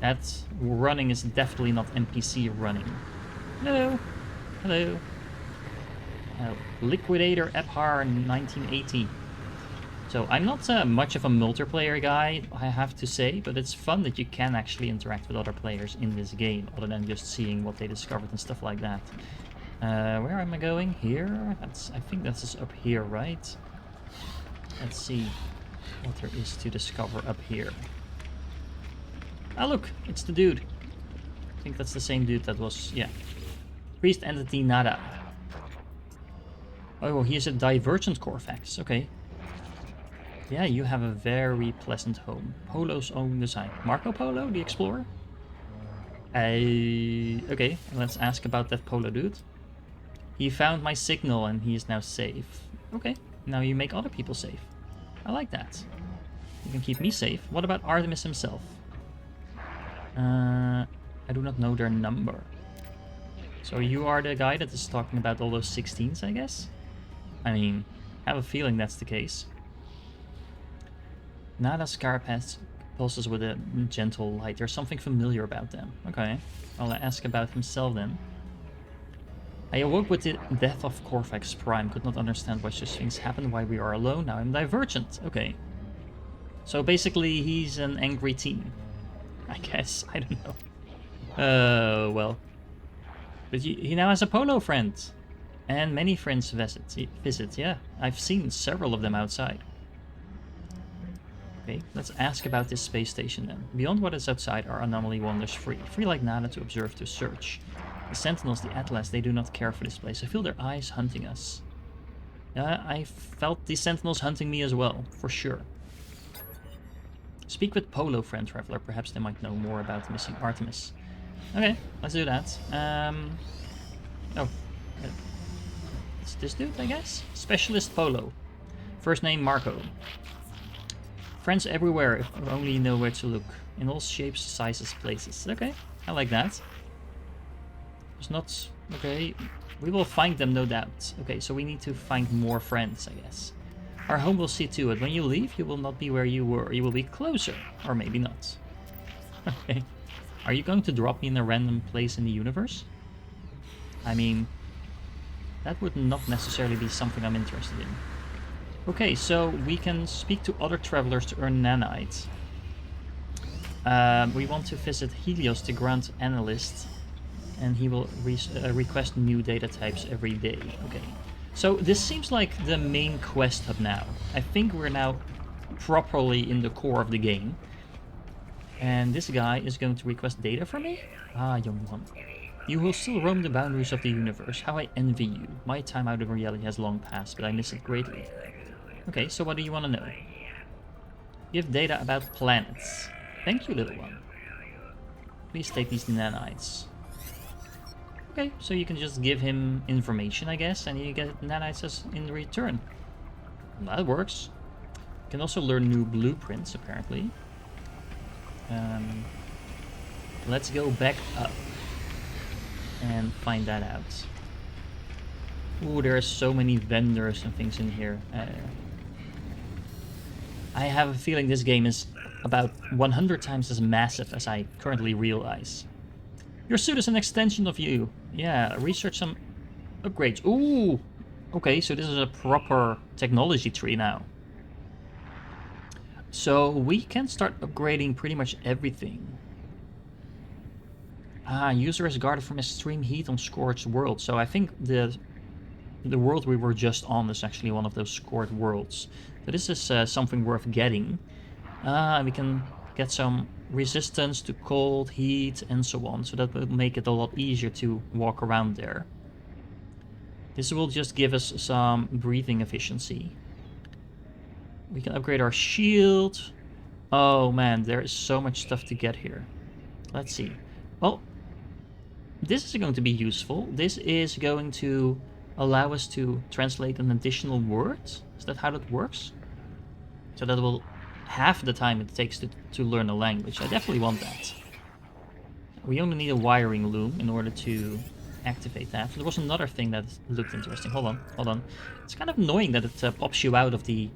That running is definitely not NPC running. Hello. Hello. Liquidator Ephar 1980. So I'm not much of a multiplayer guy, I have to say, but it's fun that you can actually interact with other players in this game, other than just seeing what they discovered and stuff like that. Where am I going? Here? I think that's just up here, right? Let's see what there is to discover up here. Ah, look, it's the dude. I think that's the same dude that was, yeah. Priest entity nada. Oh, he is a divergent Corvax. Okay. Yeah, you have a very pleasant home. Polo's own design. Marco Polo, the explorer? Okay, let's ask about that Polo dude. He found my signal and he is now safe. Okay, now you make other people safe. I like that. You can keep me safe. What about Artemis himself? I do not know their number. So you are the guy that is talking about all those 16s, I guess? I mean, I have a feeling that's the case. Nada's carapace pulses with a gentle light. There's something familiar about them. Okay, I'll ask about himself then. I awoke with the death of Corvax Prime. Could not understand why such things happen, why we are alone. Now I'm divergent. Okay. So basically he's an angry teen. I guess. I don't know. Well. But he now has a Polo friend. And many friends visit, yeah. I've seen several of them outside. Okay, let's ask about this space station then. Beyond what is outside, our Anomaly wanders free. Free like Nada to observe, to search. The Sentinels, the Atlas, they do not care for this place. I feel their eyes hunting us. Yeah, I felt the Sentinels hunting me as well, for sure. Speak with Polo, friend traveler. Perhaps they might know more about the missing Artemis. Okay, let's do that. Oh, it's this dude, I guess? Specialist Polo. First name Marco. Friends everywhere, if only you know where to look. In all shapes, sizes, places. Okay, I like that. It's not... Okay, we will find them, no doubt. Okay, so we need to find more friends, I guess. Our home will see to it. When you leave, you will not be where you were. You will be closer. Or maybe not. Okay. Are you going to drop me in a random place in the universe? I mean... that would not necessarily be something I'm interested in. Okay, so we can speak to other travelers to earn nanites. We want to visit Helios, the Grand Analyst, and he will request new data types every day. Okay, so this seems like the main quest hub now. I think we're now properly in the core of the game. And this guy is going to request data from me? Ah, young one. You will still roam the boundaries of the universe. How I envy you. My time out of reality has long passed, but I miss it greatly. Okay, so what do you want to know? Give data about planets. Thank you, little one. Please take these nanites. Okay, so you can just give him information, I guess, and you get nanites in return. That works. You can also learn new blueprints, apparently. Let's go back up and find that out. Ooh, there are so many vendors and things in here. I have a feeling this game is about 100 times as massive as I currently realize. Your suit is an extension of you. Yeah, research some upgrades. Ooh! Okay, so this is a proper technology tree now. So we can start upgrading pretty much everything. Ah, user is guarded from extreme heat on scorched world. So I think the world we were just on is actually one of those scored worlds. So this is something worth getting. We can get some resistance to cold, heat, and so on. So that will make it a lot easier to walk around there. This will just give us some breathing efficiency. We can upgrade our shield. Oh man, there is so much stuff to get here. Let's see. Well, this is going to be useful. This is going to allow us to translate an additional word. Is that how that works? So that will half the time it takes to learn a language. I definitely want that. We only need a wiring loom in order to activate that. There was another thing that looked interesting. Hold on. It's kind of annoying that it pops you out of the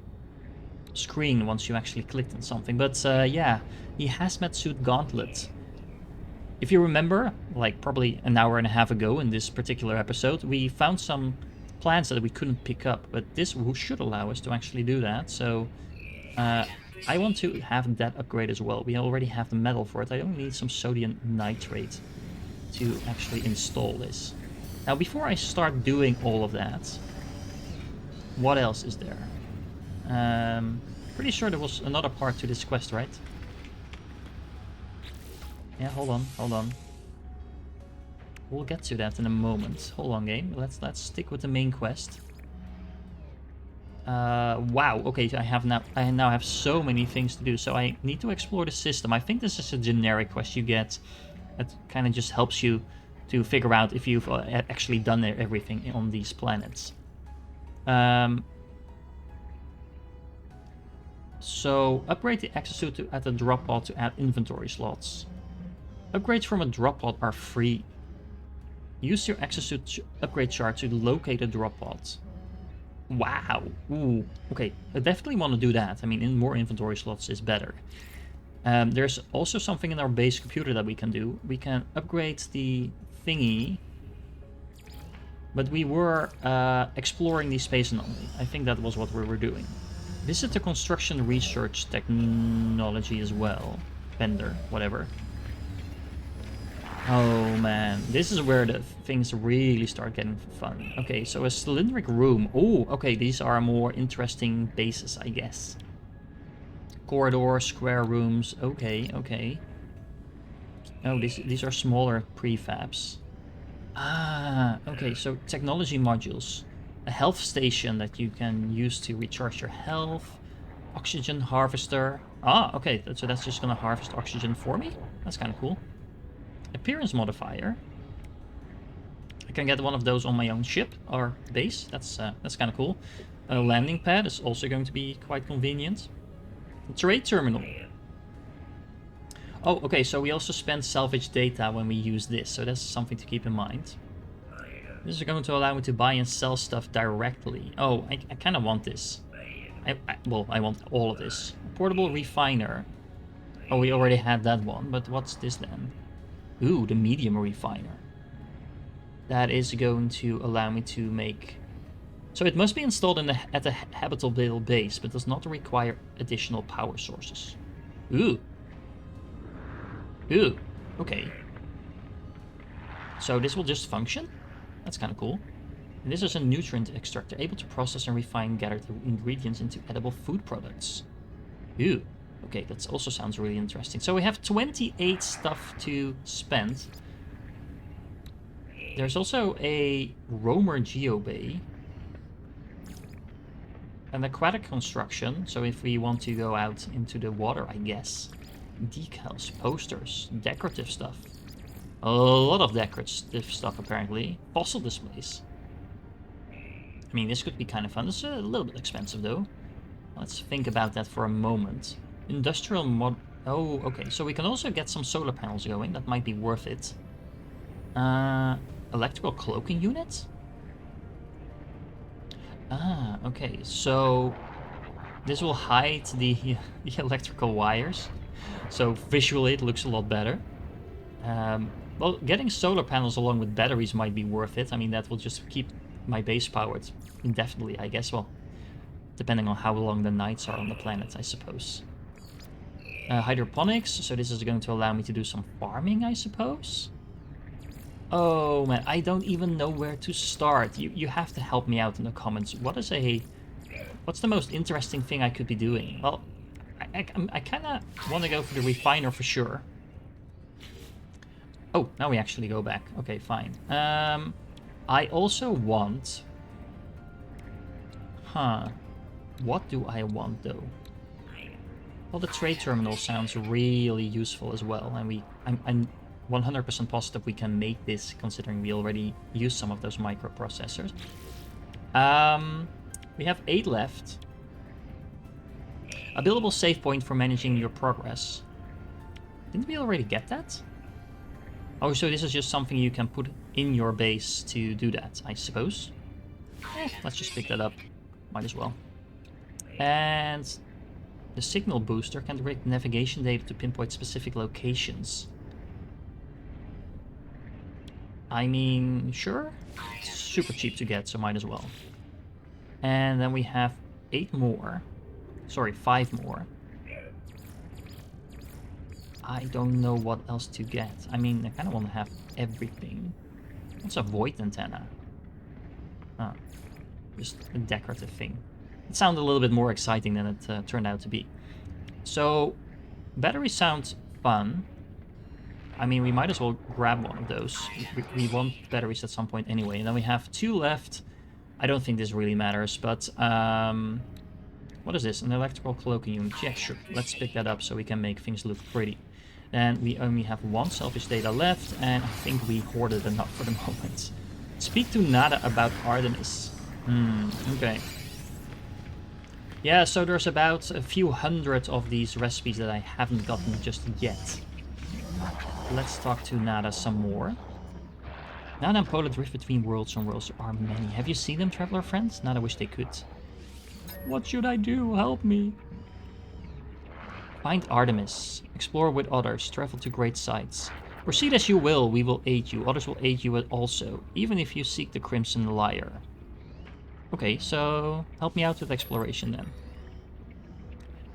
screen once you actually clicked on something. But yeah, the hazmat suit gauntlet. If you remember, like probably an hour and a half ago in this particular episode, we found some plants that we couldn't pick up, but this should allow us to actually do that. So I want to have that upgrade as well. We already have the metal for it. I only need some sodium nitrate to actually install this. Now, before I start doing all of that, what else is there? Pretty sure there was another part to this quest, right? Yeah, hold on. We'll get to that in a moment. Hold on, game. Let's stick with the main quest. Wow. Okay, I now have so many things to do. So I need to explore the system. I think this is a generic quest you get. That kind of just helps you to figure out if you've actually done everything on these planets. So upgrade the exosuit at the drop pod to add inventory slots. Upgrades from a drop pod are free. Use your exosuit upgrade chart to locate a drop pod. Wow. Ooh. Okay, I definitely want to do that. I mean, more inventory slots is better. There's also something in our base computer that we can do. We can upgrade the thingy. But we were exploring the space anomaly. I think that was what we were doing. Visit the construction research technology as well. Vendor, whatever. Oh man, this is where the things really start getting fun. Okay, so a cylindric room. Oh, okay, these are more interesting bases, I guess. Corridor, square rooms. Okay, okay. Oh, these are smaller prefabs. Ah, okay, so technology modules. A health station that you can use to recharge your health. Oxygen harvester. Ah, okay, so that's just gonna harvest oxygen for me? That's kind of cool. Appearance modifier. I can get one of those on my own ship or base. That's kind of cool. A landing pad is also going to be quite convenient. A trade terminal. Oh, okay, so we also spend salvage data when we use this, so that's something to keep in mind. This is going to allow me to buy and sell stuff directly. Oh, I kind of want this. Well, I want all of this. A portable refiner. Oh, we already had that one, but what's this then? Ooh, the medium refiner. That is going to allow me to make... So it must be installed at the habitable base, but does not require additional power sources. Ooh. Ooh. Okay. So this will just function? That's kind of cool. And this is a nutrient extractor, able to process and refine gathered ingredients into edible food products. Ooh. Okay, that also sounds really interesting. So we have 28 stuff to spend. There's also a roamer geobay. An aquatic construction, so if we want to go out into the water, I guess. Decals, posters, decorative stuff. A lot of decorative stuff, apparently. Fossil displays. I mean, this could be kind of fun. It's a little bit expensive, though. Let's think about that for a moment. Industrial mod... Oh, okay. So we can also get some solar panels going. That might be worth it. Electrical cloaking unit? Ah, okay. So this will hide the electrical wires. So visually it looks a lot better. Well, getting solar panels along with batteries might be worth it. I mean, that will just keep my base powered indefinitely, I guess. Well, depending on how long the nights are on the planet, I suppose. Hydroponics, so this is going to allow me to do some farming, I suppose. Oh man, I don't even know where to start. You have to help me out in the comments. What's the most interesting thing I could be doing? Well, I kind of want to go for the refiner for sure. Oh, now we actually go back. Okay, fine. I also want... Huh. What do I want, though? Well, the trade terminal sounds really useful as well. And I'm 100% positive we can make this, considering we already used some of those microprocessors. We have 8 left. A buildable save point for managing your progress. Didn't we already get that? Oh, so this is just something you can put in your base to do that, I suppose. Let's just pick that up. Might as well. And the signal booster can direct navigation data to pinpoint specific locations. I mean, sure. It's super cheap to get, so might as well. And then we have 8 more. Sorry, 5 more. I don't know what else to get. I mean, I kind of want to have everything. What's a void antenna? Ah, just a decorative thing. It sounded a little bit more exciting than it turned out to be. So, batteries sound fun. I mean, we might as well grab one of those. We want batteries at some point anyway. And then we have 2 left. I don't think this really matters, but... what is this? An electrical cloaking unit. Yeah, sure. Let's pick that up so we can make things look pretty. And we only have 1 selfish data left, and I think we hoarded enough for the moment. Speak to Nada about Artemis. Okay. Yeah, so there's about a few hundred of these recipes that I haven't gotten just yet. Let's talk to Nada some more. Nada and Polar drift between worlds, and worlds are many. Have you seen them, traveler friends? Nada wish they could. What should I do? Help me. Find Artemis. Explore with others. Travel to great sights. Proceed as you will, we will aid you. Others will aid you also, even if you seek the Crimson Lyre. Okay, so help me out with exploration then.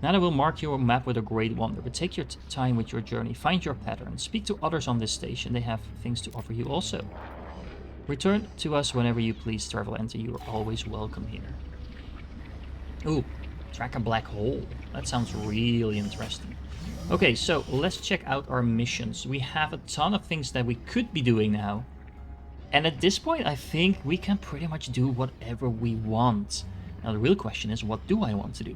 Nada will mark your map with a great wonder, but take your time with your journey. Find your pattern. Speak to others on this station. They have things to offer you also. Return to us whenever you please, traveler, and you are always welcome here. Ooh, track a black hole. That sounds really interesting. Okay, so let's check out our missions. We have a ton of things that we could be doing now. And at this point, I think we can pretty much do whatever we want. Now, the real question is, what do I want to do?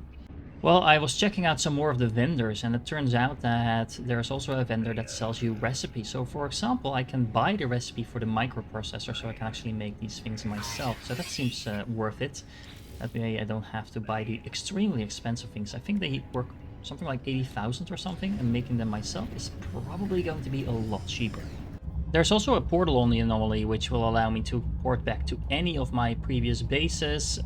Well, I was checking out some more of the vendors, and it turns out that there's also a vendor that sells you recipes. So, for example, I can buy the recipe for the microprocessor, so I can actually make these things myself. So that seems worth it. That way I don't have to buy the extremely expensive things. I think they work something like 80,000 or something, and making them myself is probably going to be a lot cheaper. There's also a portal on the Anomaly, which will allow me to port back to any of my previous bases.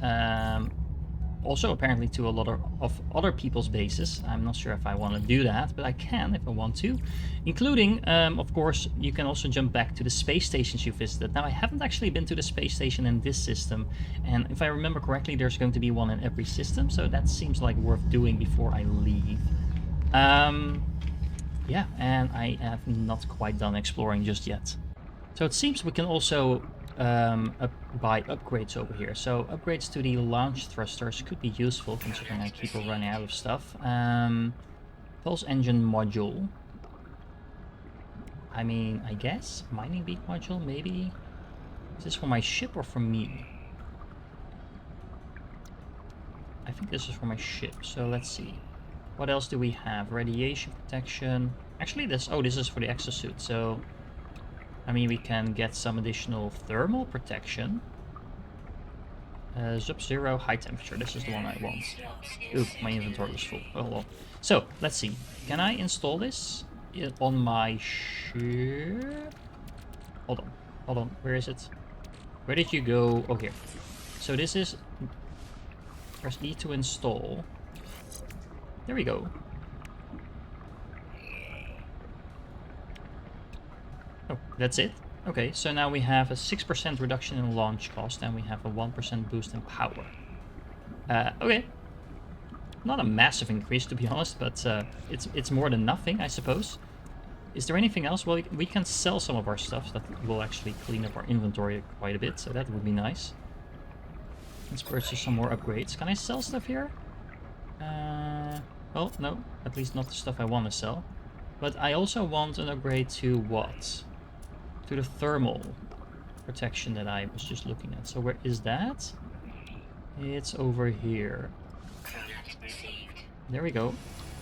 Also apparently to a lot of other people's bases. I'm not sure if I want to do that, but I can if I want to. Including, of course, you can also jump back to the space stations you visited. Now, I haven't actually been to the space station in this system, and if I remember correctly, there's going to be one in every system, so that seems like worth doing before I leave. Yeah, and I have not quite done exploring just yet. So it seems we can also buy upgrades over here. So upgrades to the launch thrusters could be useful considering I keep running out of stuff. Pulse engine module. I mean, I guess mining beat module maybe. Is this for my ship or for me? I think this is for my ship. So let's see. What else do we have? Radiation protection. Actually, this is for the exosuit. So I mean, we can get some additional thermal protection. Sub-zero, high temperature. This is the one I want. Ooh, my inventory is full. Oh, well. So, let's see. Can I install this on my ship? Hold on. Hold on. Where is it? Where did you go? Oh, here. So this is... Press E to install. There we go. Oh, that's it? Okay, so now we have a 6% reduction in launch cost, and we have a 1% boost in power. Okay. Not a massive increase, to be honest, but it's more than nothing, I suppose. Is there anything else? Well, we can sell some of our stuff. That will actually clean up our inventory quite a bit, so that would be nice. Let's purchase some more upgrades. Can I sell stuff here? Well, no. At least not the stuff I want to sell. But I also want an upgrade to what? To the thermal protection that I was just looking at. So where is that? It's over here. There we go.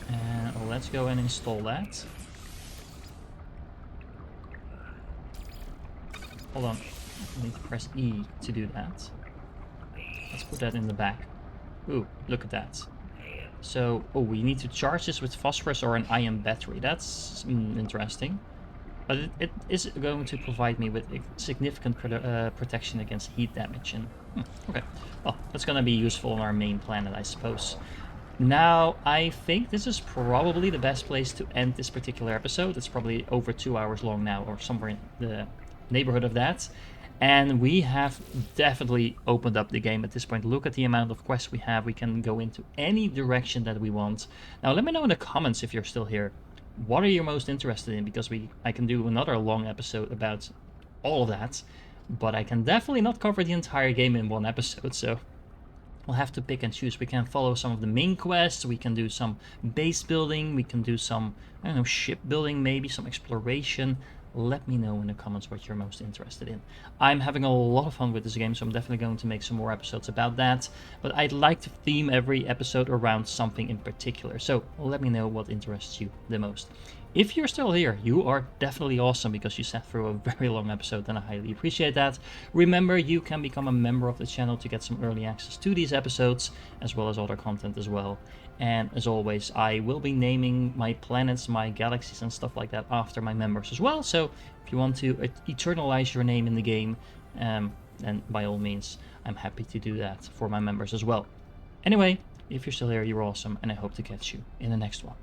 And let's go and install that. Hold on. I need to press E to do that. Let's put that in the back. Ooh, look at that. So, oh, we need to charge this with phosphorus or an ion battery. That's interesting. But it is going to provide me with a significant protection against heat damage. And okay, well, that's going to be useful on our main planet, I suppose. Now, I think this is probably the best place to end this particular episode. It's probably over 2 hours long now, or somewhere in the neighborhood of that. And we have definitely opened up the game at this point. Look at the amount of quests we have. We can go into any direction that we want. Now, let me know in the comments if you're still here. What are you most interested in? Because I can do another long episode about all of that. But I can definitely not cover the entire game in one episode. So we'll have to pick and choose. We can follow some of the main quests, we can do some base building, we can do some, I don't know, ship building, maybe some exploration. Let me know in the comments what you're most interested in. I'm having a lot of fun with this game, so I'm definitely going to make some more episodes about that. But I'd like to theme every episode around something in particular, so let me know what interests you the most. If you're still here, you are definitely awesome because you sat through a very long episode and I highly appreciate that. Remember, you can become a member of the channel to get some early access to these episodes, as well as other content as well. And as always, I will be naming my planets, my galaxies and stuff like that after my members as well. So if you want to eternalize your name in the game, then by all means, I'm happy to do that for my members as well. Anyway, if you're still here, you're awesome, and I hope to catch you in the next one.